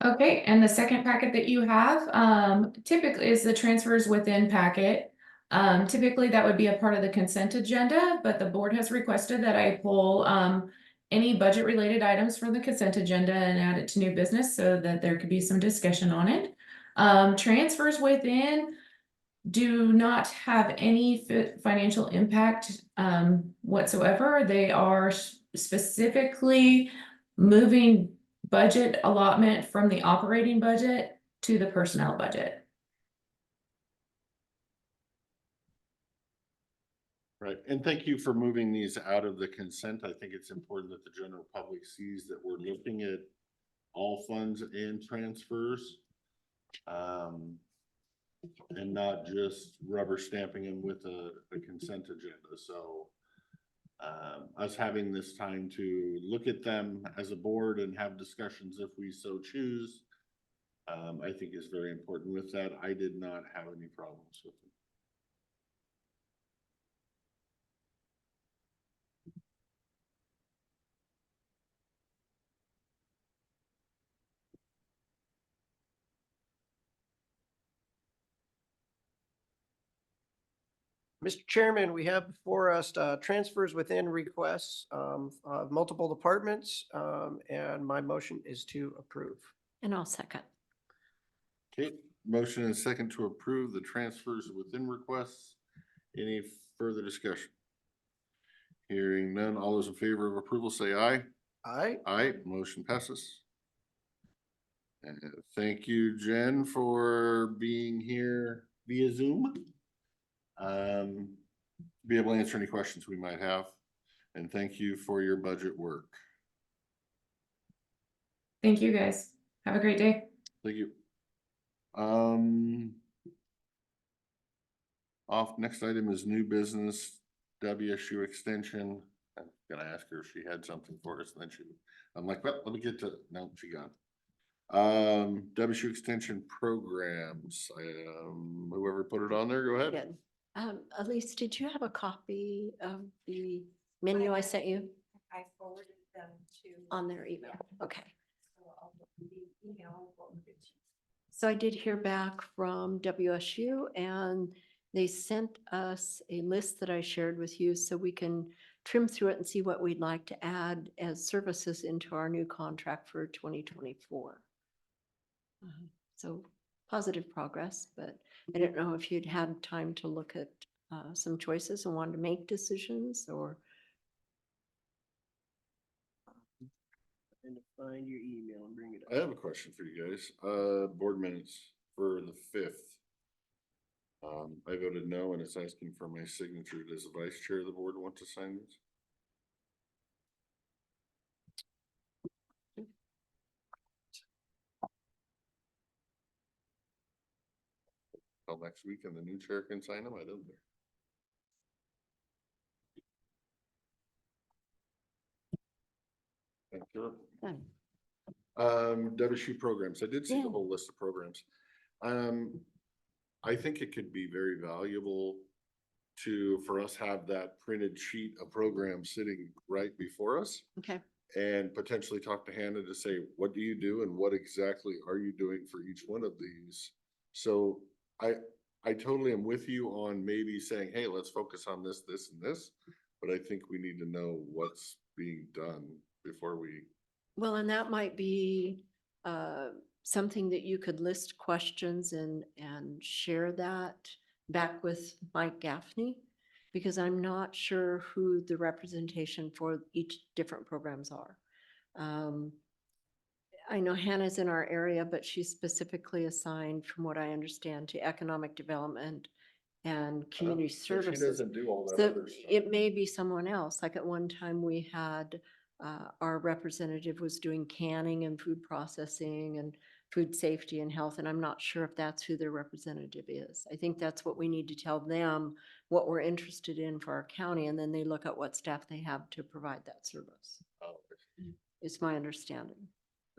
Okay, and the second packet that you have typically is the transfers within packet. Typically that would be a part of the consent agenda, but the board has requested that I pull any budget related items from the consent agenda and add it to new business so that there could be some discussion on it. Transfers within, do not have any financial impact whatsoever. They are specifically moving budget allotment from the operating budget to the personnel budget. Right, and thank you for moving these out of the consent. I think it's important that the general public sees that we're looking at all funds and transfers. And not just rubber stamping them with a consent agenda. So us having this time to look at them as a board and have discussions if we so choose, I think is very important. With that, I did not have any problems with them. Mr. Chairman, we have before us transfers within requests of multiple departments, and my motion is to approve. And I'll second. Okay, motion and second to approve the transfers within requests. Any further discussion? Hearing none, all those in favor of approval say aye. Aye. Aye, motion passes. And thank you, Jen, for being here via Zoom. Be able to answer any questions we might have. And thank you for your budget work. Thank you, guys. Have a great day. Thank you. Next item is new business, WSU extension. I'm gonna ask her if she had something for us, and then I'm like, well, let me get to, no, she gone. WSU extension programs, whoever put it on there, go ahead. Good. Elise, did you have a copy of the menu I sent you I forwarded them to. on their email? Okay. So I'll look at the email. Forward it to you. So I did hear back from WSU and they sent us a list that I shared with you so we can trim through it and see what we'd like to add as services into our new contract for 2024. So positive progress, but I don't know if you'd had time to look at some choices and wanted to make decisions or. And to find your email and bring it I up. have a question for you guys. Board minutes for the 5th. I voted no, and it's asking for my signature. Does the vice chair of the board want to sign this? Till next week and the new chair can sign them. I don't care. Thank you. Done. WSU programs. I did see the Yeah. whole list of programs. I think it could be very valuable for us have that printed sheet of programs sitting right before us Okay. and potentially talk to Hannah to say, what do you do and what exactly are you doing for each one of these? So I totally am with you on maybe saying, hey, let's focus on this, this, and this, but I think we need to know what's being done before we. Well, and that might be something that you could list questions and share that back with Mike Gaffney, because I'm not sure who the representation for each different programs are. I know Hannah's in our area, but she's specifically assigned, from what I understand, to economic development and community services. She doesn't do all that So other stuff. it may be someone else. Like at one time we had, our representative was doing canning and food processing and food safety and health, and I'm not sure if that's who their representative is. I think that's what we need to tell them, what we're interested in for our county, and then they look at what staff they have to provide that service. Oh, It's my understanding.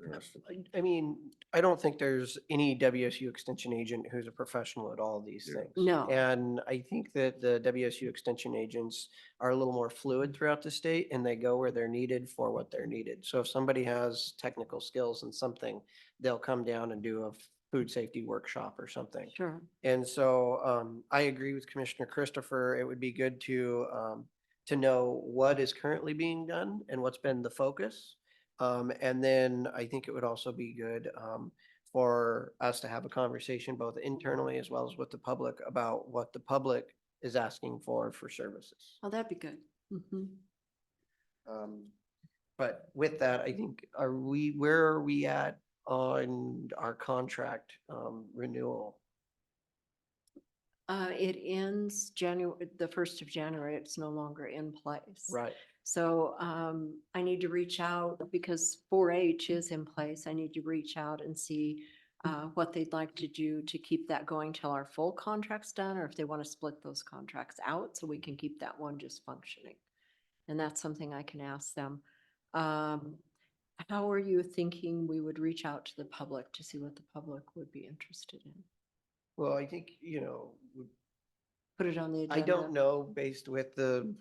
interesting. I mean, I don't think there's any WSU extension agent who's a professional at all of these Yeah. things. No. And I think that the WSU extension agents are a little more fluid throughout the state and they go where they're needed for what they're needed. So if somebody has technical skills in something, they'll come down and do a food safety workshop or something. Sure. And so I agree with Commissioner Christopher. It would be good to know what is currently being done and what's been the focus. And then I think it would also be good for us to have a conversation both internally as well as with the public about what the public is asking for services. Oh, that'd be good. Mhm. But with that, I think, where are we at on our contract renewal? It ends the 1st of January. It's no longer in place. Right. So I need to reach out because 4-H is in place. I need to reach out and see what they'd like to do to keep that going till our full contract's done, or if they want to split those contracts out so we can keep that one just functioning. And that's something I can ask them. How are you thinking we would reach out to the public to see what the public would be interested in? Well, I think, Put it on the agenda. I don't know, based with the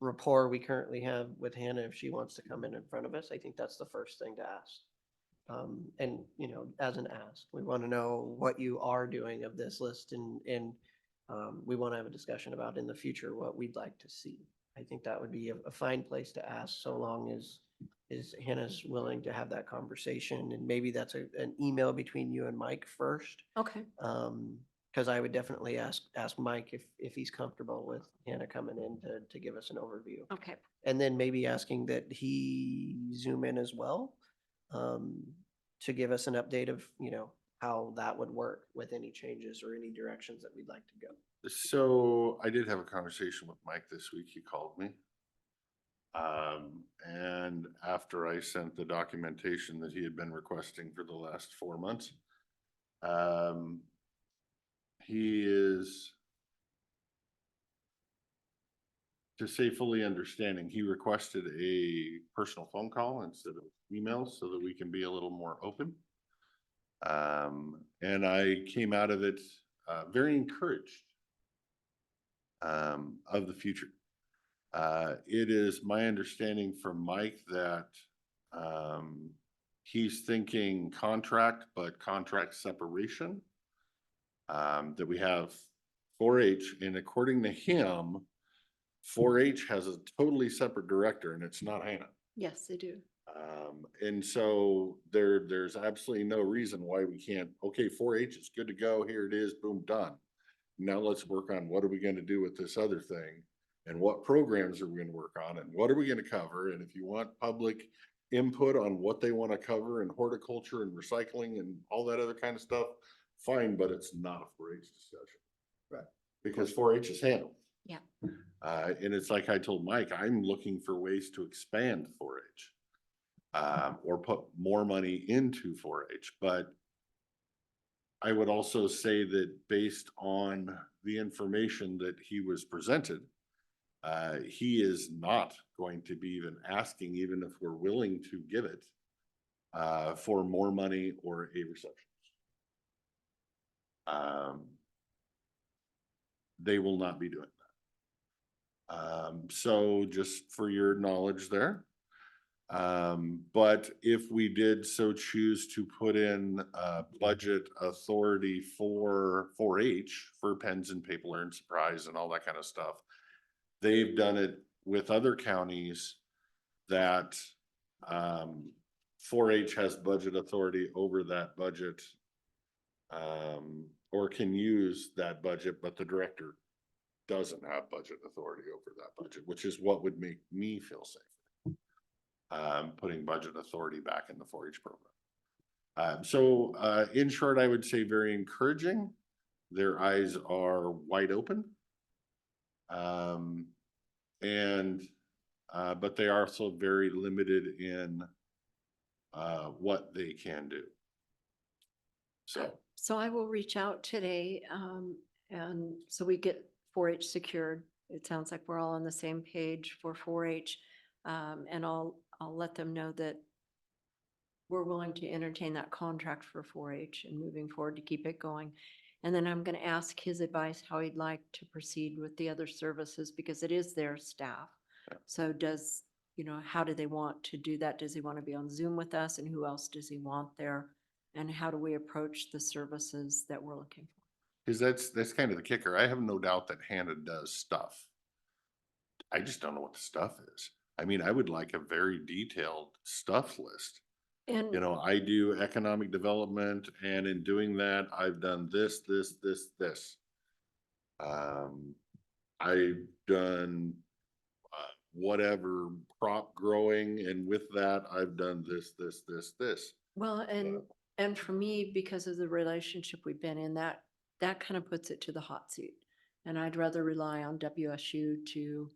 rapport we currently have with Hannah, if she wants to come in front of us. I think that's the first thing to ask. And, as an ask, we want to know what you are doing of this list, and we want to have a discussion about in the future what we'd like to see. I think that would be a fine place to ask, so long as Hannah's willing to have that conversation, and maybe that's an email between you and Mike first. Okay. Because I would definitely ask Mike if he's comfortable with Hannah coming in to give us an overview. Okay. And then maybe asking that he zoom in as well, to give us an update of, how that would work with any changes or any directions that we'd like to go. So I did have a conversation with Mike this week. He called me. And after I sent the documentation that he had been requesting for the last 4 months, he is, to say fully understanding, he requested a personal phone call instead of emails so that we can be a little more open. And I came out of it very encouraged of the future. It is my understanding from Mike that he's thinking contract, but contract separation. That we have 4-H, and according to him, 4-H has a totally separate director, and it's not Hannah. Yes, they do. And so there's absolutely no reason why we can't, okay, 4-H is good to go, here it is, boom, done. Now let's work on what are we gonna do with this other thing, and what programs are we gonna work on, and what are we gonna cover, and if you want public input on what they wanna cover in horticulture and recycling and all that other kind of stuff, fine, but it's not a 4-H discussion. Right. Because 4-H is handled. Yeah. And it's like I told Mike, I'm looking for ways to expand 4-H. Or put more money into 4-H, but I would also say that based on the information that he was presented, he is not going to be even asking, even if we're willing to give it, for more money or a receptionist. They will not be doing that. So just for your knowledge there. But if we did so choose to put in budget authority for 4-H, for pens and paper and surprise and all that kind of stuff, they've done it with other counties that 4-H has budget authority over that budget, or can use that budget, but the director doesn't have budget authority over that budget, which is what would make me feel safe. Putting budget authority back in the 4-H program. So in short, I would say very encouraging. Their eyes are wide open. But they are also very limited in what they can do. So I will reach out today, and so we get 4-H secured. It sounds like we're all on the same page for 4-H. And I'll let them know that we're willing to entertain that contract for 4-H and moving forward to keep it going. And then I'm going to ask his advice, how he'd like to proceed with the other services, because it is their staff. So how do they want to do that? Does he want to be on Zoom with us, and who else does he want there? And how do we approach the services that we're looking for? Because that's kind of the kicker. I have no doubt that Hannah does stuff. I just don't know what the stuff is. I mean, I would like a very detailed stuff list And You know, I do economic development, and in doing that, I've done this. I've done whatever crop growing, and with that, I've done this. well, and for me, because of the relationship we've been in, that kind of puts it to the hot seat. And I'd rather rely on WSU to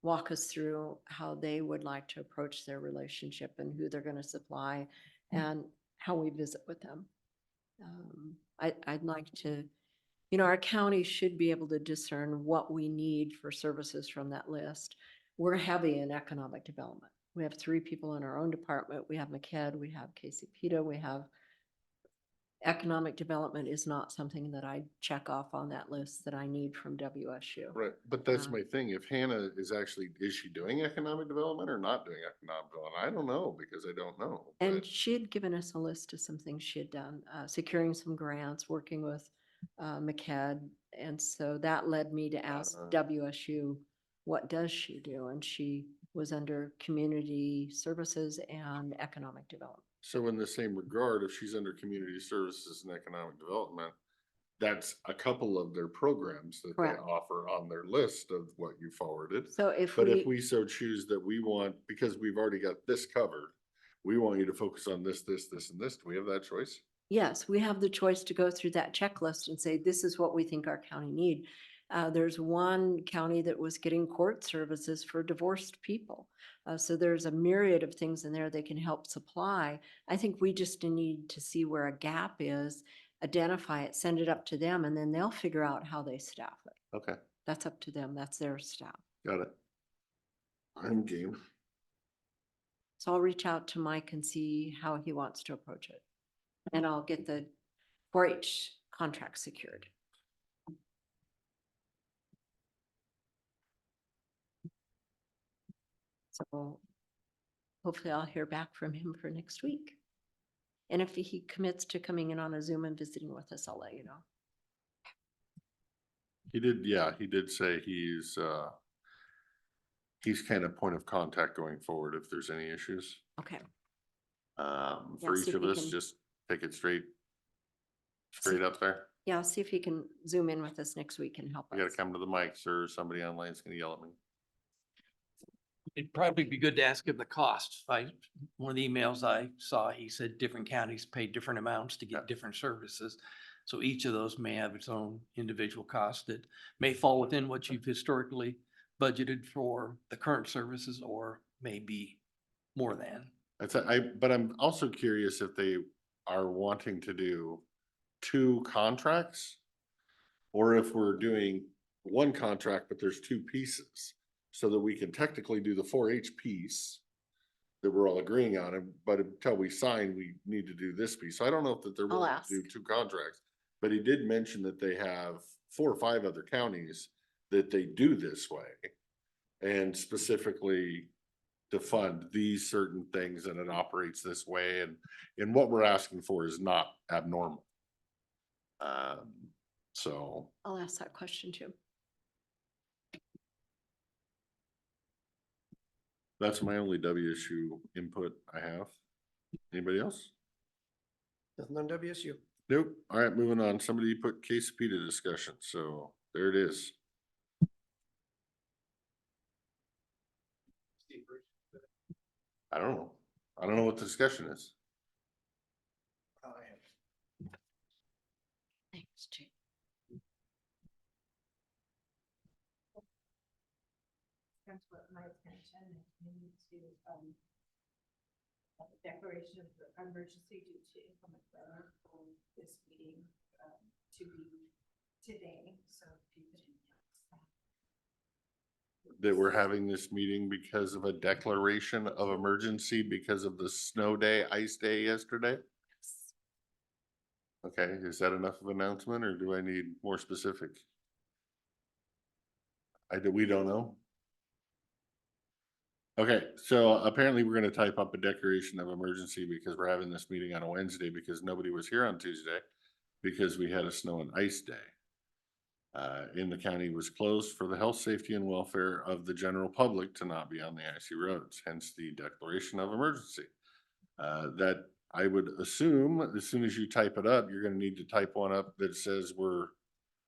walk us through how they would like to approach their relationship and who they're gonna supply and how we visit with them. I'd like to, you know, our county should be able to discern what we need for services from that list. We're heavy in economic development. We have 3 people in our own department. We have McKed, we have KCPTA, we have economic development is not something that I check off on that list that I need from WSU. Right, but that's Uh, my thing. If Hannah is she doing economic development or not doing economic development? I don't know because I don't know. And but- she had given us a list of some things she had done, securing some grants, working with McKed. And so that led me to ask WSU, what does she do? And she was under community services and economic development. So in the same regard, if she's under community services and economic development, that's a couple of their programs that they Correct. offer on their list of what you forwarded. So if But if we so choose that we want, because we've already got this covered, we want you to focus on this, and this, do we have that choice? yes, we have the choice to go through that checklist and say, this is what we think our county need. There's one county that was getting court services for divorced people. So there's a myriad of things in there they can help supply. I think we just need to see where a gap is, identify it, send it up to them, and then they'll figure out how they staff it. Okay, That's up to them. That's their staff. got it. I'm game. So I'll reach out to Mike and see how he wants to approach it. And I'll get the 4-H contract secured. So hopefully I'll hear back from him for next week. And if he commits to coming in on a Zoom and visiting with us, I'll let you know. He did say he's kind of point of contact going forward if there's any issues. Okay. For see each if of we us, can- just take it straight up there. Yeah, I'll see if he can Zoom in with us next week and help You gotta us. come to the mics or somebody online is gonna yell at me. It'd probably be good to ask him the cost. One of the emails I saw, he said different counties pay different amounts to Yeah. get different services. So each of those may have its own individual cost that may fall within what you've historically budgeted for the current services or may be more than. But I'm also curious if they are wanting to do 2 contracts. Or if we're doing 1 contract, but there's 2 pieces. So that we can technically do the 4-H piece that we're all agreeing on, but until we sign, we need to do this piece. So I don't know if they're I'll willing to do ask. 2 contracts. But he did mention that they have 4 or 5 other counties that they do this way. And specifically to fund these certain things, and it operates this way, and what we're asking for is not abnormal. So I'll ask that question too. that's my only WSU input I have. Anybody else? Nothing on WSU. Nope. All right, moving on. Somebody put KCP to discussion, so there it is. I don't know. I don't know what the discussion is. Thanks, Jane. That's what my attention to, declaration of emergency due to inclement weather for this meeting, to be today, so if you could announce that. That we're having this meeting because of a declaration of emergency because of the snow day, ice day yesterday? Okay, is that enough of an announcement, or do I need more specific? We don't know. Okay, so apparently we're gonna type up a declaration of emergency because we're having this meeting on a Wednesday because nobody was here on Tuesday because we had a snow and ice day. In the county was closed for the health, safety, and welfare of the general public to not be on the icy roads, hence the declaration of emergency. That I would assume as soon as you type it up, you're gonna need to type one up that says we're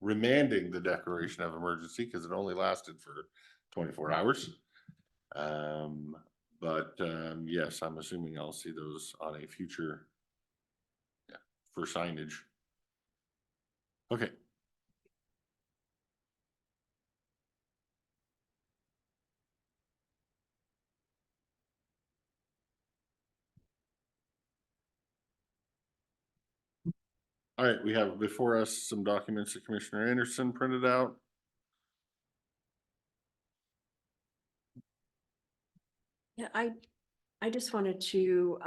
remanding the declaration of emergency because it only lasted for 24 hours. Yes, I'm assuming I'll see those on a future, yeah, for signage. Okay. All right, we have before us some documents that Commissioner Anderson printed out. Yeah, I just wanted to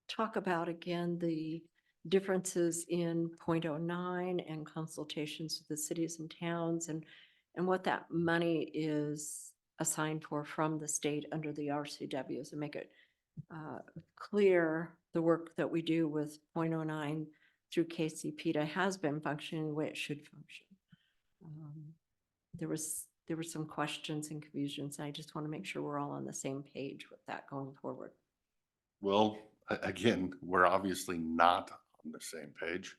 talk about again the differences in 0.09 and consultations with the cities and towns and what that money is assigned for from the state under the RCWs and make it clear the work that we do with 0.09 through KCPTA has been functioning the way it should function. There were some questions and confusions, and I just want to make sure we're all on the same page with that going forward. Well, again, we're obviously not on the same page.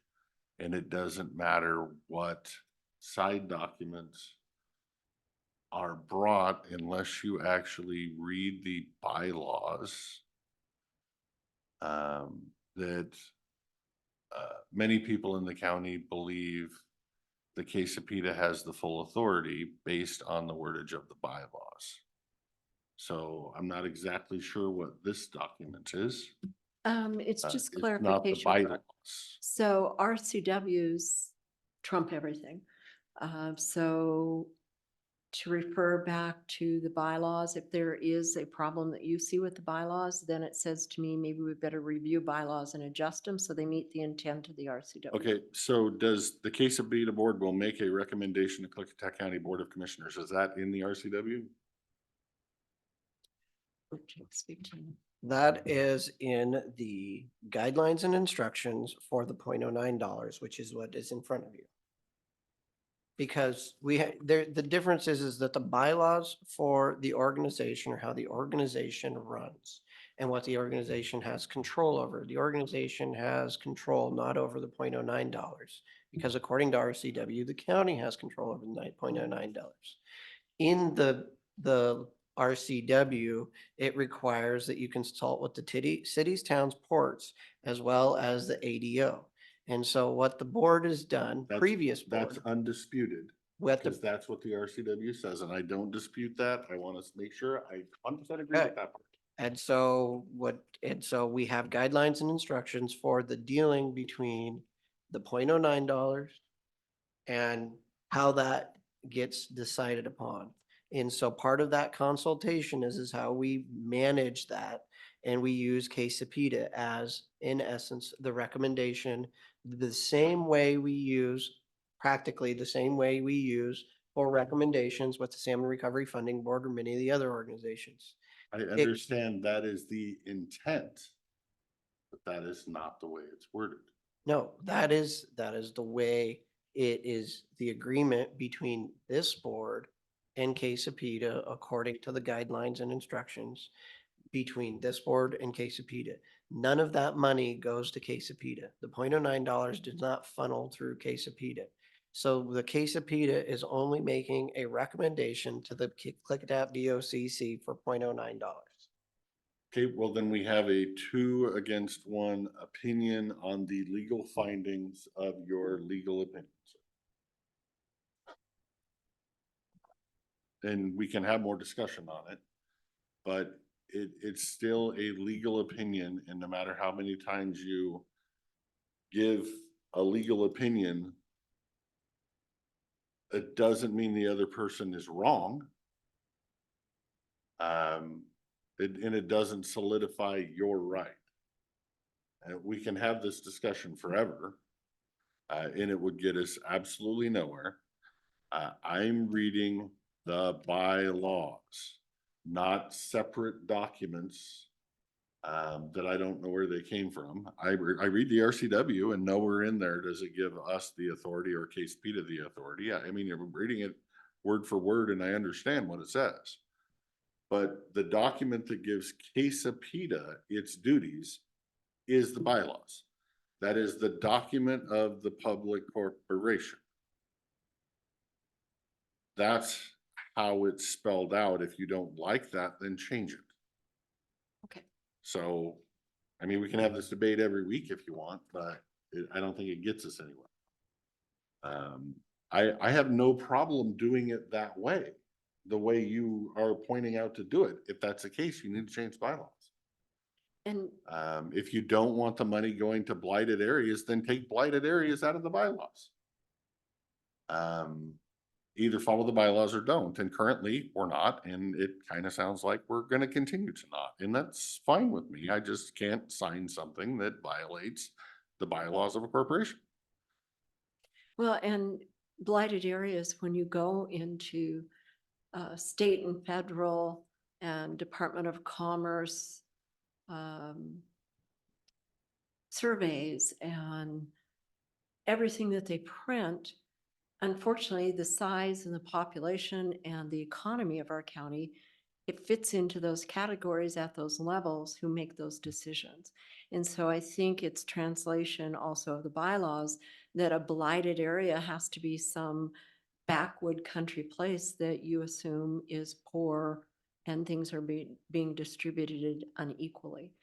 And it doesn't matter what side documents are brought unless you actually read the bylaws. That many people in the county believe the Quesapita has the full authority based on the wordage of the bylaws. So I'm not exactly sure what this document is. It's just It's not the clarification. bylaws. So RCWs trump everything. So to refer back to the bylaws, if there is a problem that you see with the bylaws, then it says to me, maybe we better review bylaws and adjust them so they meet the intent of the RCW. Okay, so does the Quesapita board will make a recommendation to Klickitat County Board of Commissioners? Is that in the RCW? Speak to me. That is in the guidelines and instructions for the $0.09, which is what is in front of you. Because the difference is that the bylaws for the organization are how the organization runs and what the organization has control over. The organization has control not over the $0.09 because according to RCW, the county has control over the $0.09. In the RCW, it requires that you consult with the cities, towns, ports, as well as the ADO. And so what the board has done, previous board. That's undisputed. With Because the, that's what the RCW says, and I don't dispute that. I want to make sure I 100% agree with that part. and so we have guidelines and instructions for the dealing between the $0.09 and how that gets decided upon. And so part of that consultation is how we manage that. And we use Quesapita as, in essence, the recommendation, the same way we use, practically the same way we use for recommendations with the Salmon Recovery Funding Board or many of the other organizations. I understand that is the intent, but that is not the way it's worded. No, that is the way it is, the agreement between this board and Quesapita according to the guidelines and instructions between this board and Quesapita. None of that money goes to Quesapita. The $0.09 does not funnel through Quesapita. So the Quesapita is only making a recommendation to the Klickitat BOCC for $0.09. Okay, well, then we have a 2-1 opinion on the legal findings of your legal opinions. And we can have more discussion on it, but it's still a legal opinion, and no matter how many times you give a legal opinion, it doesn't mean the other person is wrong. And it doesn't solidify your right. And we can have this discussion forever, and it would get us absolutely nowhere. I'm reading the bylaws, not separate documents that I don't know where they came from. I read the RCW, and nowhere in there does it give us the authority or Quesapita the authority. I mean, you're reading it word for word, and I understand what it says. But the document that gives Klickitat its duties is the bylaws. That is the document of the public corporation. That's how it's spelled out. If you don't like that, then change it. Okay. So, I mean, we can have this debate every week if you want, but I don't think it gets us anywhere. I have no problem doing it that way, the way you are pointing out to do it. If that's the case, you need to change bylaws. And If you don't want the money going to blighted areas, then take blighted areas out of the bylaws. Either follow the bylaws or don't, and currently we're not, and it kind of sounds like we're gonna continue to not, and that's fine with me. I just can't sign something that violates the bylaws of a corporation. well, and blighted areas, when you go into state and federal and Department of Commerce surveys and everything that they print, unfortunately, the size and the population and the economy of our county, it fits into those categories at those levels who make those decisions. And so I think it's translation also of the bylaws that a blighted area has to be some backwood country place that you assume is poor and things are being distributed unequally.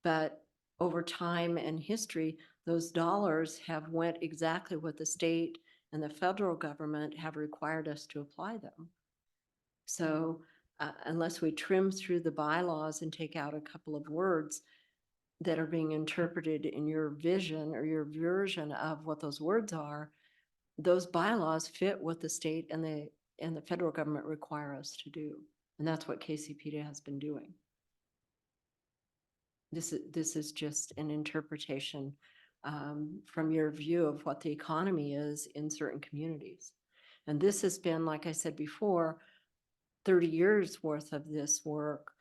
But over time and history, those dollars have went exactly what the state and the federal government have required us to apply them. So unless we trim through the bylaws and take out a couple of words that are being interpreted in your vision or your version of what those words are, those bylaws fit what the state and the federal government require us to do. And that's what KCPD has been doing. This is just an interpretation from your view of what the economy is in certain communities. And this has been, like I said before, 30 years worth of this work.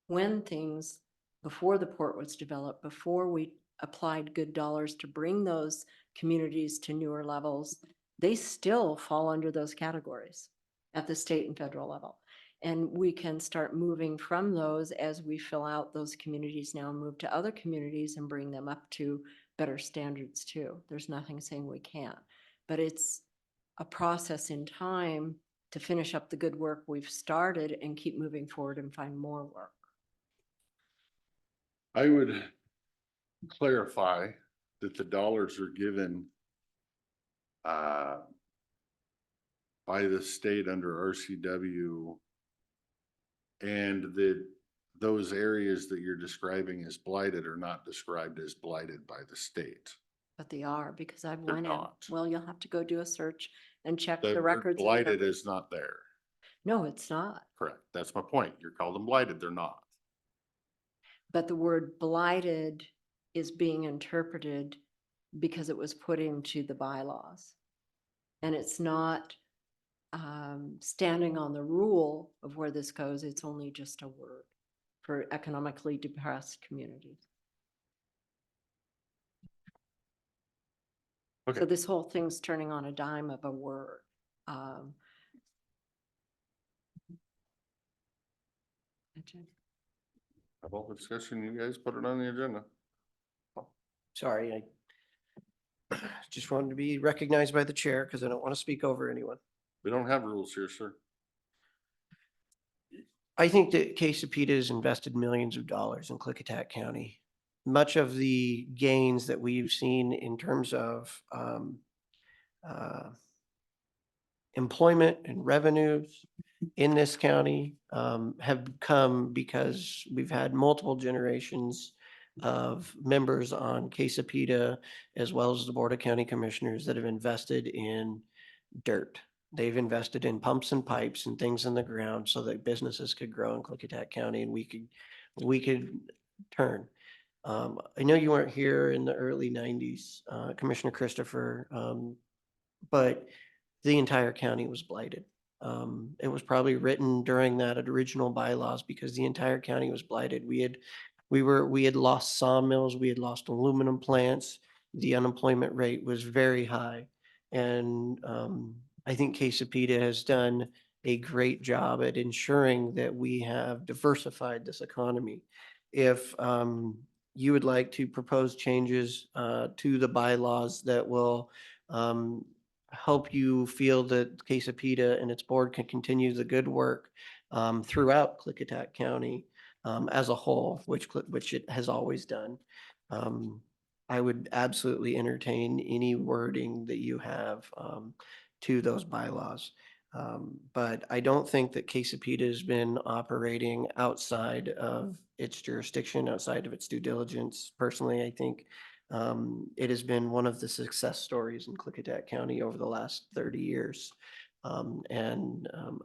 When things, before the port was developed, before we applied good dollars to bring those communities to newer levels, they still fall under those categories at the state and federal level. And we can start moving from those as we fill out those communities now and move to other communities and bring them up to better standards too. There's nothing saying we can't, but it's a process in time to finish up the good work we've started and keep moving forward and find more work. I would clarify that the dollars are given by the state under RCW, and that those areas that you're describing as blighted are not described as blighted by the state. But they are, because I've They're went in. not. Well, you'll have to go do a search and check The the word records. blighted is not there. No, it's not. Correct. That's my point. You're calling them blighted. They're not. But the word blighted is being interpreted because it was put into the bylaws. And it's not standing on the rule of where this goes. It's only just a word for economically depressed communities. Okay. So this whole thing's turning on a dime of a word. About the discussion, you guys put it on the agenda. Sorry, I just wanted to be recognized by the chair because I don't want to speak over anyone. We don't have rules here, sir. I think that Klickitat has invested millions of dollars in Klickitat County. Much of the gains that we've seen in terms of employment and revenues in this county have come because we've had multiple generations of members on Klickitat, as well as the Board of County Commissioners, that have invested in dirt. They've invested in pumps and pipes and things in the ground so that businesses could grow in Klickitat County and we could turn. I know you weren't here in the early 90s, Commissioner Christopher, but the entire county was blighted. It was probably written during that original bylaws because the entire county was blighted. We had lost sawmills, we had lost aluminum plants. The unemployment rate was very high. And I think Klickitat has done a great job at ensuring that we have diversified this economy. If you would like to propose changes to the bylaws that will help you feel that Quesapita and its board can continue the good work throughout Klickitat County as a whole, which it has always done. I would absolutely entertain any wording that you have to those bylaws. But I don't think that Quesapita has been operating outside of its jurisdiction, outside of its due diligence. Personally, I think it has been one of the success stories in Klickitat County over the last 30 years.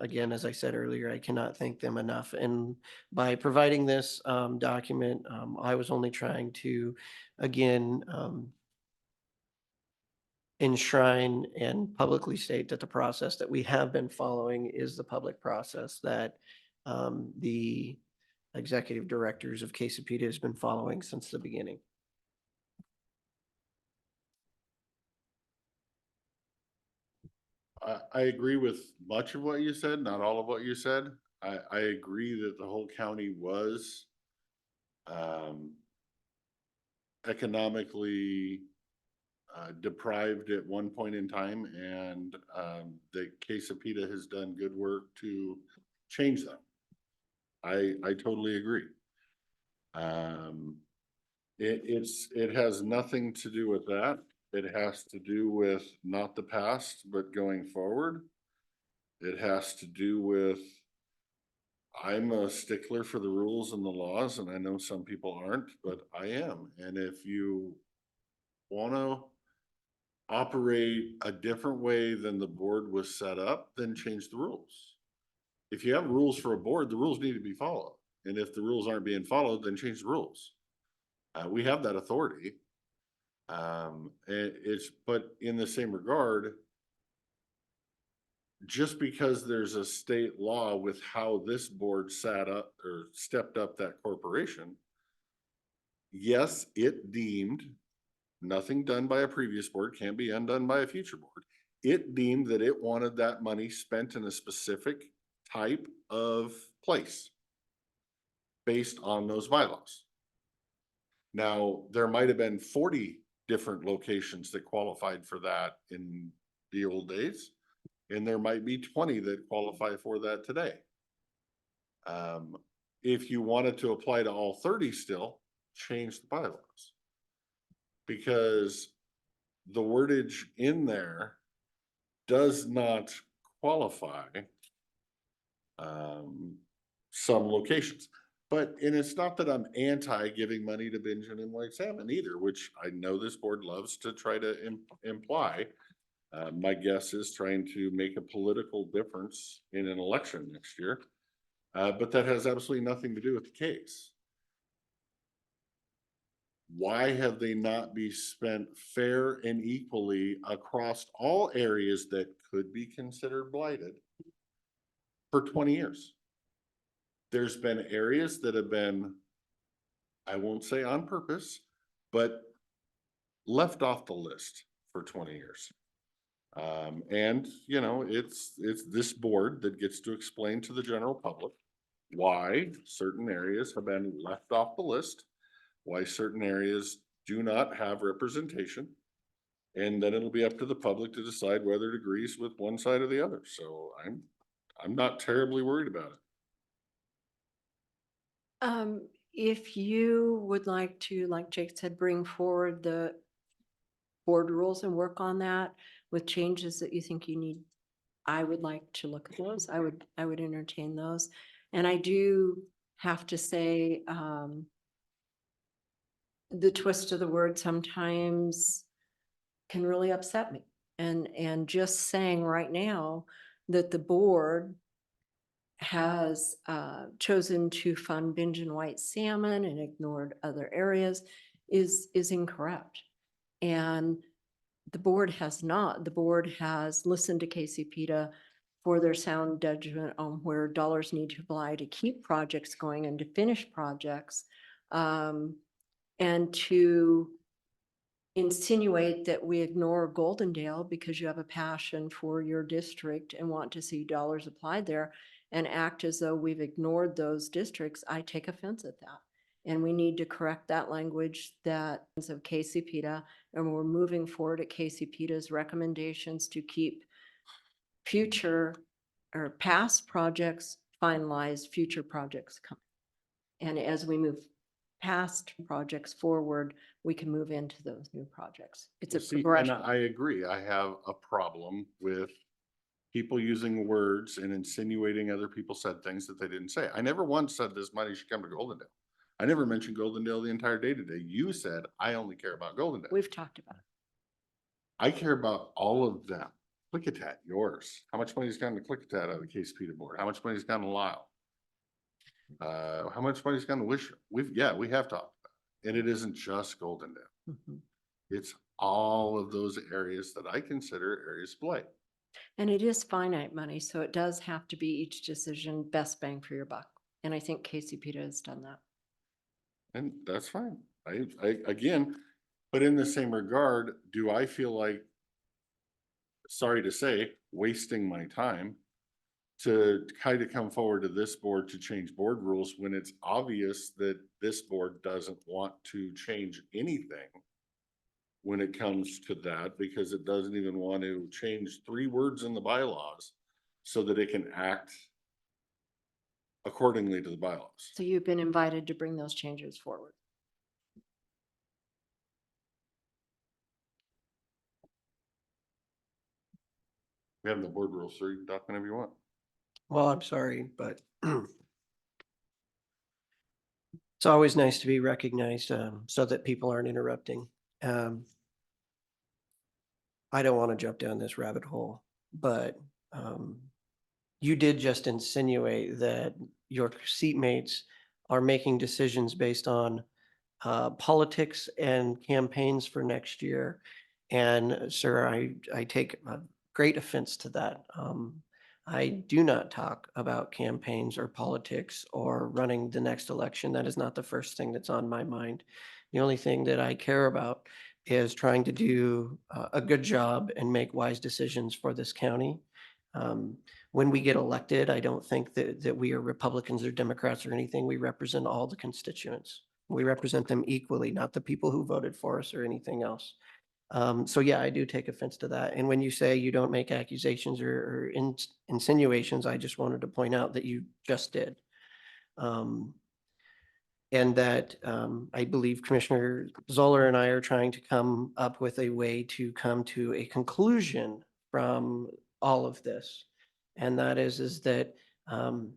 Again, as I said earlier, I cannot thank them enough. And by providing this document, I was only trying to, again, enshrine and publicly state that the process that we have been following is the public process that the executive directors of Quesapita has been following since the beginning. I agree with much of what you said, not all of what you said. I agree that the whole county was economically deprived at one point in time, and that Quesapita has done good work to change that. I totally agree. It has nothing to do with that. It has to do with not the past, but going forward. It has to do with, I'm a stickler for the rules and the laws, and I know some people aren't, but I am. And if you want to operate a different way than the board was set up, then change the rules. If you have rules for a board, the rules need to be followed. And if the rules aren't being followed, then change the rules. We have that authority. But in the same regard, just because there's a state law with how this board sat up or stepped up that corporation, yes, it deemed nothing done by a previous board can be undone by a future board. It deemed that it wanted that money spent in a specific type of place based on those bylaws. Now, there might have been 40 different locations that qualified for that in the old days, and there might be 20 that qualify for that today. If you wanted to apply to all 30 still, change the bylaws. Because the wordage in there does not qualify some locations. And it's not that I'm anti giving money to Bingen and White Salmon either, which I know this board loves to try to imply. My guess is trying to make a political difference in an election next year. But that has absolutely nothing to do with the case. Why have they not been spent fair and equally across all areas that could be considered blighted for 20 years? There's been areas that have been, I won't say on purpose, but left off the list for 20 years. And you know, it's this board that gets to explain to the general public why certain areas have been left off the list, why certain areas do not have representation, and then it'll be up to the public to decide whether it agrees with one side or the other. So I'm not terribly worried about it. If you would like to, like Jake said, bring forward the board rules and work on that with changes that you think you need, I would like to look at those. I would entertain those. And I do have to say, the twist of the word sometimes can really upset me. And just saying right now that the board has chosen to fund Bingen White Salmon and ignored other areas is incorrect. And the board has not. The board has listened to Quesapita for their sound judgment on where dollars need to apply to keep projects going and to finish projects, and to insinuate that we ignore Goldendale because you have a passion for your district and want to see dollars applied there and act as though we've ignored those districts, I take offense at that. And we need to correct that language that is of KCPTA, and we're moving forward at KCPTA's recommendations to keep future or past projects finalized, future projects coming. And as we move past projects forward, we can move into those new projects. It's a See, and progression. I agree. I have a problem with people using words and insinuating other people said things that they didn't say. I never once said this money should come to Goldendale. I never mentioned Goldendale the entire day today. You said, I only care about Goldendale. We've talked about it. I care about all of them. Klickitat, yours. How much money's gone to Klickitat out of the KCPTA board? How much money's gone to Lyle? How much money's gone to Wisher? We have talked about it. And it isn't just Goldendale. Mhm. It's all of those areas that I consider areas of blight. And it is finite money, so it does have to be each decision best bang for your buck. And I think KCPTA has done that. And that's fine. Again, but in the same regard, do I feel like, sorry to say, wasting my time to kind of come forward to this board to change board rules when it's obvious that this board doesn't want to change anything when it comes to that, because it doesn't even want to change 3 words in the bylaws so that it can act accordingly to the bylaws. So you've been invited to bring those changes forward. We have the board rules, so you can talk whenever you want. Well, I'm sorry, but it's always nice to be recognized, so that people aren't interrupting. I don't want to jump down this rabbit hole, but you did just insinuate that your seatmates are making decisions based on politics and campaigns for next year. And sir, I take great offense to that. I do not talk about campaigns or politics or running the next election. That is not the first thing that's on my mind. The only thing that I care about is trying to do a good job and make wise decisions for this county. When we get elected, I don't think that we are Republicans or Democrats or anything. We represent all the constituents. We represent them equally, not the people who voted for us or anything else. So yeah, I do take offense to that. And when you say you don't make accusations or insinuations, I just wanted to point out that you just did. And that I believe Commissioner Zoller and I are trying to come up with a way to come to a conclusion from all of this. And that is that from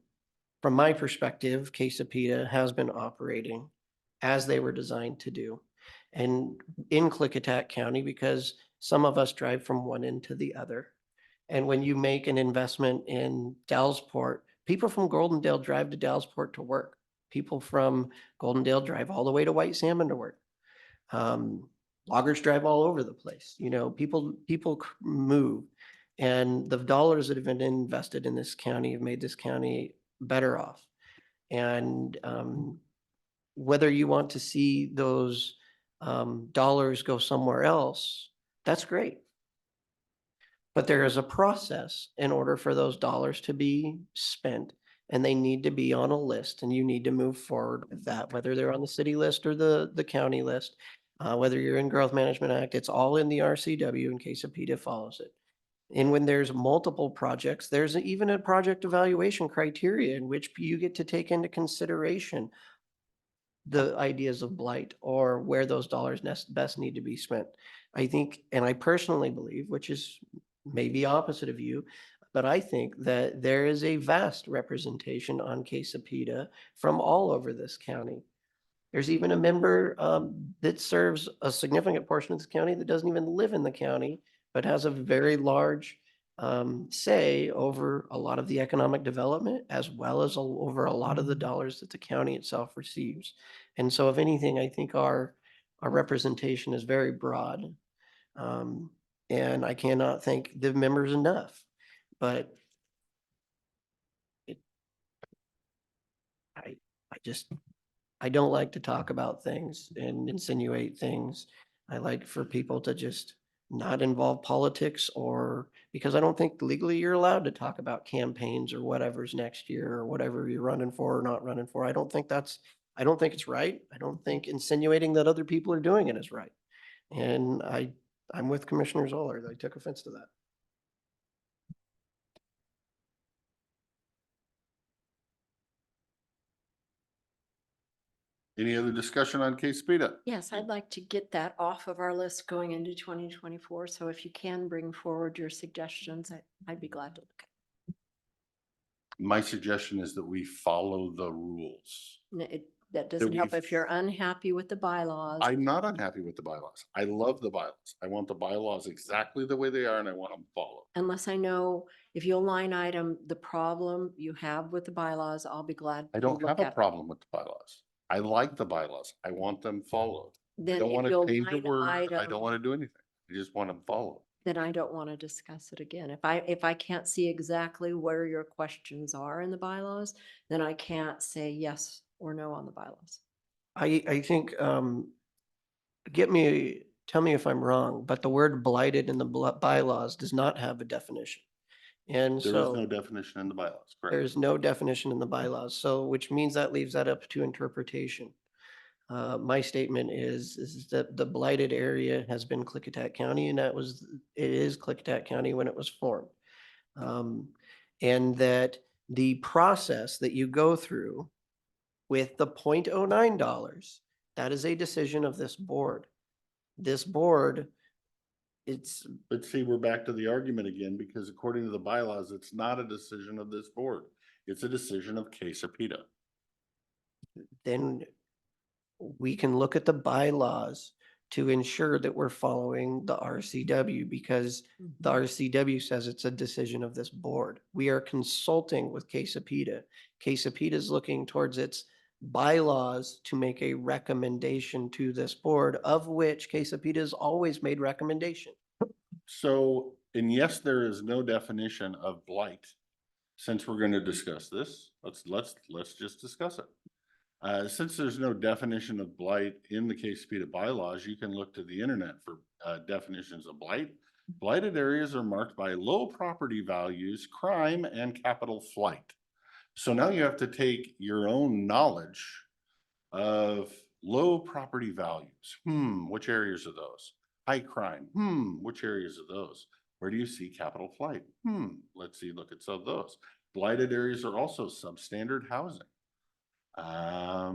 my perspective, Quesapita has been operating as they were designed to do. And in Klickitat County, because some of us drive from one end to the other. And when you make an investment in Dallsport, people from Goldendale drive to Dallsport to work. People from Goldendale drive all the way to White Salmon to work. Loggers drive all over the place. You know, people move. And the dollars that have been invested in this county have made this county better off. And whether you want to see those dollars go somewhere else, that's great. But there is a process in order for those dollars to be spent, and they need to be on a list, and you need to move forward with that, whether they're on the city list or the county list, whether you're in Growth Management Act, it's all in the RCW in case PETA follows it. And when there's multiple projects, there's even a project evaluation criteria in which you get to take into consideration the ideas of blight or where those dollars best need to be spent. I think, and I personally believe, which is maybe opposite of you, but I think that there is a vast representation on Quesapita from all over this county. There's even a member that serves a significant portion of this county that doesn't even live in the county, but has a very large say over a lot of the economic development, as well as over a lot of the dollars that the county itself receives. And so if anything, I think our representation is very broad. And I cannot thank the members enough, but I don't like to talk about things and insinuate things I like for people to just not involve politics or, because I don't think legally you're allowed to talk about campaigns or whatever's next year or whatever you're running for or not running for. I don't think it's right. I don't think insinuating that other people are doing it is right. And I'm with Commissioner Zoller. I took offense to that. Any other discussion on case PETA? Yes, I'd like to get that off of our list going into 2024. So if you can bring forward your suggestions, I'd be glad to look at My suggestion is that we follow the rules. it. That doesn't help we've- if you're unhappy with the bylaws. I'm not unhappy with the bylaws. I love the bylaws. I want the bylaws exactly the way they are and I want them followed. Unless I know if you'll line item the problem you have with the bylaws, I'll be glad I to don't look have a at it. problem with the bylaws. I like the bylaws. I want them followed. I Then don't if want to you'll change a line word. I item- don't want to do anything. I just want them followed. Then I don't want to discuss it again. If I can't see exactly where your questions are in the bylaws, then I can't say yes or no on the bylaws. I think, tell me if I'm wrong, but the word blighted in the bylaws does not have a definition. And There is no so definition in the bylaws, correct? there's no definition in the bylaws. So which means that leaves that up to interpretation. My statement is that the blighted area has been Klickitat County and it is Klickitat County when it was formed. And that the process that you go through with the $0.09, that is a decision of this board. This board, But see, we're back to the argument again, because according to the bylaws, it's not a decision of this board. It's a decision of Queso PETA. then we can look at the bylaws to ensure that we're following the RCW because the RCW says it's a decision of this board. We are consulting with Queso PETA. Queso PETA is looking towards its bylaws to make a recommendation to this board, of which Queso PETA has always made recommendation. So, and yes, there is no definition of blight. Since we're going to discuss this, let's just discuss it. Since there's no definition of blight in the Queso PETA bylaws, you can look to the internet for definitions of blight. Blighted areas are marked by low property values, crime, and capital flight. So now you have to take your own knowledge of low property values. Which areas are those? High crime. Which areas are those? Where do you see capital flight? Let's see, look at some of those. Blighted areas are also substandard housing. I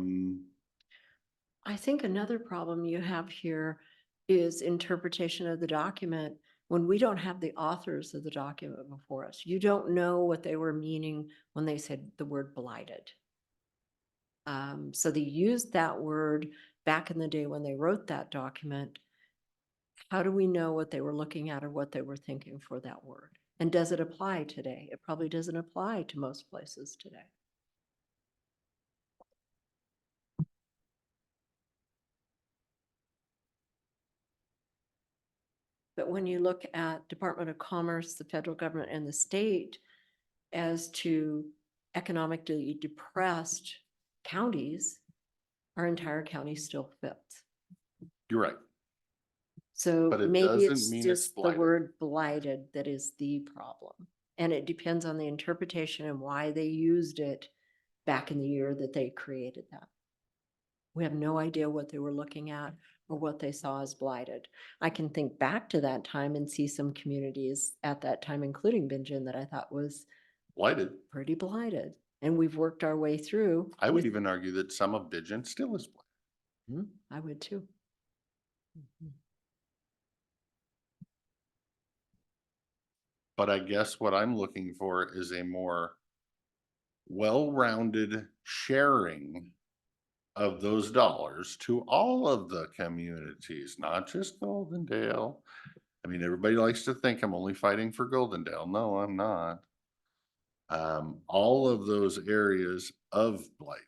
think another problem you have here is interpretation of the document when we don't have the authors of the document before us. You don't know what they were meaning when they said the word blighted. So they used that word back in the day when they wrote that document. How do we know what they were looking at or what they were thinking for that word? And does it apply today? It probably doesn't apply to most places today. But when you look at Department of Commerce, the federal government and the state as to economically depressed counties, our entire county still fits. You're right. So But it maybe doesn't it's mean it's just the blighted. word blighted that is the problem. And it depends on the interpretation and why they used it back in the year that they created that. We have no idea what they were looking at or what they saw as blighted. I can think back to that time and see some communities at that time, including Bingen, that I thought was Blighted. pretty blighted. And we've worked our way through. I would even argue that some of Bingen still is blighted. I would too. But I guess what I'm looking for is a more well-rounded sharing of those dollars to all of the communities, not just Goldendale. I mean, everybody likes to think I'm only fighting for Goldendale. No, I'm not. All of those areas of blight.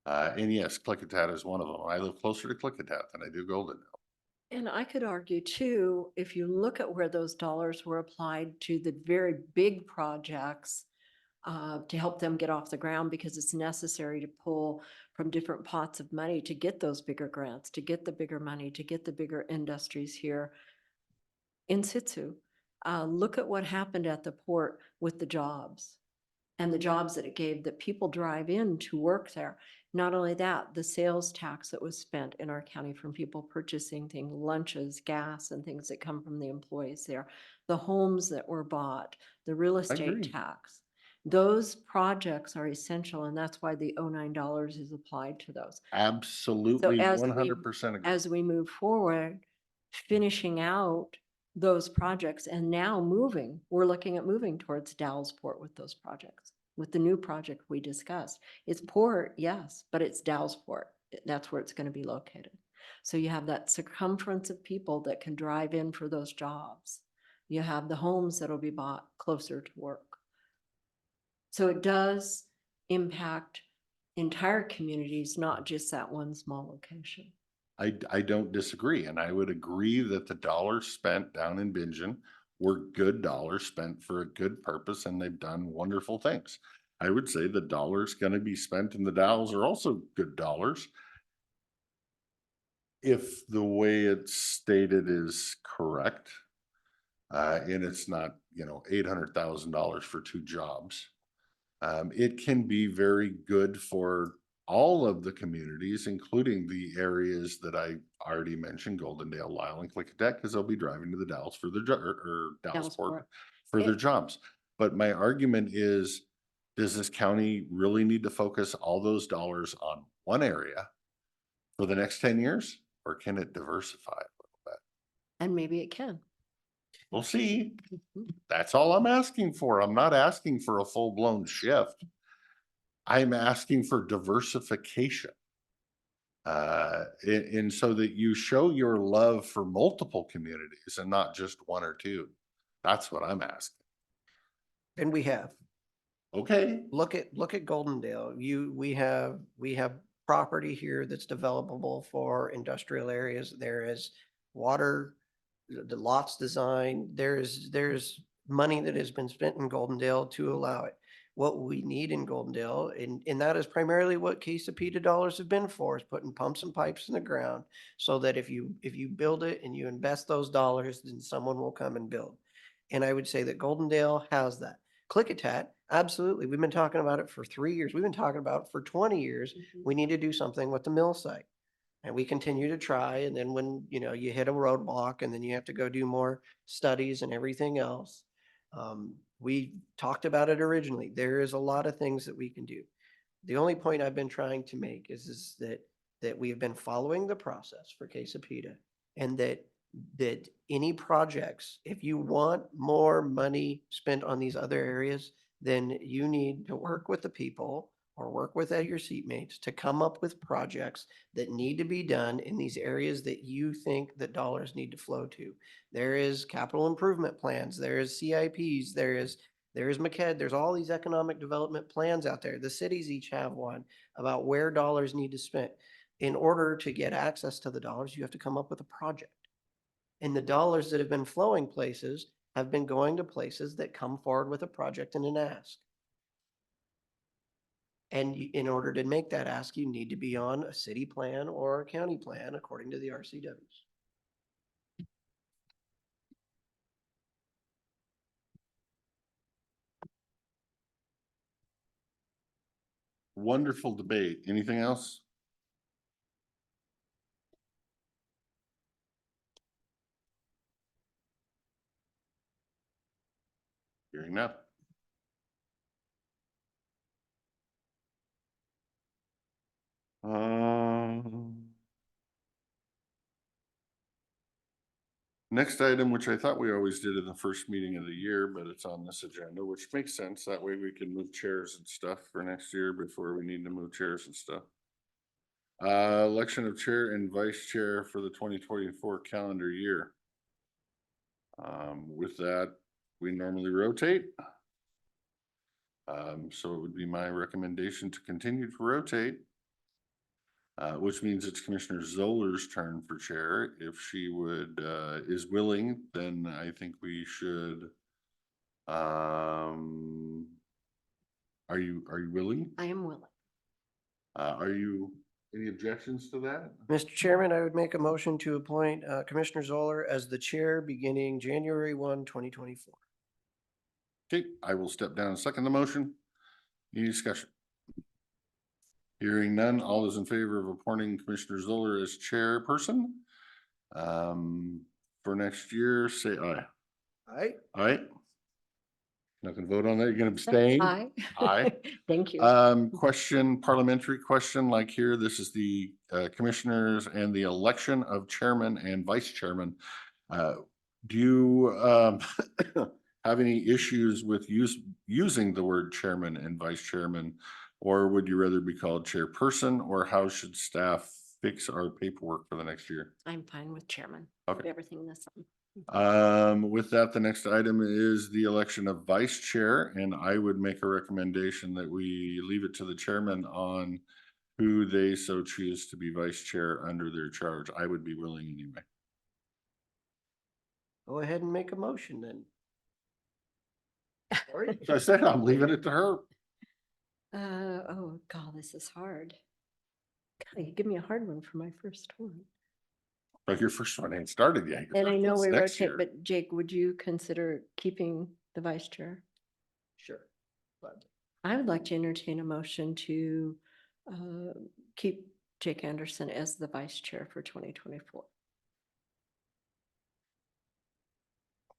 And yes, Klickitat is one of them. I live closer to Klickitat than I do Goldendale. And I could argue too, if you look at where those dollars were applied to the very big projects, to help them get off the ground, because it's necessary to pull from different pots of money to get those bigger grants, to get the bigger money, to get the bigger industries here in situ. Look at what happened at the port with the jobs and the jobs that it gave, that people drive in to work there. Not only that, the sales tax that was spent in our county from people purchasing things, lunches, gas, and things that come from the employees there, the homes that were bought, the real estate agree. tax. Those projects are essential, and that's why the $09 is applied to those. Absolutely, as we- 100% agree. As we move forward, finishing out those projects and now we're looking at moving towards Dallasport with those projects, with the new project we discussed. It's port, yes, but it's Dallasport. That's where it's going to be located. So you have that circumference of people that can drive in for those jobs. You have the homes that'll be bought closer to work. So it does impact entire communities, not just that one small location. I don't disagree, and I would agree that the dollars spent down in Bingen were good dollars spent for a good purpose, and they've done wonderful things. I would say the dollars gonna be spent in the Dalles are also good dollars. If the way it's stated is correct, and it's not, $800,000 for 2 jobs. It can be very good for all of the communities, including the areas that I already mentioned, Goldendale, Lyle, and Klickitat, because they'll be driving to the Dalles for their or Dallasport for their jobs. But my argument is, does this county really need to focus all those dollars on one area for the next 10 years, or can it diversify a little bit? And maybe it can. We'll see. Mhm. That's all I'm asking for. I'm not asking for a full-blown shift. I'm asking for diversification. And so that you show your love for multiple communities and not just one or two. That's what I'm asking. And we have. Okay, Look at Goldendale. We have property here that's developable for industrial areas. There is water, the lots design. There's money that has been spent in Goldendale to allow it. What we need in Goldendale, and that is primarily what Klickitat dollars have been for, is putting pumps and pipes in the ground so that if you build it and you invest those dollars, then someone will come and build. And I would say that Goldendale has that. Klickitat, absolutely. We've been talking about it for 3 years. We've been talking about it for 20 years. We need to do something with the mill site. And we continue to try. And then when, you hit a roadblock and then you have to go do more studies and everything else. We talked about it originally. There is a lot of things that we can do. The only point I've been trying to make is that we have been following the process for Klickitat, and that any projects, if you want more money spent on these other areas, then you need to work with the people or work with your seatmates to come up with projects that need to be done in these areas that you think that dollars need to flow to. There is capital improvement plans, there is CIPs, there is McKed, there's all these economic development plans out there. The cities each have one about where dollars need to spend. In order to get access to the dollars, you have to come up with a project. And the dollars that have been flowing places have been going to places that come forward with a project and an ask. And in order to make that ask, you need to be on a city plan or a county plan according to the RCWs. wonderful debate. Anything else? Hearing none. Next item, which I thought we always did in the first meeting of the year, but it's on this agenda, which makes sense. That way we can move chairs and stuff for next year before we need to move chairs and stuff. Election of chair and vice chair for the 2024 calendar year. With that, we normally rotate. So it would be my recommendation to continue to rotate. Which means it's Commissioner Zoller's turn for chair. If she is willing, then I think we should Are you willing? I am willing. Are you, any objections to that? Mr. Chairman, I would make a motion to appoint Commissioner Zoller as the chair beginning January 1, 2024. Okay, I will step down and second the motion. Any discussion? Hearing none, all those in favor of appointing Commissioner Zoller as chairperson for next year, say aye. Aye. Aye. Not gonna vote on that. You're gonna abstain? Aye. Aye. Thank you. Question, parliamentary question, like here, this is the commissioners and the election of chairman and vice chairman. Do you have any issues with using the word chairman and vice chairman? Or would you rather be called chairperson, or how should staff fix our paperwork for the next year? I'm fine with chairman. Okay. Everything the same. With that, the next item is the election of vice chair, and I would make a recommendation that we leave it to the chairman on who they so choose to be vice chair under their charge. I would be willing anyway. Go ahead and make a motion then. Sorry. So I said I'm leaving it to her. Oh, God, this is hard. God, you give me a hard one for my first one. But your first one ain't started yet. Your And I first know one's we next rotate, year. but Jake, would you consider keeping the vice chair? Sure. But I would like to entertain a motion to keep Jake Anderson as the vice chair for 2024.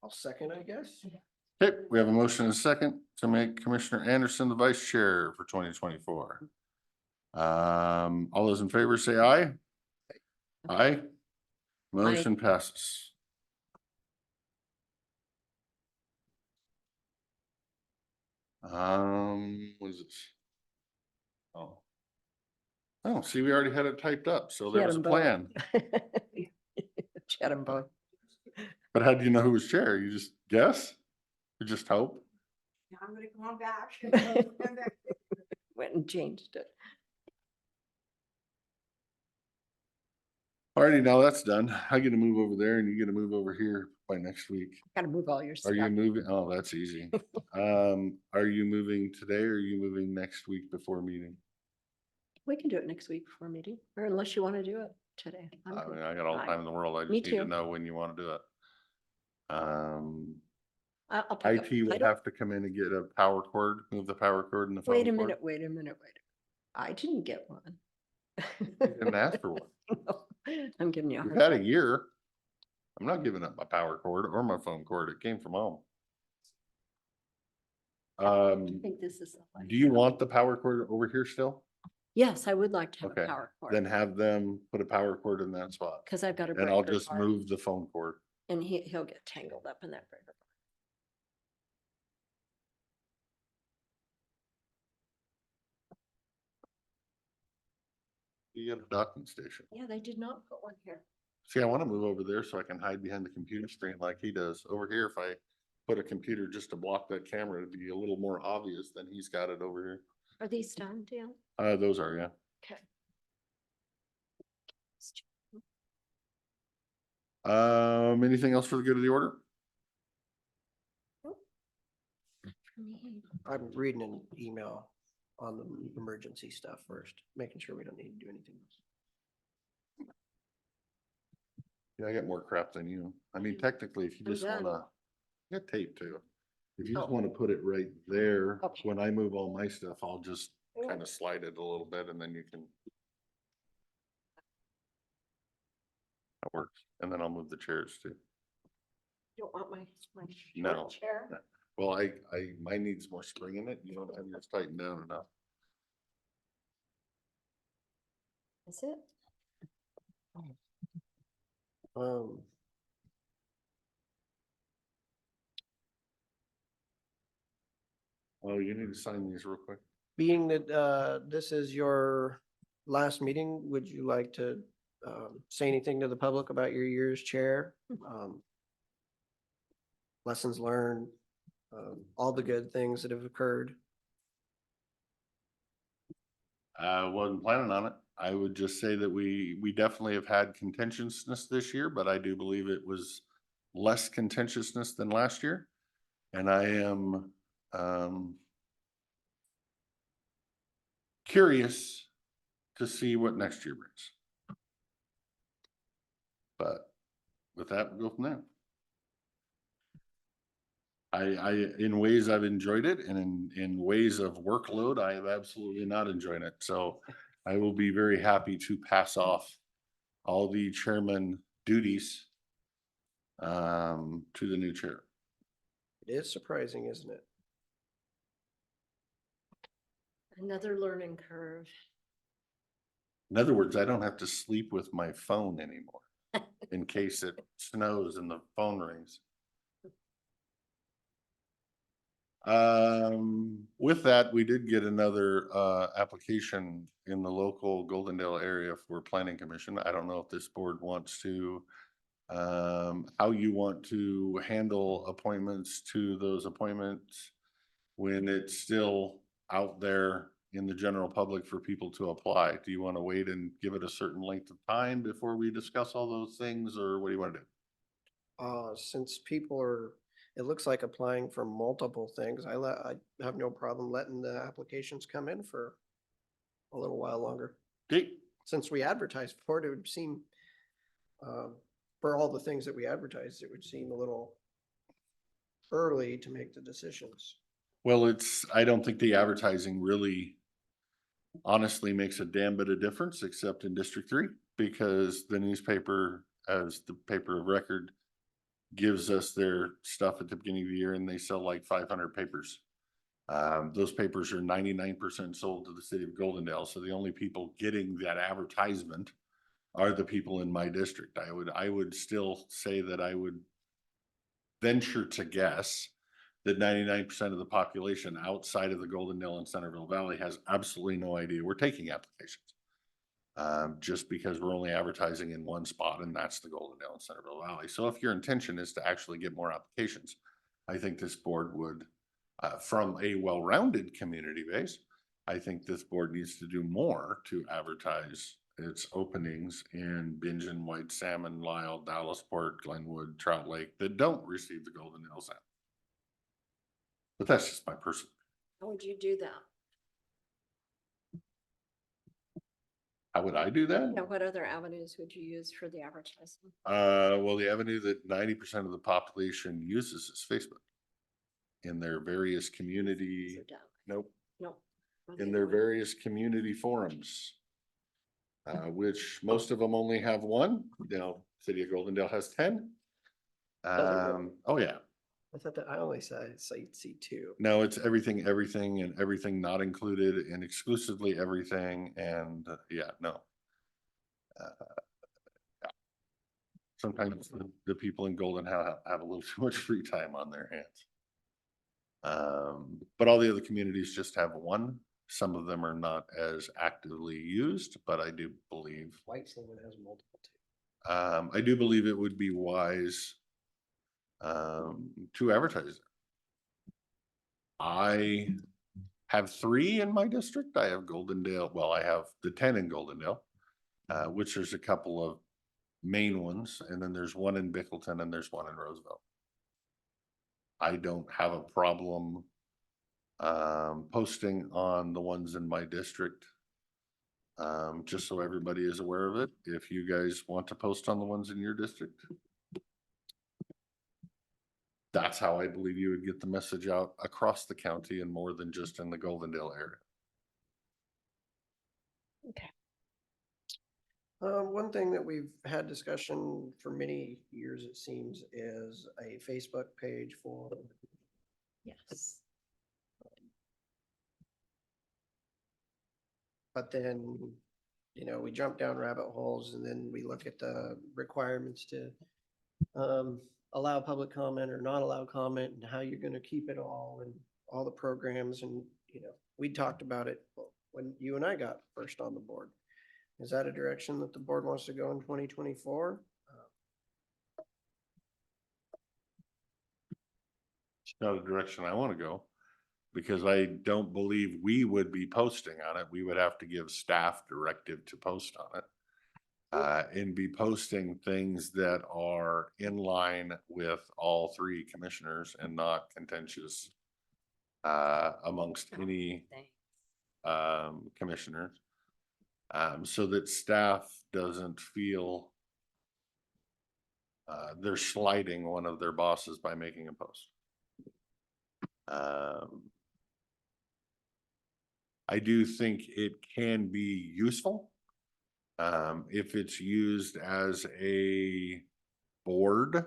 I'll second, I guess. Okay, we have a motion and a second to make Commissioner Anderson the vice chair for 2024. All those in favor say aye. Aye. Motion passes. What is this? Oh. Oh, see, we already had it typed up, so there was a plan. Chat them both. But how do you know who was chair? You just guess? You just hope? I'm gonna go on back. Went and changed it. Alrighty, now that's done. I get to move over there and you get to move over here by next week. Got to move all your Are stuff. you moving? Oh, that's easy. Are you moving today or are you moving next week before meeting? We can do it next week before meeting, or unless you want to do it today. I'm I good. mean, I got all the Fine. time in the world. I Me just need to too. know when you want to do it. I'll pick up. IT I will don't- have to come in and get a power cord, move the power cord and the phone Wait a cord. minute, wait a minute, wait. I didn't get one. You didn't ask for one. No, I'm giving you a We've hard had a time. year. I'm not giving up my power cord or my phone cord. It came from home. I think this is. the Do you light. want the power cord over here still? Yes, I would like to have Okay, a power then cord, have them put a power cord in that spot. because I've got a And I'll breaker just bar, move the phone cord. and he'll get tangled up in that breaker. You got a docking station. Yeah, they did not put one here. See, I want to move over there so I can hide behind the computer screen like he does. Over here, if I put a computer just to block that camera, it'd be a little more obvious than he's got it over here. Are these done, Dan? Those are, yeah. Okay. Anything else for the good of the order? I'm reading an email on the emergency stuff first, making sure we don't need to do anything else. Yeah, I got more crap than you. I mean, technically, if you I'm just done. wanna, I got tape too. If you just Oh. wanna put it right there, Okay. when I move all my stuff, I'll just Yeah. kind of slide it a little bit and then you can. That works. And then I'll move the chairs too. Don't want my No. short chair? Well, mine needs more spring in it. You don't have yours tightened down enough. Is it? Oh, you need to sign these real quick. Being that this is your last meeting, would you like to say anything to the public about your year's chair? Lessons learned, all the good things that have occurred. I wasn't planning on it. I would just say that we definitely have had contentiousness this year, but I do believe it was less contentiousness than last year. And I am curious to see what next year brings. But with that, we'll go from there. In ways I've enjoyed it, and in ways of workload, I have absolutely not enjoyed it. So I will be very happy to pass off all the chairman duties to the new chair. It is surprising, isn't it? Another learning curve. In other words, I don't have to sleep with my phone anymore in case it snows and the phone rings. With that, we did get another application in the local Goldendale area for planning commission. I don't know if this board wants to how you want to handle appointments to those appointments when it's still out there in the general public for people to apply. Do you want to wait and give it a certain length of time before we discuss all those things, or what do you want to do? Since people are, it looks like applying for multiple things, I have no problem letting the applications come in for a little while longer. Okay. Since we advertised for it, it would seem, for all the things that we advertised, it would seem a little early to make the decisions. Well, I don't think the advertising really honestly makes a damn bit of difference, except in District 3, because the newspaper, as the paper of record, gives us their stuff at the beginning of the year, and they sell like 500 papers. Those papers are 99% sold to the city of Goldendale. So the only people getting that advertisement are the people in my district. I would still say that I would venture to guess that 99% of the population outside of the Goldendale and Centerville Valley has absolutely no idea we're taking applications. Just because we're only advertising in one spot, and that's the Goldendale and Centerville Valley. So if your intention is to actually get more applications, I think this board would, from a well-rounded community base, I think this board needs to do more to advertise its openings in Bingen, White Salmon, Lyle, Dallasport, Glenwood, Trout Lake that don't receive the Goldendale salmon. But that's just my personal. How would you do that? How would I do that? Yeah, what other avenues would you use for the advertising? Well, the avenue that 90% of the population uses is Facebook. In their various community, So down. nope, No. in their various community forums. Which most of them only have one. City of Goldendale has 10. Oh yeah. I thought that I only said C2. No, it's everything, and everything not included, and exclusively everything, and yeah, no. Sometimes the people in Golden have a little too much free time on their hands. But all the other communities just have one. Some of them are not as actively used, but I do believe. White Salmon has multiple too. I do believe it would be wise to advertise it. I have 3 in my district. I have Goldendale. Well, I have the 10 in Goldendale, which there's a couple of main ones, and then there's one in Bickleton, and there's one in Roseville. I don't have a problem posting on the ones in my district, just so everybody is aware of it. If you guys want to post on the ones in your district, that's how I believe you would get the message out across the county and more than just in the Goldendale area. Okay. One thing that we've had discussion for many years, it seems, is a Facebook page for. Yes. But then, we jump down rabbit holes, and then we look at the requirements to allow public comment or not allow comment, and how you're going to keep it all, and all the programs. And, we talked about it when you and I got first on the board. Is that a direction that the board wants to go in 2024? It's not a direction I want to go, because I don't believe we would be posting on it. We would have to give staff directive to post on it. And be posting things that are in line with all 3 commissioners and not contentious amongst any commissioners. So that staff doesn't feel they're slighting one of their bosses by making a post. I do think it can be useful if it's used as a board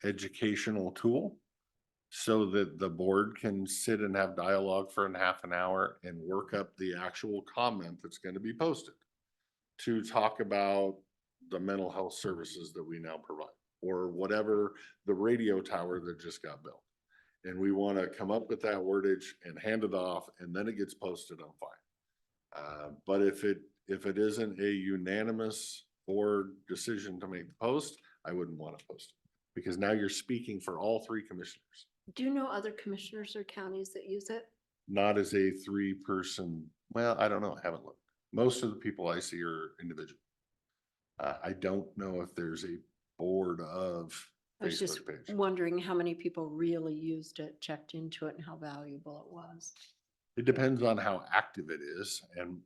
educational tool so that the board can sit and have dialogue for a half an hour and work up the actual comment that's going to be posted to talk about the mental health services that we now provide or whatever the radio tower that just got built. And we want to come up with that wordage and hand it off, and then it gets posted on fine. But if it isn't a unanimous board decision to make the post, I wouldn't want to post it because now you're speaking for all three commissioners, Do you know other commissioners or counties that use it? not as a three-person. Well, I don't know. I haven't looked. Most of the people I see are individual. I don't know if there's a board of I was just Facebook page. wondering how many people really used it, checked into it, and how valuable it was. It depends on how active it is, and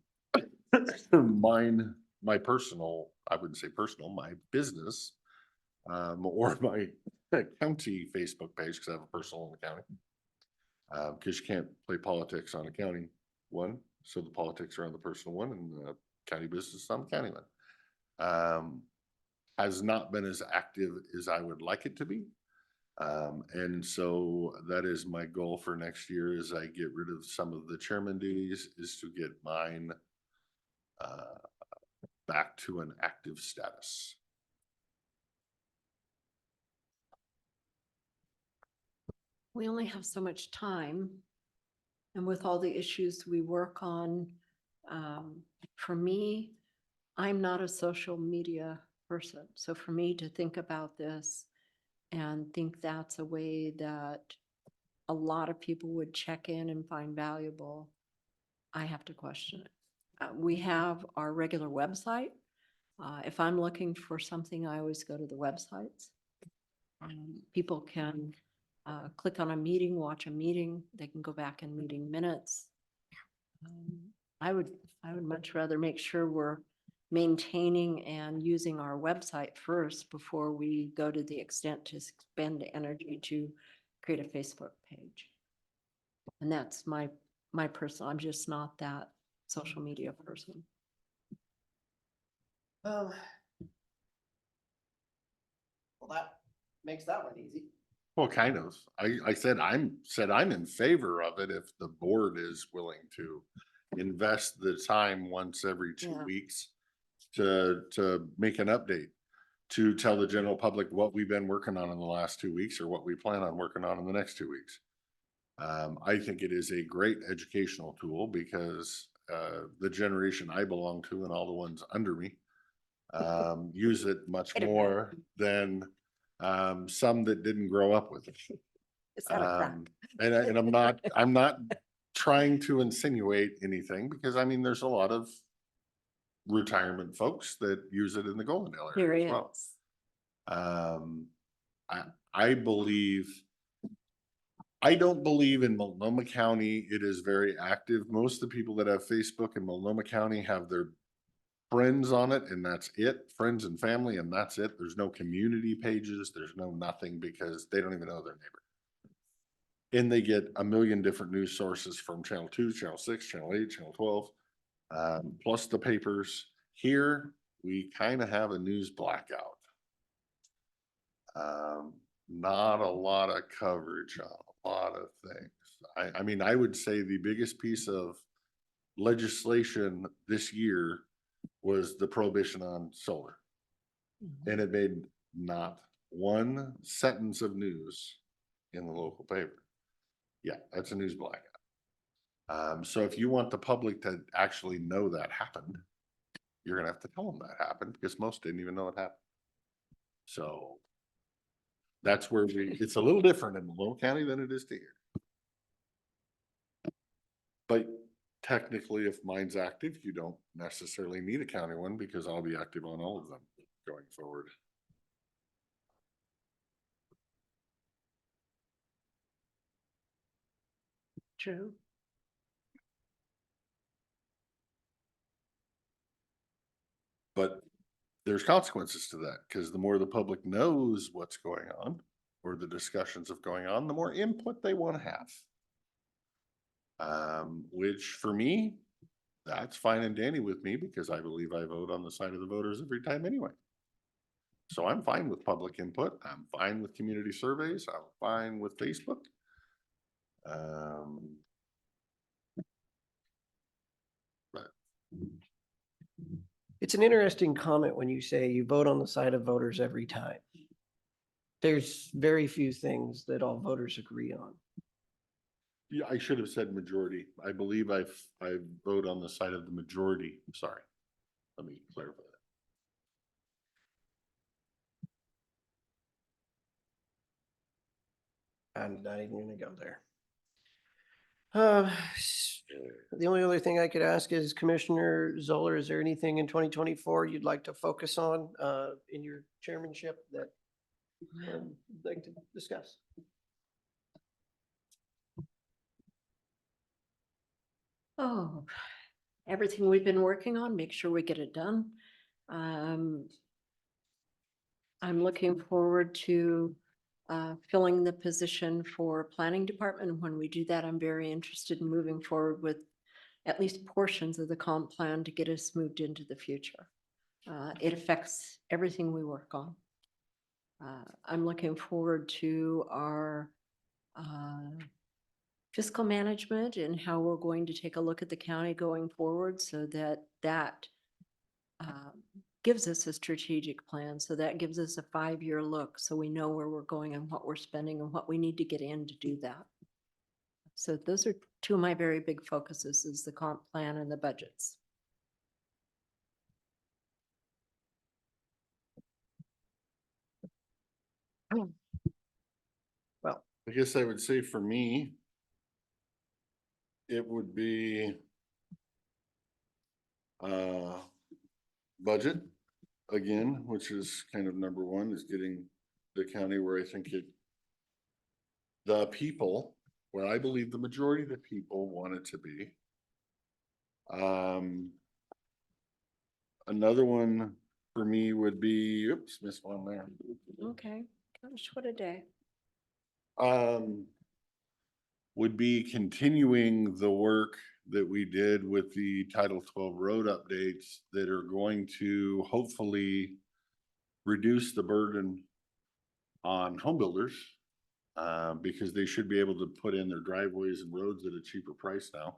my personal, I wouldn't say personal, my business, or my county Facebook page, because I have a personal in the county. Because you can't play politics on a county one, so the politics are on the personal one, and the county business on the county one. Has not been as active as I would like it to be. And so that is my goal for next year as I get rid of some of the chairman duties is to get mine back to an active status. We only have so much time. And with all the issues we work on, for me, I'm not a social media person. So for me to think about this and think that's a way that a lot of people would check in and find valuable, I have to question it. We have our regular website. If I'm looking for something, I always go to the websites. People can click on a meeting, watch a meeting. They can go back in meeting minutes. I would much rather make sure we're maintaining and using our website first before we go to the extent to spend energy to create a Facebook page. And that's my personal, I'm just not that social media person. Well, that makes that one easy. Well, kind of. I said I'm in favor of it if the board is willing to invest the time once every 2 Yeah. weeks to make an update, to tell the general public what we've been working on in the last 2 weeks or what we plan on working on in the next 2 weeks. I think it is a great educational tool because the generation I belong to and all the ones under me use it much Wait a more than some that didn't grow up with it. Is that a crack? And I'm not trying to insinuate anything because I mean, there's a lot of retirement folks that use it in the Goldendale Here area he as well. is. I don't believe in Multnomah County. It is very active. Most of the people that have Facebook in Multnomah County have their friends on it and that's it, friends and family, and that's it. There's no community pages. There's no nothing because they don't even know their neighbor. And they get a million different news sources from Channel 2, Channel 6, Channel 8, Channel 12, plus the papers. Here, we kind of have a news blackout. Not a lot of coverage on a lot of things. I mean, I would say the biggest piece of legislation this year was the prohibition on solar. And it made not one sentence of news in the local paper. Yeah, that's a news blackout. So if you want the public to actually know that happened, you're gonna have to tell them that happened because most didn't even know it happened. So that's where it's a little different in Malone County than it is to here. But technically, if mine's active, you don't necessarily need a county one because I'll be active on all of them going forward. True. But there's consequences to that, because the more the public knows what's going on, or the discussions of going on, the more input they want to have. Which for me, that's fine and dandy with me, because I believe I vote on the side of the voters every time anyway. So I'm fine with public input. I'm fine with community surveys. I'm fine with Facebook. But It's an interesting comment when you say you vote on the side of voters every time. There's very few things that all voters agree on. yeah, I should have said majority. I believe I vote on the side of the majority. Sorry. Let me clarify that. I'm not even gonna go there. The only other thing I could ask is Commissioner Zoller, is there anything in 2024 you'd like to focus on in your chairmanship that you'd like to discuss? Oh, everything we've been working on, make sure we get it done. I'm looking forward to filling the position for planning department. And when we do that, I'm very interested in moving forward with at least portions of the comp plan to get us moved into the future. It affects everything we work on. I'm looking forward to our fiscal management and how we're going to take a look at the county going forward, so that gives us a strategic plan. So that gives us a 5-year look, so we know where we're going and what we're spending and what we need to get in to do that. So those are two of my very big focuses, is the comp plan and the budgets. Well, I guess I would say for me, it would be budget again, which is kind of number one, is getting the county where I think the people, where I believe the majority of the people want it to be. Another one for me would be, oops, missed one there. Okay, gosh, what a day. Would be continuing the work that we did with the Title 12 road updates that are going to hopefully reduce the burden on home builders, because they should be able to put in their driveways and roads at a cheaper price now,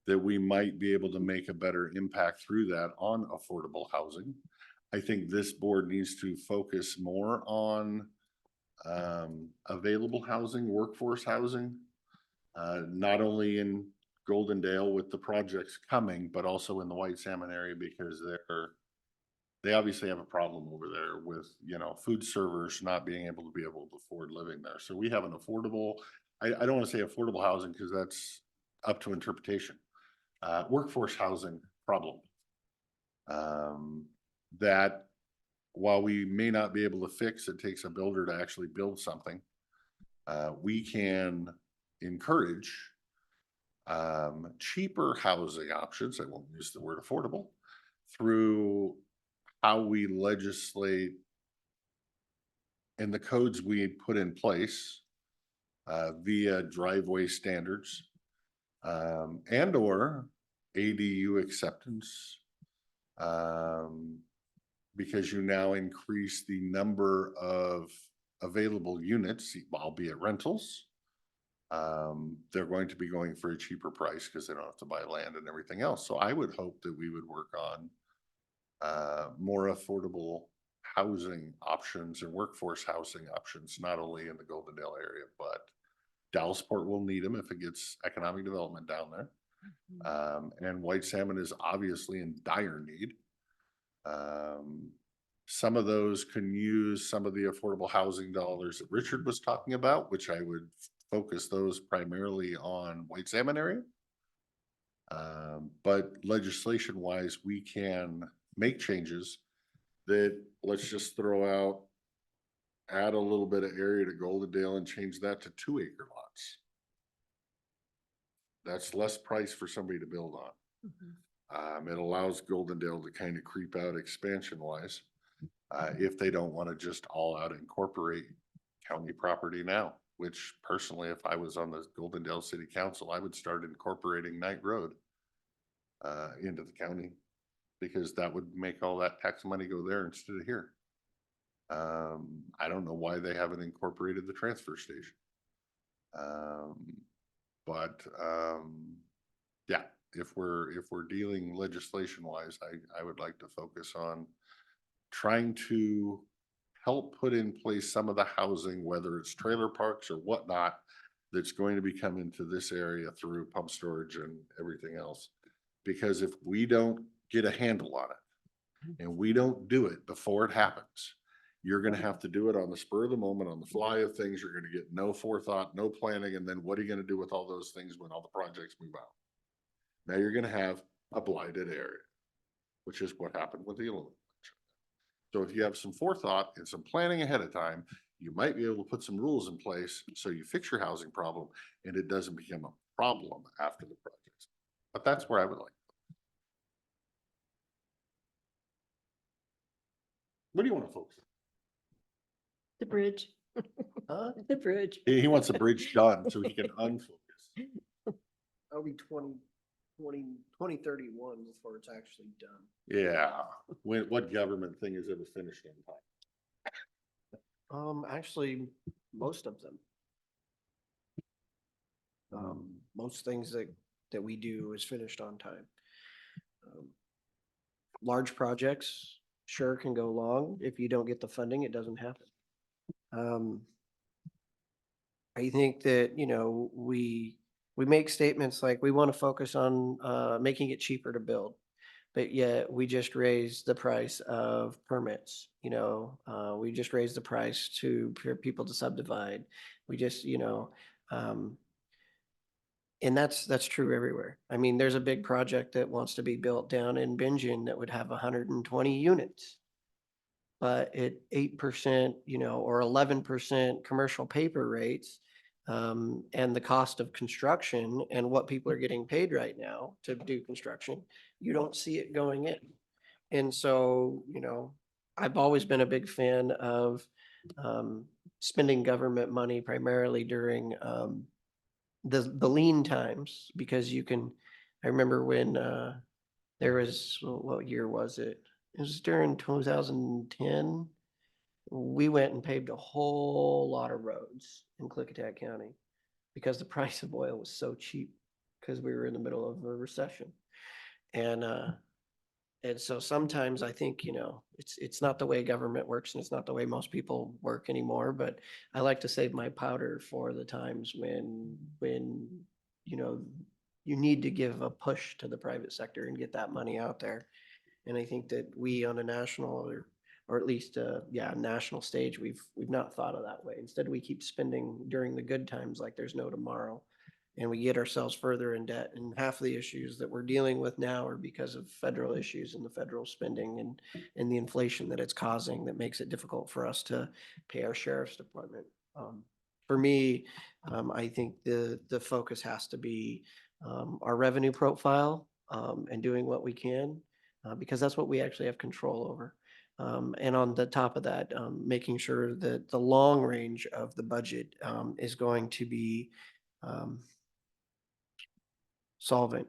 that we might be able to make a better impact through that on affordable housing. I think this board needs to focus more on available housing, workforce housing, not only in Goldendale with the projects coming, but also in the White Salmon area, because they obviously have a problem over there with, food servers not being able to afford living there. So we have an affordable, I don't want to say affordable housing, because that's up to interpretation. Workforce housing problem. That while we may not be able to fix, it takes a builder to actually build something. We can encourage cheaper housing options, I won't use the word affordable, through how we legislate and the codes we put in place via driveway standards and or ADU acceptance, because you now increase the number of available units, albeit rentals. They're going to be going for a cheaper price because they don't have to buy land and everything else. So I would hope that we would work on more affordable housing options and workforce housing options, not only in the Goldendale area, but Dallasport will need them if it gets economic development down there. And White Salmon is obviously in dire need. Some of those can use some of the affordable housing dollars that Richard was talking about, which I would focus those primarily on White Salmon area. But legislation wise, we can make changes that, let's just throw out, add a little bit of area to Goldendale and change that to 2-acre lots. That's less price for somebody to build on. It allows Goldendale to kind of creep out expansion wise. If they don't want to just all out incorporate county property now, which personally, if I was on the Goldendale City Council, I would start incorporating Knight Road into the county, because that would make all that tax money go there instead of here. I don't know why they haven't incorporated the transfer station. But yeah, if we're dealing legislation wise, I would like to focus on trying to help put in place some of the housing, whether it's trailer parks or whatnot, that's going to be coming to this area through pump storage and everything else. Because if we don't get a handle on it and we don't do it before it happens, you're gonna have to do it on the spur of the moment, on the fly of things. You're gonna get no forethought, no planning, and then what are you gonna do with all those things when all the projects move out? Now you're gonna have a blighted area, which is what happened with the aluminum. So if you have some forethought and some planning ahead of time, you might be able to put some rules in place so you fix your housing problem and it doesn't become a problem after the project. But that's where I would like. What do you want to focus The bridge. Huh? The bridge. on? He wants the bridge done so he can unfocus. That'll be 2031 before it's actually done. Yeah, what government thing is ever finished on time? Actually, most of them. Most things that we do is finished on time. Large projects sure can go long. If you don't get the funding, it doesn't happen. I think that, we make statements like we want to focus on making it cheaper to build, but yet we just raised the price of permits. We just raised the price for people to subdivide. We just, and that's true everywhere. I mean, there's a big project that wants to be built down in Bingen that would have 120 units. But at 8%, or 11% commercial paper rates, and the cost of construction and what people are getting paid right now to do construction, you don't see it going in. And so, I've always been a big fan of spending government money primarily during the lean times, because I remember when there was, what year was it? It was during 2010. We went and paved a whole lot of roads in Klickitat County because the price of oil was so cheap, because we were in the middle of a recession. And so sometimes I think, it's not the way government works, and it's not the way most people work anymore, but I like to save my powder for the times when you need to give a push to the private sector and get that money out there. And I think that we on a national or at least national stage, we've not thought of that way. Instead, we keep spending during the good times like there's no tomorrow. And we get ourselves further in debt. And half of the issues that we're dealing with now are because of federal issues and the federal spending and the inflation that it's causing that makes it difficult for us to pay our sheriff's department. For me, I think the focus has to be our revenue profile and doing what we can because that's what we actually have control over. And on the top of that, making sure that the long range of the budget is going to be solvent.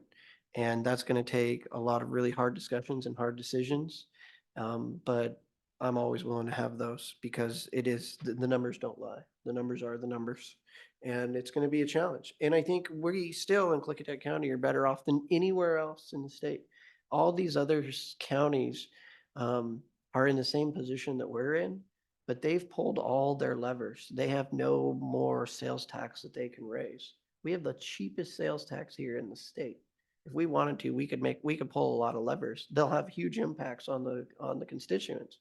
And that's going to take a lot of really hard discussions and hard decisions. But I'm always willing to have those because the numbers don't lie. The numbers are the numbers. And it's going to be a challenge. And I think we still in Klickitat County are better off than anywhere else in the state. All these other counties are in the same position that we're in, but they've pulled all their levers. They have no more sales tax that they can raise. We have the cheapest sales tax here in the state. If we wanted to, we could pull a lot of levers. They'll have huge impacts on the constituents.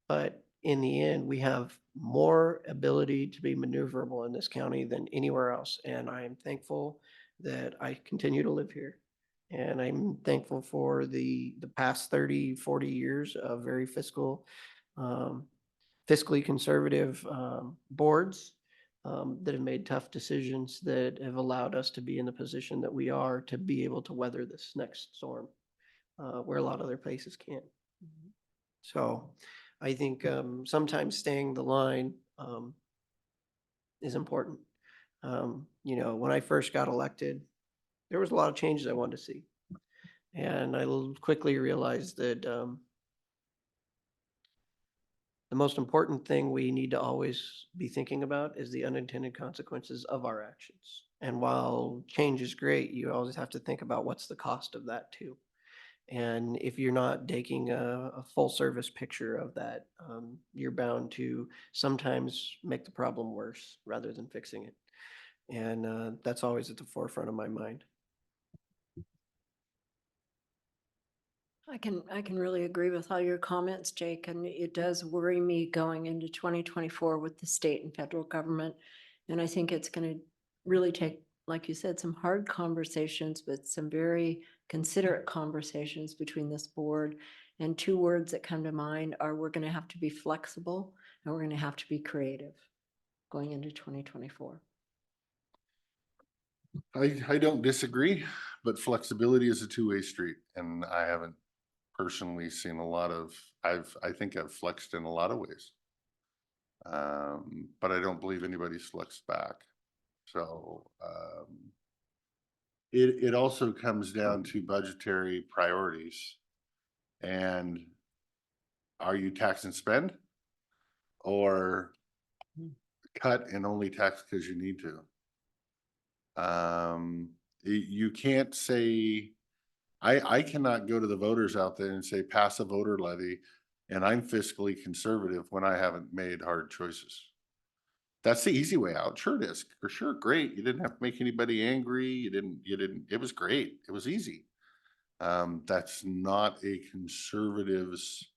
But in the end, we have more ability to be maneuverable in this county than anywhere else. And I am thankful that I continue to live here. And I'm thankful for the past 30, 40 years of very fiscally conservative boards that have made tough decisions that have allowed us to be in the position that we are to be able to weather this next storm. where a lot of other places can't. So I think sometimes staying the line is important. You know, when I first got elected, there was a lot of changes I wanted to see. And I quickly realized that the most important thing we need to always be thinking about is the unintended consequences of our actions. And while change is great, you always have to think about what's the cost of that too. And if you're not taking a full service picture of that, you're bound to sometimes make the problem worse rather than fixing it. And that's always at the forefront of my mind. I can really agree with all your comments, Jake, and it does worry me going into 2024 with the state and federal government. And I think it's going to really take, like you said, some hard conversations, but some very considerate conversations between this board. And two words that come to mind are we're going to have to be flexible and we're going to have to be creative going into 2024. I don't disagree, but flexibility is a two-way street, and I haven't personally seen a lot of, I think I've flexed in a lot of ways. But I don't believe anybody's flexed back. So, it also comes down to budgetary priorities. And are you tax and spend? Or cut and only tax because you need to? You can't say, I cannot go to the voters out there and say, pass a voter levy, and I'm fiscally conservative when I haven't made hard choices. That's the easy way out. Sure it is. For sure, great. You didn't have to make anybody angry. You didn't, it was great. It was easy. That's not a conservative's,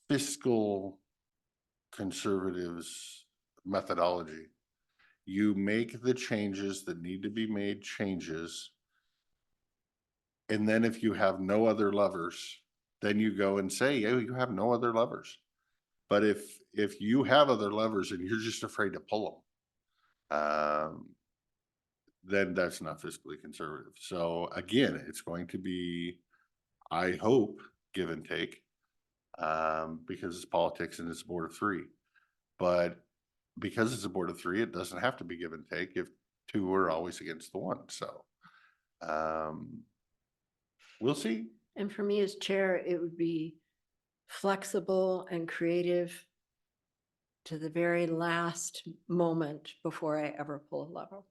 fiscal conservatives methodology. You make the changes that need to be made changes. And then if you have no other levers, then you go and say, oh, you have no other levers. But if you have other levers and you're just afraid to pull them, then that's not fiscally conservative. So again, it's going to be, I hope, give and take, because it's politics and it's a board of three. But because it's a board of three, it doesn't have to be give and take if two are always against the one. So we'll see. And for me as chair, it would be flexible and creative to the very last moment before I ever pull a lever.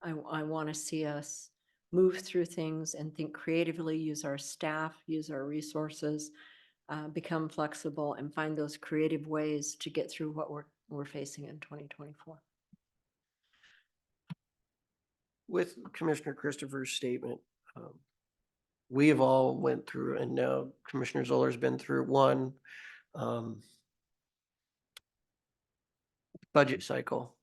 I want to see us move through things and think creatively, use our staff, use our resources, become flexible and find those creative ways to get through what we're facing in 2024. With Commissioner Christopher's statement, we have all went through, and now Commissioner Zoller's been through one budget cycle.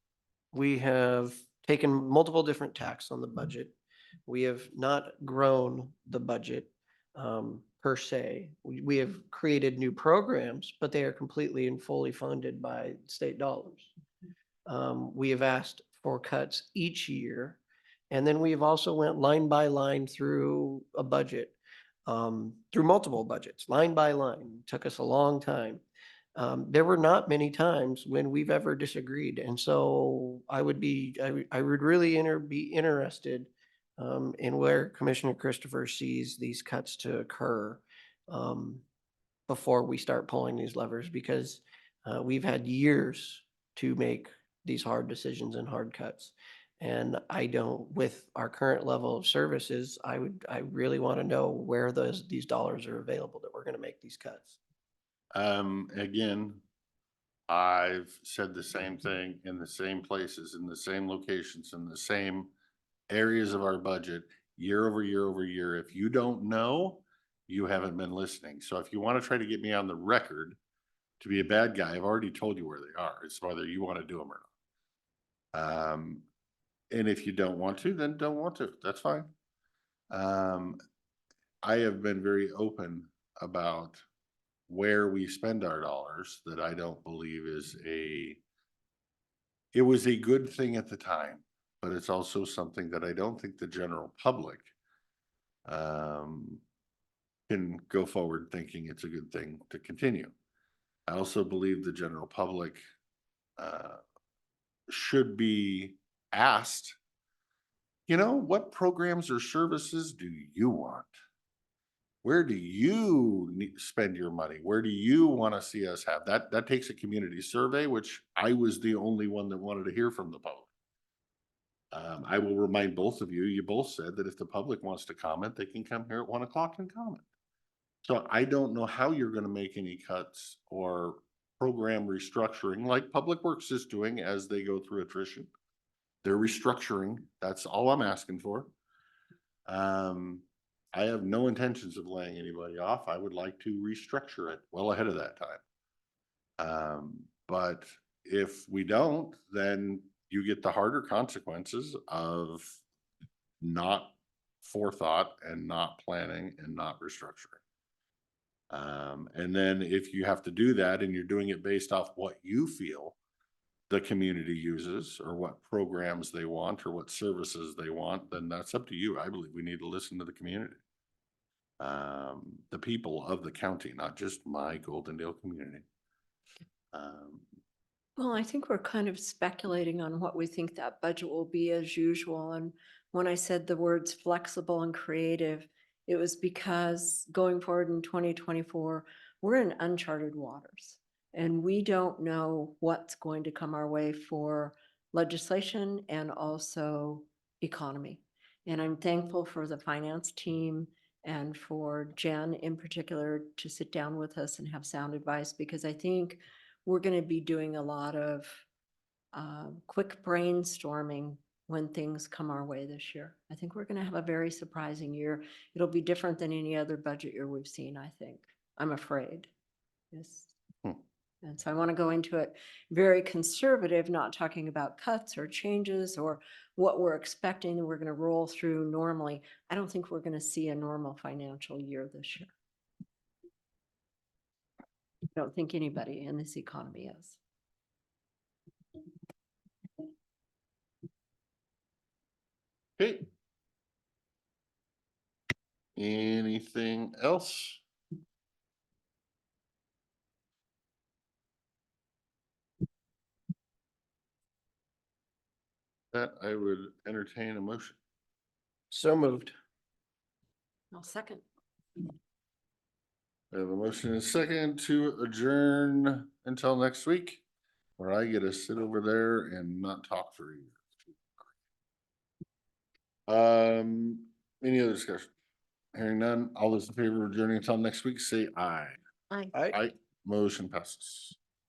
We have taken multiple different tacks on the budget. We have not grown the budget per se. We have created new programs, but they are completely and fully funded by state dollars. We have asked for cuts each year. And then we've also went line by line through a budget, through multiple budgets, line by line. It took us a long time. There were not many times when we've ever disagreed. And so I would really be interested in where Commissioner Christopher sees these cuts to occur before we start pulling these levers, because we've had years to make these hard decisions and hard cuts. And with our current level of services, I really want to know where these dollars are available that we're going to make these cuts. Again, I've said the same thing in the same places, in the same locations, in the same areas of our budget, year over year over year. If you don't know, you haven't been listening. So if you want to try to get me on the record to be a bad guy, I've already told you where they are. It's whether you want to do them or not. And if you don't want to, then don't want to. That's fine. I have been very open about where we spend our dollars, that I don't believe it was a good thing at the time, but it's also something that I don't think the general public can go forward thinking it's a good thing to continue. I also believe the general public should be asked, what programs or services do you want? Where do you spend your money? Where do you want to see us have? That takes a community survey, which I was the only one that wanted to hear from the public. I will remind both of you, you both said that if the public wants to comment, they can come here at 1 o'clock and comment. So I don't know how you're going to make any cuts or program restructuring like Public Works is doing as they go through attrition. They're restructuring. That's all I'm asking for. I have no intentions of laying anybody off. I would like to restructure it well ahead of that time. But if we don't, then you get the harder consequences of not forethought and not planning and not restructuring. And then if you have to do that and you're doing it based off what you feel the community uses or what programs they want or what services they want, then that's up to you. I believe we need to listen to the community. The people of the county, not just my Goldendale community. Well, I think we're kind of speculating on what we think that budget will be as usual. And when I said the words flexible and creative, it was because going forward in 2024, we're in uncharted waters. And we don't know what's going to come our way for legislation and also economy. And I'm thankful for the finance team and for Jen in particular to sit down with us and have sound advice, because I think we're going to be doing a lot of quick brainstorming when things come our way this year. I think we're going to have a very surprising year. It'll be different than any other budget year we've seen, I think. I'm afraid. Yes. And so I want to go into it very conservative, not talking about cuts or changes or what we're expecting that we're going to roll through normally. I don't think we're going to see a normal financial year this year. I don't think anybody in this economy is. Okay. Anything else? That I would entertain a motion. So moved. I'll second. I have a motion and a second to adjourn until next week, where I get to sit over there and not talk for you. Any other discussion? Hearing none, all those in favor of adjourning until next week, say aye. Aye. Aye. Motion passes.